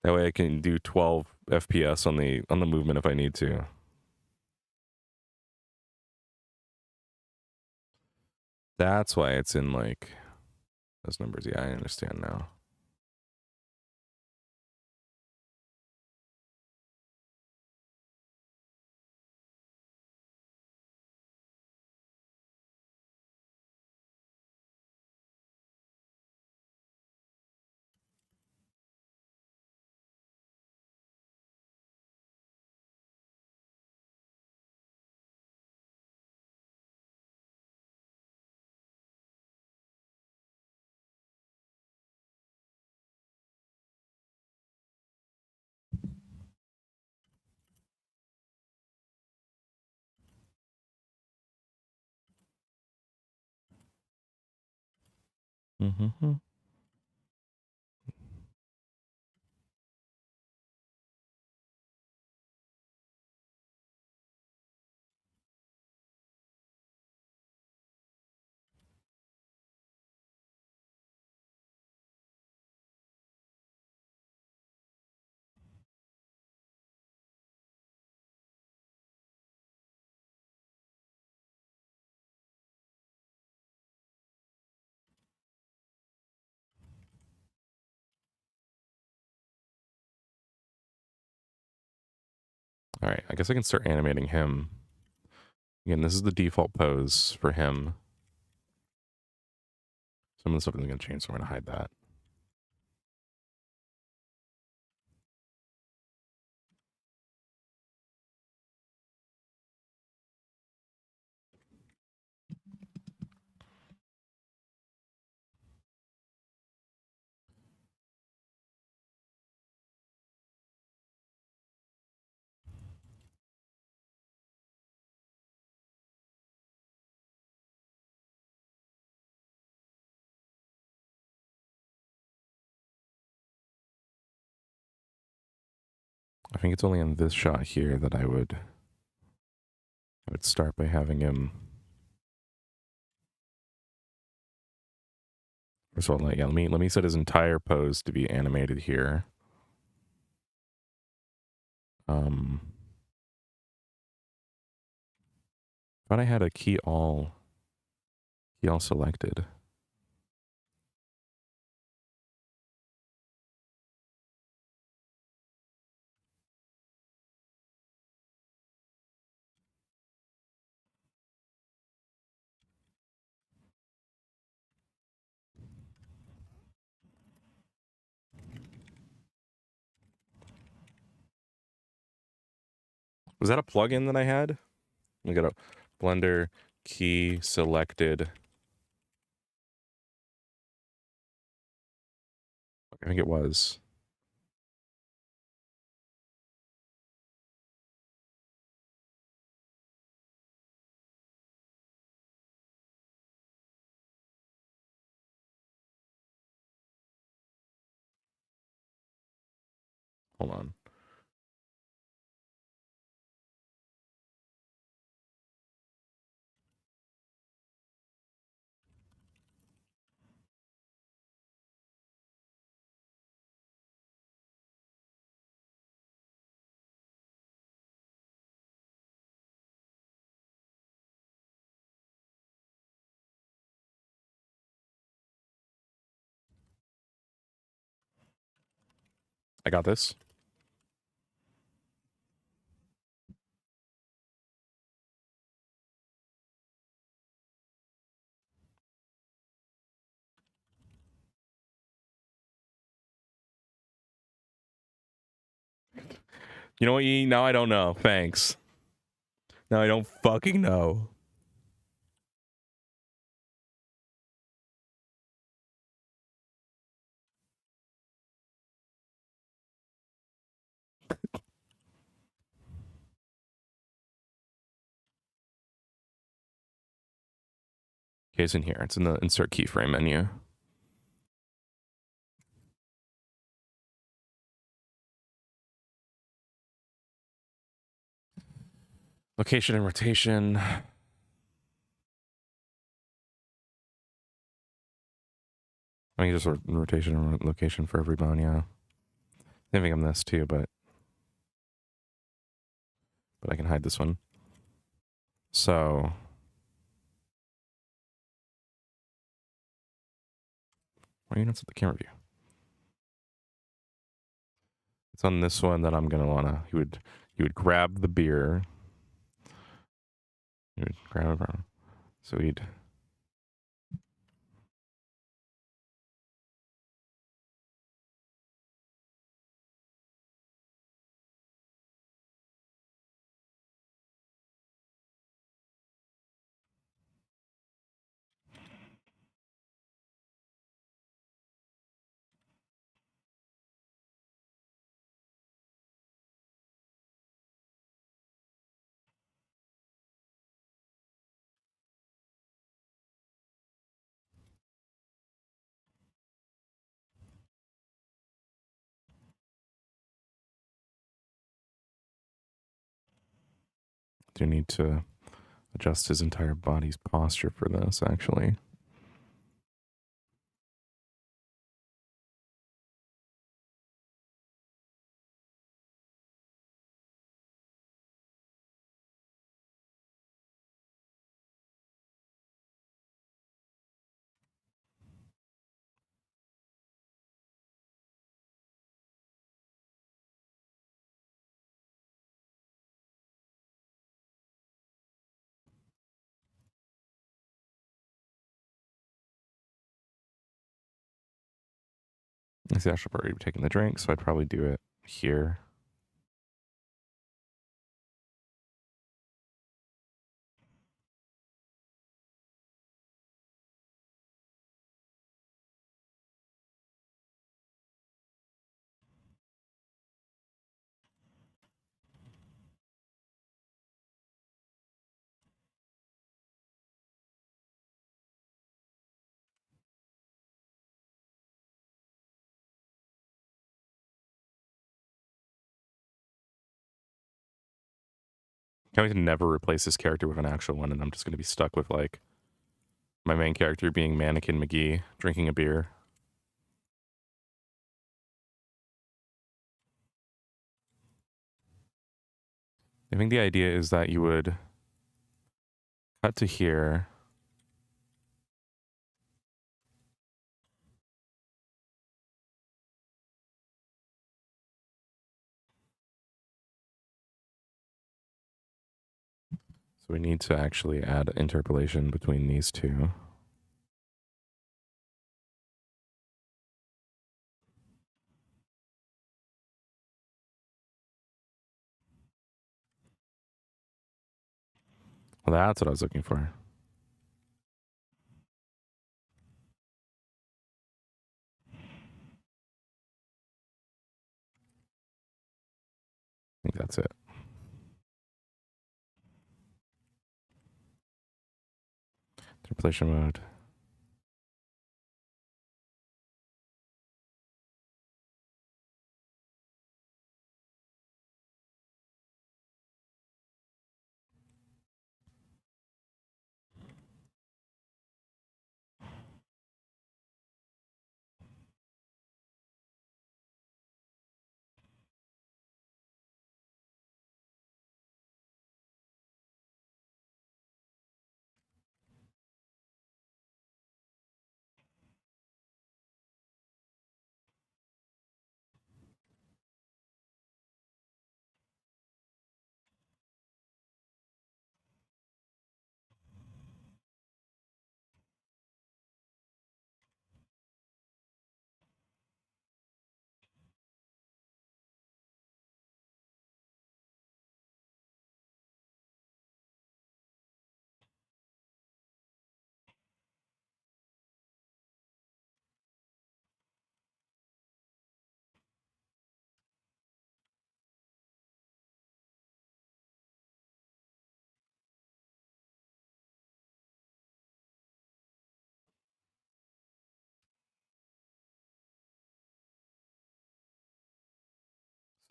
That way I can do 12 FPS on the movement if I need to. That's why it's in like those numbers. Yeah, I understand now. Mm-hmm. All right, I guess I can start animating him. Again, this is the default pose for him. Some of the stuff isn't going to change, so I'm going to hide that. I think it's only in this shot here that I would start by having him. First of all, yeah, let me set his entire pose to be animated here. Thought I had a key all selected. Was that a plugin that I had? We got a Blender key selected. I think it was. Hold on. I got this. You know what, Yi? Now I don't know. Thanks. Now I don't fucking know. Okay, it's in here. It's in the insert keyframe menu. Location and rotation. I mean, just rotation and location for every bone, yeah. I think I'm this too, but I can hide this one. So why are you not at the camera view? It's on this one that I'm gonna wanna. He would grab the beer. He would grab it. So he'd. Do need to adjust his entire body's posture for this, actually. I see I should probably be taking the drink, so I'd probably do it here. Can we never replace this character with an actual one, and I'm just going to be stuck with, like, my main character being Mannequin McGee drinking a beer. I think the idea is that you would cut to here. So we need to actually add interpolation between these two. Well, that's what I was looking for. I think that's it. Interpolation mode.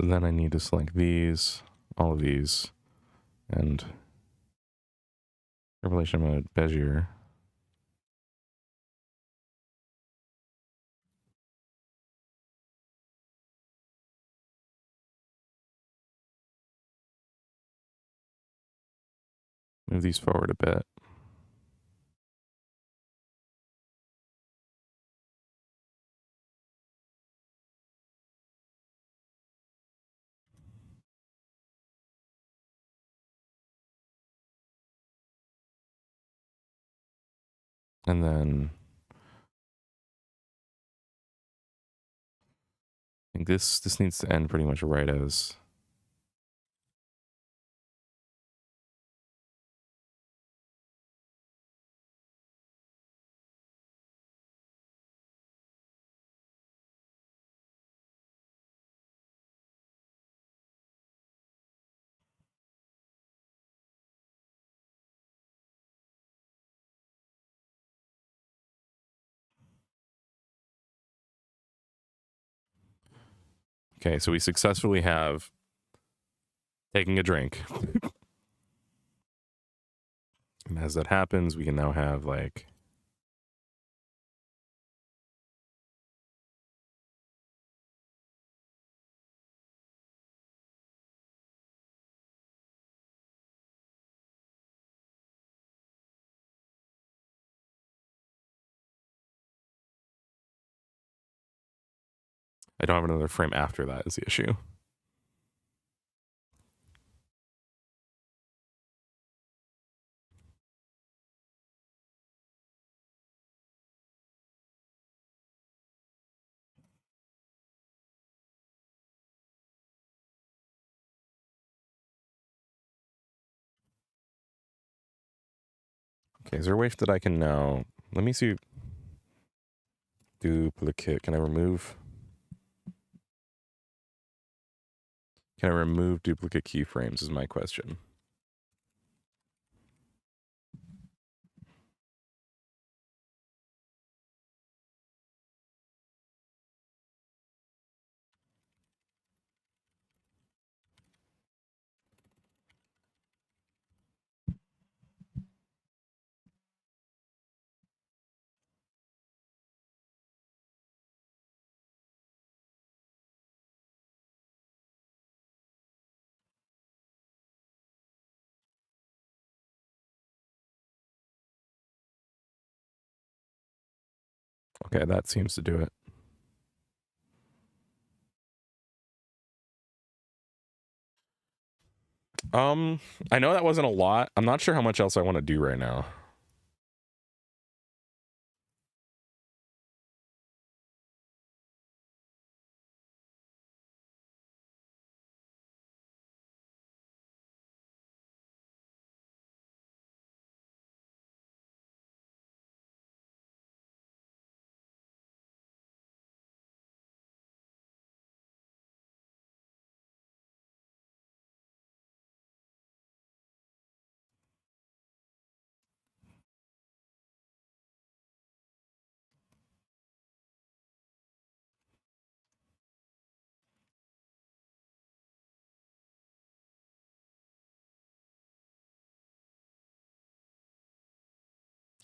So then I need to select these, all of these, and revelation mode, Bezier. Move these forward a bit. And then I think this needs to end pretty much right as. Okay, so we successfully have taking a drink. And as that happens, we can now have like I don't have another frame after that is the issue. Okay, is there a way that I can now let me see duplicate. Can I remove duplicate keyframes is my question. Okay, that seems to do it. I know that wasn't a lot. I'm not sure how much else I want to do right now.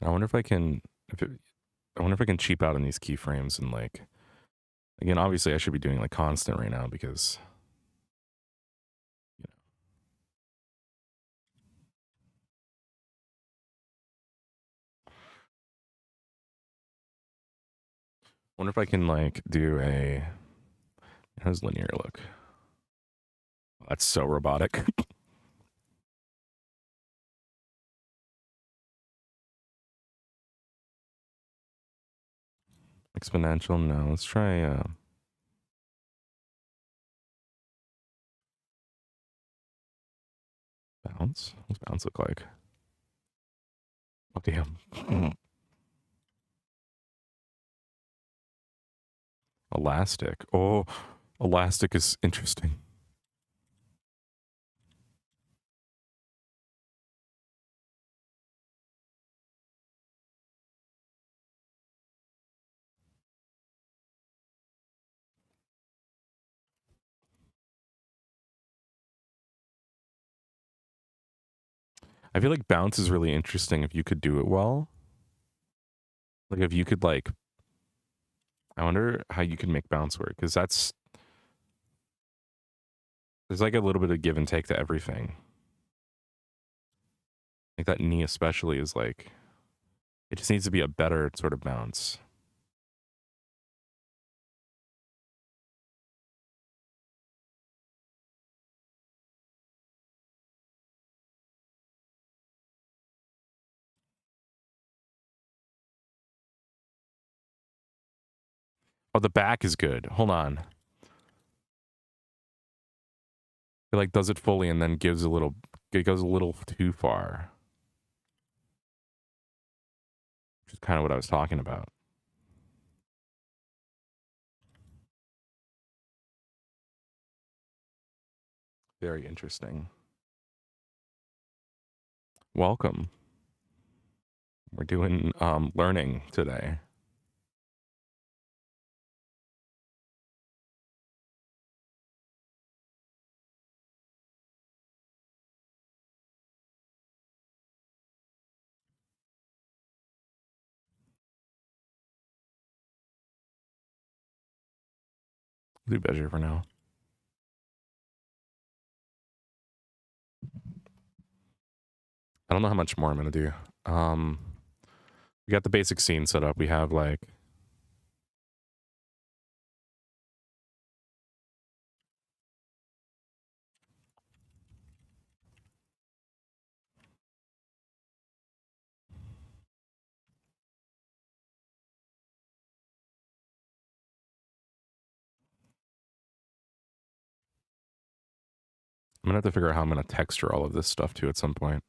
I wonder if I can I wonder if I can cheap out on these keyframes and like again, obviously I should be doing like constant right now because you know. I wonder if I can like do a how does linear look? That's so robotic. Exponential, no. Let's try bounce. What's bounce look like? Oh damn. Elastic. Oh, elastic is interesting. I feel like bounce is really interesting if you could do it well. Like if you could like, I wonder how you can make bounce work, because there's like a little bit of give and take to everything. Like that knee especially is like, it just needs to be a better sort of bounce. Oh, the back is good. Hold on. It like does it fully and then gives a little, it goes a little too far. Which is kind of what I was talking about. Very interesting. Welcome. We're doing learning today. Do Bezier for now. I don't know how much more I'm gonna do. We got the basic scene set up. We have like, I'm gonna have to figure out how I'm gonna texture all of this stuff too at some point.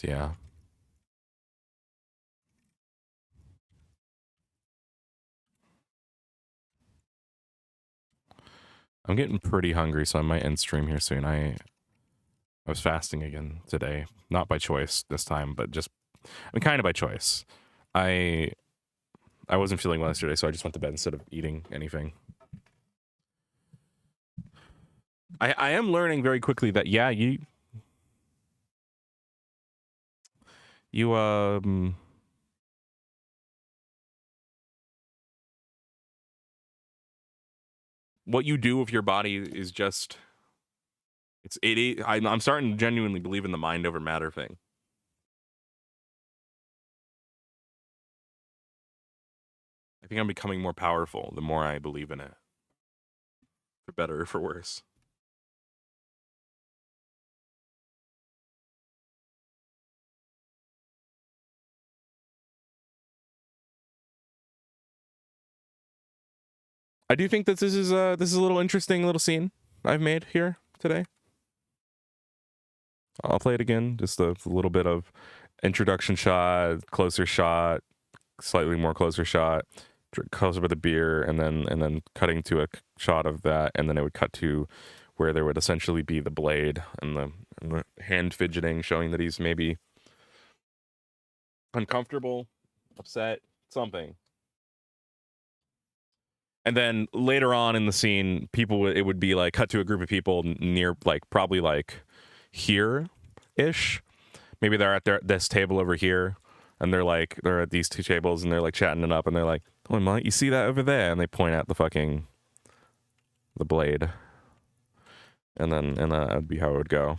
Yeah. I'm getting pretty hungry, so I might end stream here soon. I was fasting again today, not by choice this time, but just, I mean, kind of by choice. I wasn't feeling well yesterday, so I just went to bed instead of eating anything. I am learning very quickly that yeah, what you do with your body is just I'm starting to genuinely believe in the mind over matter thing. I think I'm becoming more powerful the more I believe in it, for better or for worse. I do think that this is a little interesting little scene I've made here today. I'll play it again, just a little bit of introduction shot, closer shot, slightly more closer shot, closer with the beer, and then cutting to a shot of that, and then it would cut to where there would essentially be the blade and the hand fidgeting, showing that he's maybe uncomfortable, upset, something. And then later on in the scene, it would be like cut to a group of people near, like probably like here ish. Maybe they're at this table over here, and they're at these two tables, and they're like chatting it up, and they're like, "Oh, Mike, you see that over there?" And they point at the blade, and that'd be how it would go.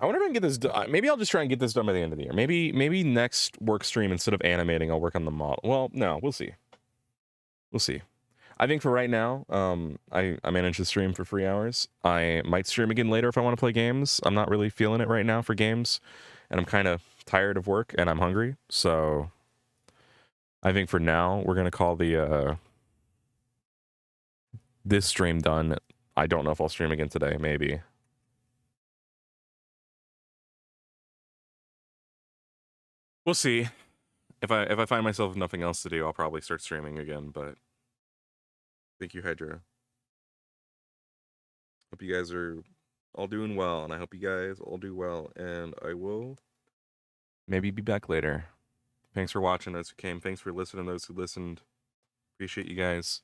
I wonder if I can get this done. Maybe I'll just try and get this done by the end of the year. Maybe next work stream, instead of animating, I'll work on the model. Well, no, we'll see. We'll see. I think for right now, I managed to stream for 3 hours. I might stream again later if I want to play games. I'm not really feeling it right now for games, and I'm kind of tired of work, and I'm hungry. So I think for now, we're going to call the this stream done. I don't know if I'll stream again today. Maybe. We'll see. If I find myself with nothing else to do, I'll probably start streaming again. But thank you, Hydra. Hope you guys are all doing well, and I hope you guys all do well. And I will maybe be back later. Thanks for watching, those who came. Thanks for listening, those who listened. Appreciate you guys.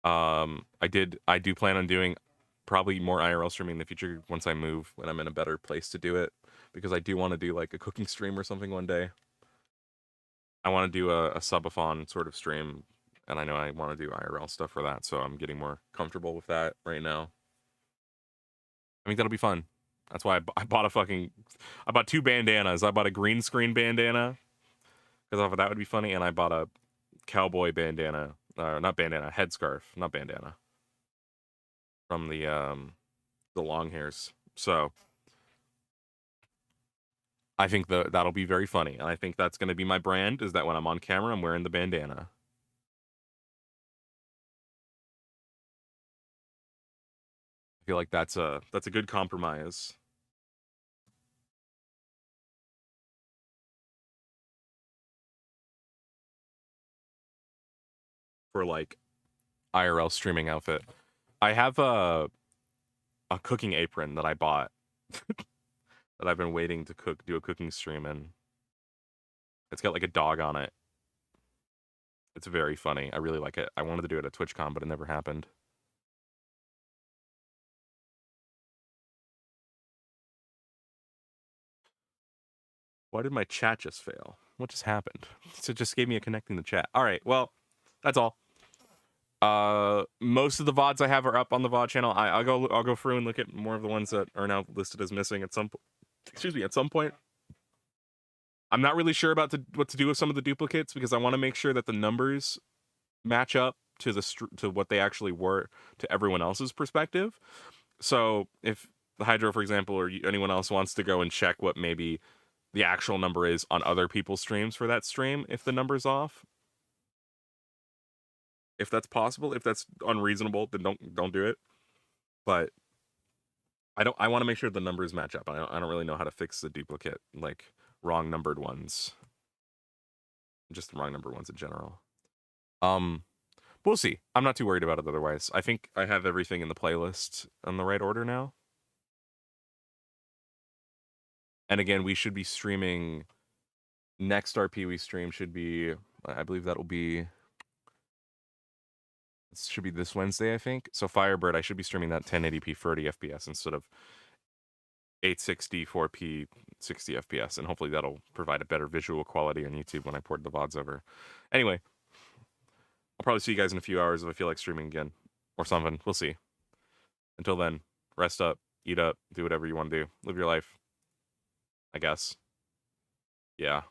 I do plan on doing probably more IRL streaming in the future once I move, when I'm in a better place to do it, because I do want to do like a cooking stream or something one day. I want to do a subathon sort of stream, and I know I want to do IRL stuff for that, so I'm getting more comfortable with that right now. I think that'll be fun. That's why I bought 2 bandanas. I bought a green screen bandana, because I thought that would be funny, and I bought a cowboy bandana. Not bandana, headscarf, not bandana. From the long hairs. So I think that'll be very funny, and I think that's going to be my brand. Is that when I'm on camera, I'm wearing the bandana. I feel like that's a good compromise. For like IRL streaming outfit. I have a cooking apron that I bought that I've been waiting to do a cooking stream in. It's got like a dog on it. It's very funny. I really like it. I wanted to do it at TwitchCon, but it never happened. Why did my chat just fail? What just happened? So it just gave me a connecting the chat. All right, well, that's all. Most of the VODs I have are up on the VOD channel. I'll go through and look at more of the ones that are now listed as missing at some point. I'm not really sure about what to do with some of the duplicates, because I want to make sure that the numbers match up to to what they actually were to everyone else's perspective. So if the Hydro, for example, or anyone else wants to go and check what maybe the actual number is on other people's streams for that stream, if the number's off, if that's possible, if that's unreasonable, then don't do it. But I want to make sure the numbers match up. I don't really know how to fix the duplicate, like wrong numbered ones, just the wrong numbered ones in general. We'll see. I'm not too worried about it otherwise. I think I have everything in the playlist in the right order now. And again, we should be streaming next RP we stream should be, I believe that'll be, it should be this Wednesday, I think. So Firebird, I should be streaming that 1080p 30 FPS instead of 860 4P 60 FPS, and hopefully that'll provide a better visual quality on YouTube when I port the VODs over. Anyway, I'll probably see you guys in a few hours if I feel like streaming again or something. We'll see. Until then, rest up, eat up, do whatever you want to do. Live your life, I guess. Yeah.